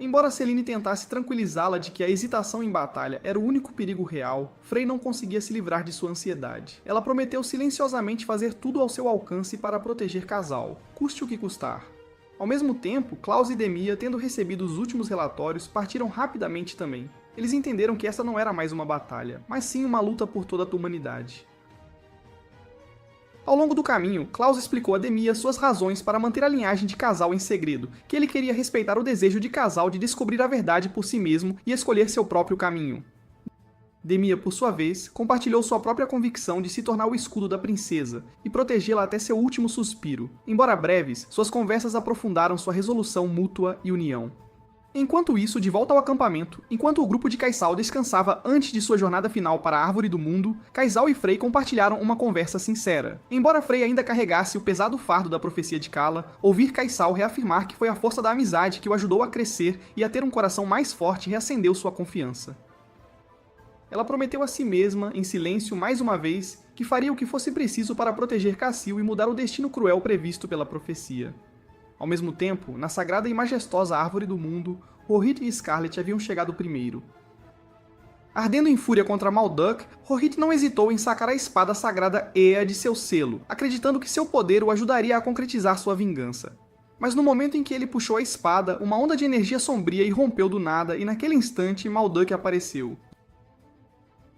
Embora Selene tentasse tranquilizá-la de que a hesitação em batalha era o único perigo real, Frey não conseguia se livrar de sua ansiedade. Ela prometeu silenciosamente fazer tudo ao seu alcance para proteger Casal, custe o que custar. Ao mesmo tempo, Klaus e Demia, tendo recebido os últimos relatórios, partiram rapidamente também. Eles entenderam que essa não era mais uma batalha, mas sim uma luta por toda a humanidade. Ao longo do caminho, Klaus explicou a Demia suas razões para manter a linhagem de Casal em segredo, que ele queria respeitar o desejo de Casal de descobrir a verdade por si mesmo e escolher seu próprio caminho. Demia, por sua vez, compartilhou sua própria convicção de se tornar o escudo da princesa e protegê-la até seu último suspiro. Embora breves, suas conversas aprofundaram sua resolução mútua e união. Enquanto isso, de volta ao acampamento, enquanto o grupo de Kaisal descansava antes de sua jornada final para a Árvore do Mundo, Kaisal e Frey compartilharam uma conversa sincera. Embora Frey ainda carregasse o pesado fardo da profecia de Kala, ouvir Kaisal reafirmar que foi a força da amizade que o ajudou a crescer e a ter um coração mais forte reacendeu sua confiança. Ela prometeu a si mesma, em silêncio mais uma vez, que faria o que fosse preciso para proteger Cassil e mudar o destino cruel previsto pela profecia. Ao mesmo tempo, na sagrada e majestosa Árvore do Mundo, Rohit e Scarlet haviam chegado primeiro. Ardendo em fúria contra Malduk, Rohit não hesitou em sacar a espada sagrada Ea de seu selo, acreditando que seu poder o ajudaria a concretizar sua vingança. Mas no momento em que ele puxou a espada, uma onda de energia sombria irrompeu do nada e naquele instante Malduk apareceu.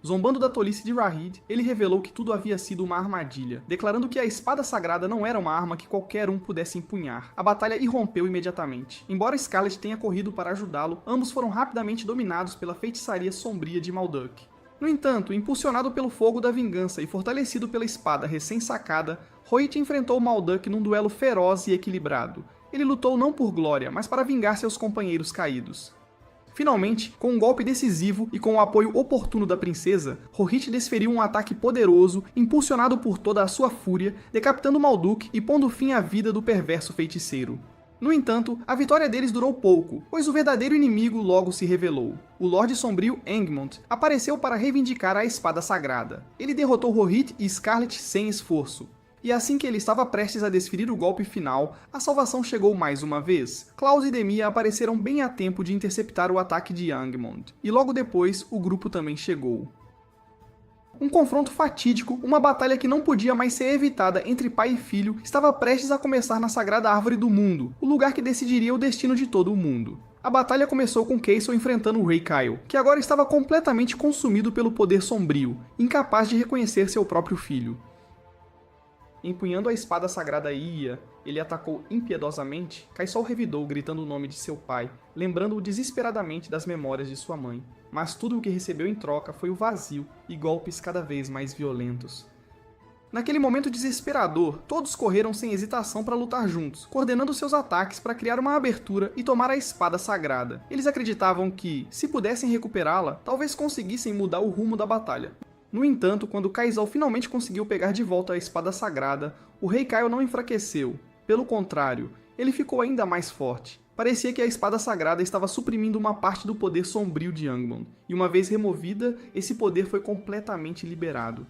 Zombando da tolice de Rahid, ele revelou que tudo havia sido uma armadilha, declarando que a espada sagrada não era uma arma que qualquer um pudesse empunhar. A batalha irrompeu imediatamente. Embora Scarlet tenha corrido para ajudá-lo, ambos foram rapidamente dominados pela feitiçaria sombria de Malduk. No entanto, impulsionado pelo fogo da vingança e fortalecido pela espada recém-sacada, Rohit enfrentou Malduk num duelo feroz e equilibrado. Ele lutou não por glória, mas para vingar seus companheiros caídos. Finalmente, com um golpe decisivo e com o apoio oportuno da princesa, Rohit desferiu um ataque poderoso, impulsionado por toda a sua fúria, decapitando Malduk e pondo fim à vida do perverso feiticeiro. No entanto, a vitória deles durou pouco, pois o verdadeiro inimigo logo se revelou. O Lorde Sombrio Engmont apareceu para reivindicar a espada sagrada. Ele derrotou Rohit e Scarlet sem esforço. E assim que ele estava prestes a desferir o golpe final, a salvação chegou mais uma vez. Klaus e Demia apareceram bem a tempo de interceptar o ataque de Angmond, e logo depois o grupo também chegou. Um confronto fatídico, uma batalha que não podia mais ser evitada entre pai e filho, estava prestes a começar na Sagrada Árvore do Mundo, o lugar que decidiria o destino de todo o mundo. A batalha começou com Kaysel enfrentando o Rei Kyle, que agora estava completamente consumido pelo poder sombrio, incapaz de reconhecer seu próprio filho. Empunhando a espada sagrada Ia, ele atacou impiedosamente. Kaysol revidou, gritando o nome de seu pai, lembrando-o desesperadamente das memórias de sua mãe. Mas tudo o que recebeu em troca foi o vazio e golpes cada vez mais violentos. Naquele momento desesperador, todos correram sem hesitação para lutar juntos, coordenando seus ataques para criar uma abertura e tomar a espada sagrada. Eles acreditavam que, se pudessem recuperá-la, talvez conseguissem mudar o rumo da batalha. No entanto, quando Kaysal finalmente conseguiu pegar de volta a espada sagrada, o Rei Kyle não enfraqueceu. Pelo contrário, ele ficou ainda mais forte. Parecia que a espada sagrada estava suprimindo uma parte do poder sombrio de Angmond, e uma vez removida, esse poder foi completamente liberado.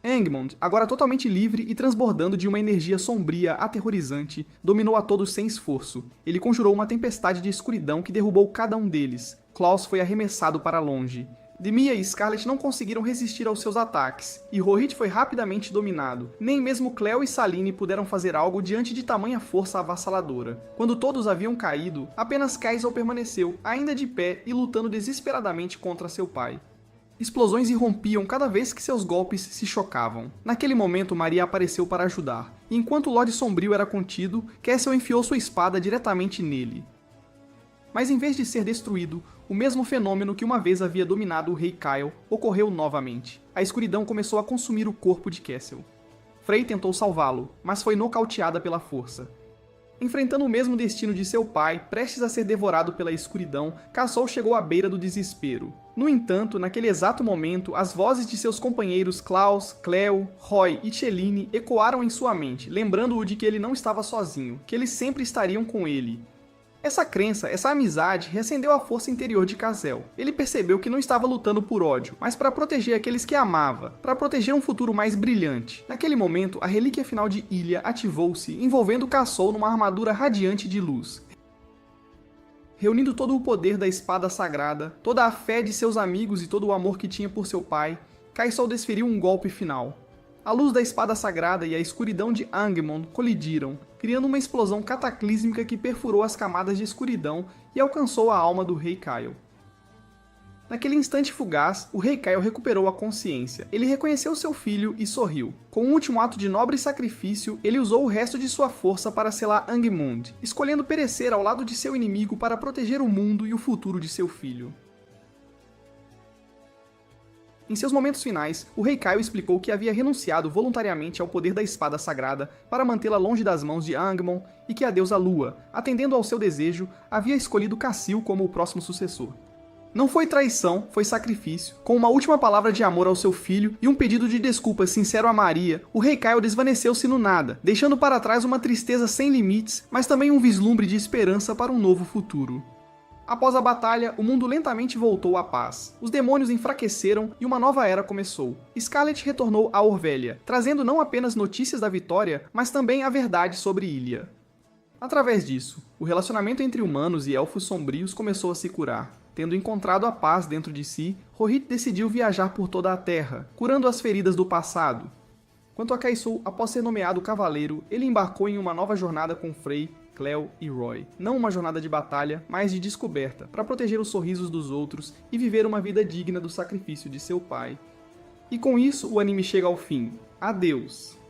Angmond, agora totalmente livre e transbordando de uma energia sombria aterrorizante, dominou a todos sem esforço. Ele conjurou uma tempestade de escuridão que derrubou cada um deles. Klaus foi arremessado para longe. Demia e Scarlet não conseguiram resistir aos seus ataques, e Rohit foi rapidamente dominado. Nem mesmo Cleo e Saline puderam fazer algo diante de tamanha força avassaladora. Quando todos haviam caído, apenas Kaysel permaneceu, ainda de pé e lutando desesperadamente contra seu pai. Explosões irrompiam cada vez que seus golpes se chocavam. Naquele momento, Maria apareceu para ajudar, e enquanto o Lorde Sombrio era contido, Castle enfiou sua espada diretamente nele. Mas em vez de ser destruído, o mesmo fenômeno que uma vez havia dominado o Rei Kyle ocorreu novamente. A escuridão começou a consumir o corpo de Castle. Frey tentou salvá-lo, mas foi nocauteada pela força. Enfrentando o mesmo destino de seu pai, prestes a ser devorado pela escuridão, Cassol chegou à beira do desespero. No entanto, naquele exato momento, as vozes de seus companheiros Klaus, Cleo, Roy e Cheline ecoaram em sua mente, lembrando-o de que ele não estava sozinho, que eles sempre estariam com ele. Essa crença, essa amizade, reacendeu a força interior de Cazel. Ele percebeu que não estava lutando por ódio, mas para proteger aqueles que amava, para proteger um futuro mais brilhante. Naquele momento, a relíquia final de Ilia ativou-se, envolvendo Cassol numa armadura radiante de luz. Reunindo todo o poder da espada sagrada, toda a fé de seus amigos e todo o amor que tinha por seu pai, Cassol desferiu um golpe final. A luz da espada sagrada e a escuridão de Angemon colidiram, criando uma explosão cataclísmica que perfurou as camadas de escuridão e alcançou a alma do Rei Kyle. Naquele instante fugaz, o Rei Kyle recuperou a consciência. Ele reconheceu seu filho e sorriu. Com um último ato de nobre sacrifício, ele usou o resto de sua força para selar Angemund, escolhendo perecer ao lado de seu inimigo para proteger o mundo e o futuro de seu filho. Em seus momentos finais, o Rei Kyle explicou que havia renunciado voluntariamente ao poder da espada sagrada para mantê-la longe das mãos de Angemon e que a deusa Lua, atendendo ao seu desejo, havia escolhido Cassil como o próximo sucessor. Não foi traição, foi sacrifício. Com uma última palavra de amor ao seu filho e um pedido de desculpas sincero a Maria, o Rei Kyle desvaneceu-se no nada, deixando para trás uma tristeza sem limites, mas também um vislumbre de esperança para um novo futuro. Após a batalha, o mundo lentamente voltou à paz. Os demônios enfraqueceram e uma nova era começou. Scarlet retornou a Orvelha, trazendo não apenas notícias da vitória, mas também a verdade sobre Ilia. Através disso, o relacionamento entre humanos e elfos sombrios começou a se curar. Tendo encontrado a paz dentro de si, Rohit decidiu viajar por toda a Terra, curando as feridas do passado. Quanto a Kaisul, após ser nomeado cavaleiro, ele embarcou em uma nova jornada com Frey, Cleo e Roy. Não uma jornada de batalha, mas de descoberta, para proteger os sorrisos dos outros e viver uma vida digna do sacrifício de seu pai. E com isso, o anime chega ao fim. Adeus!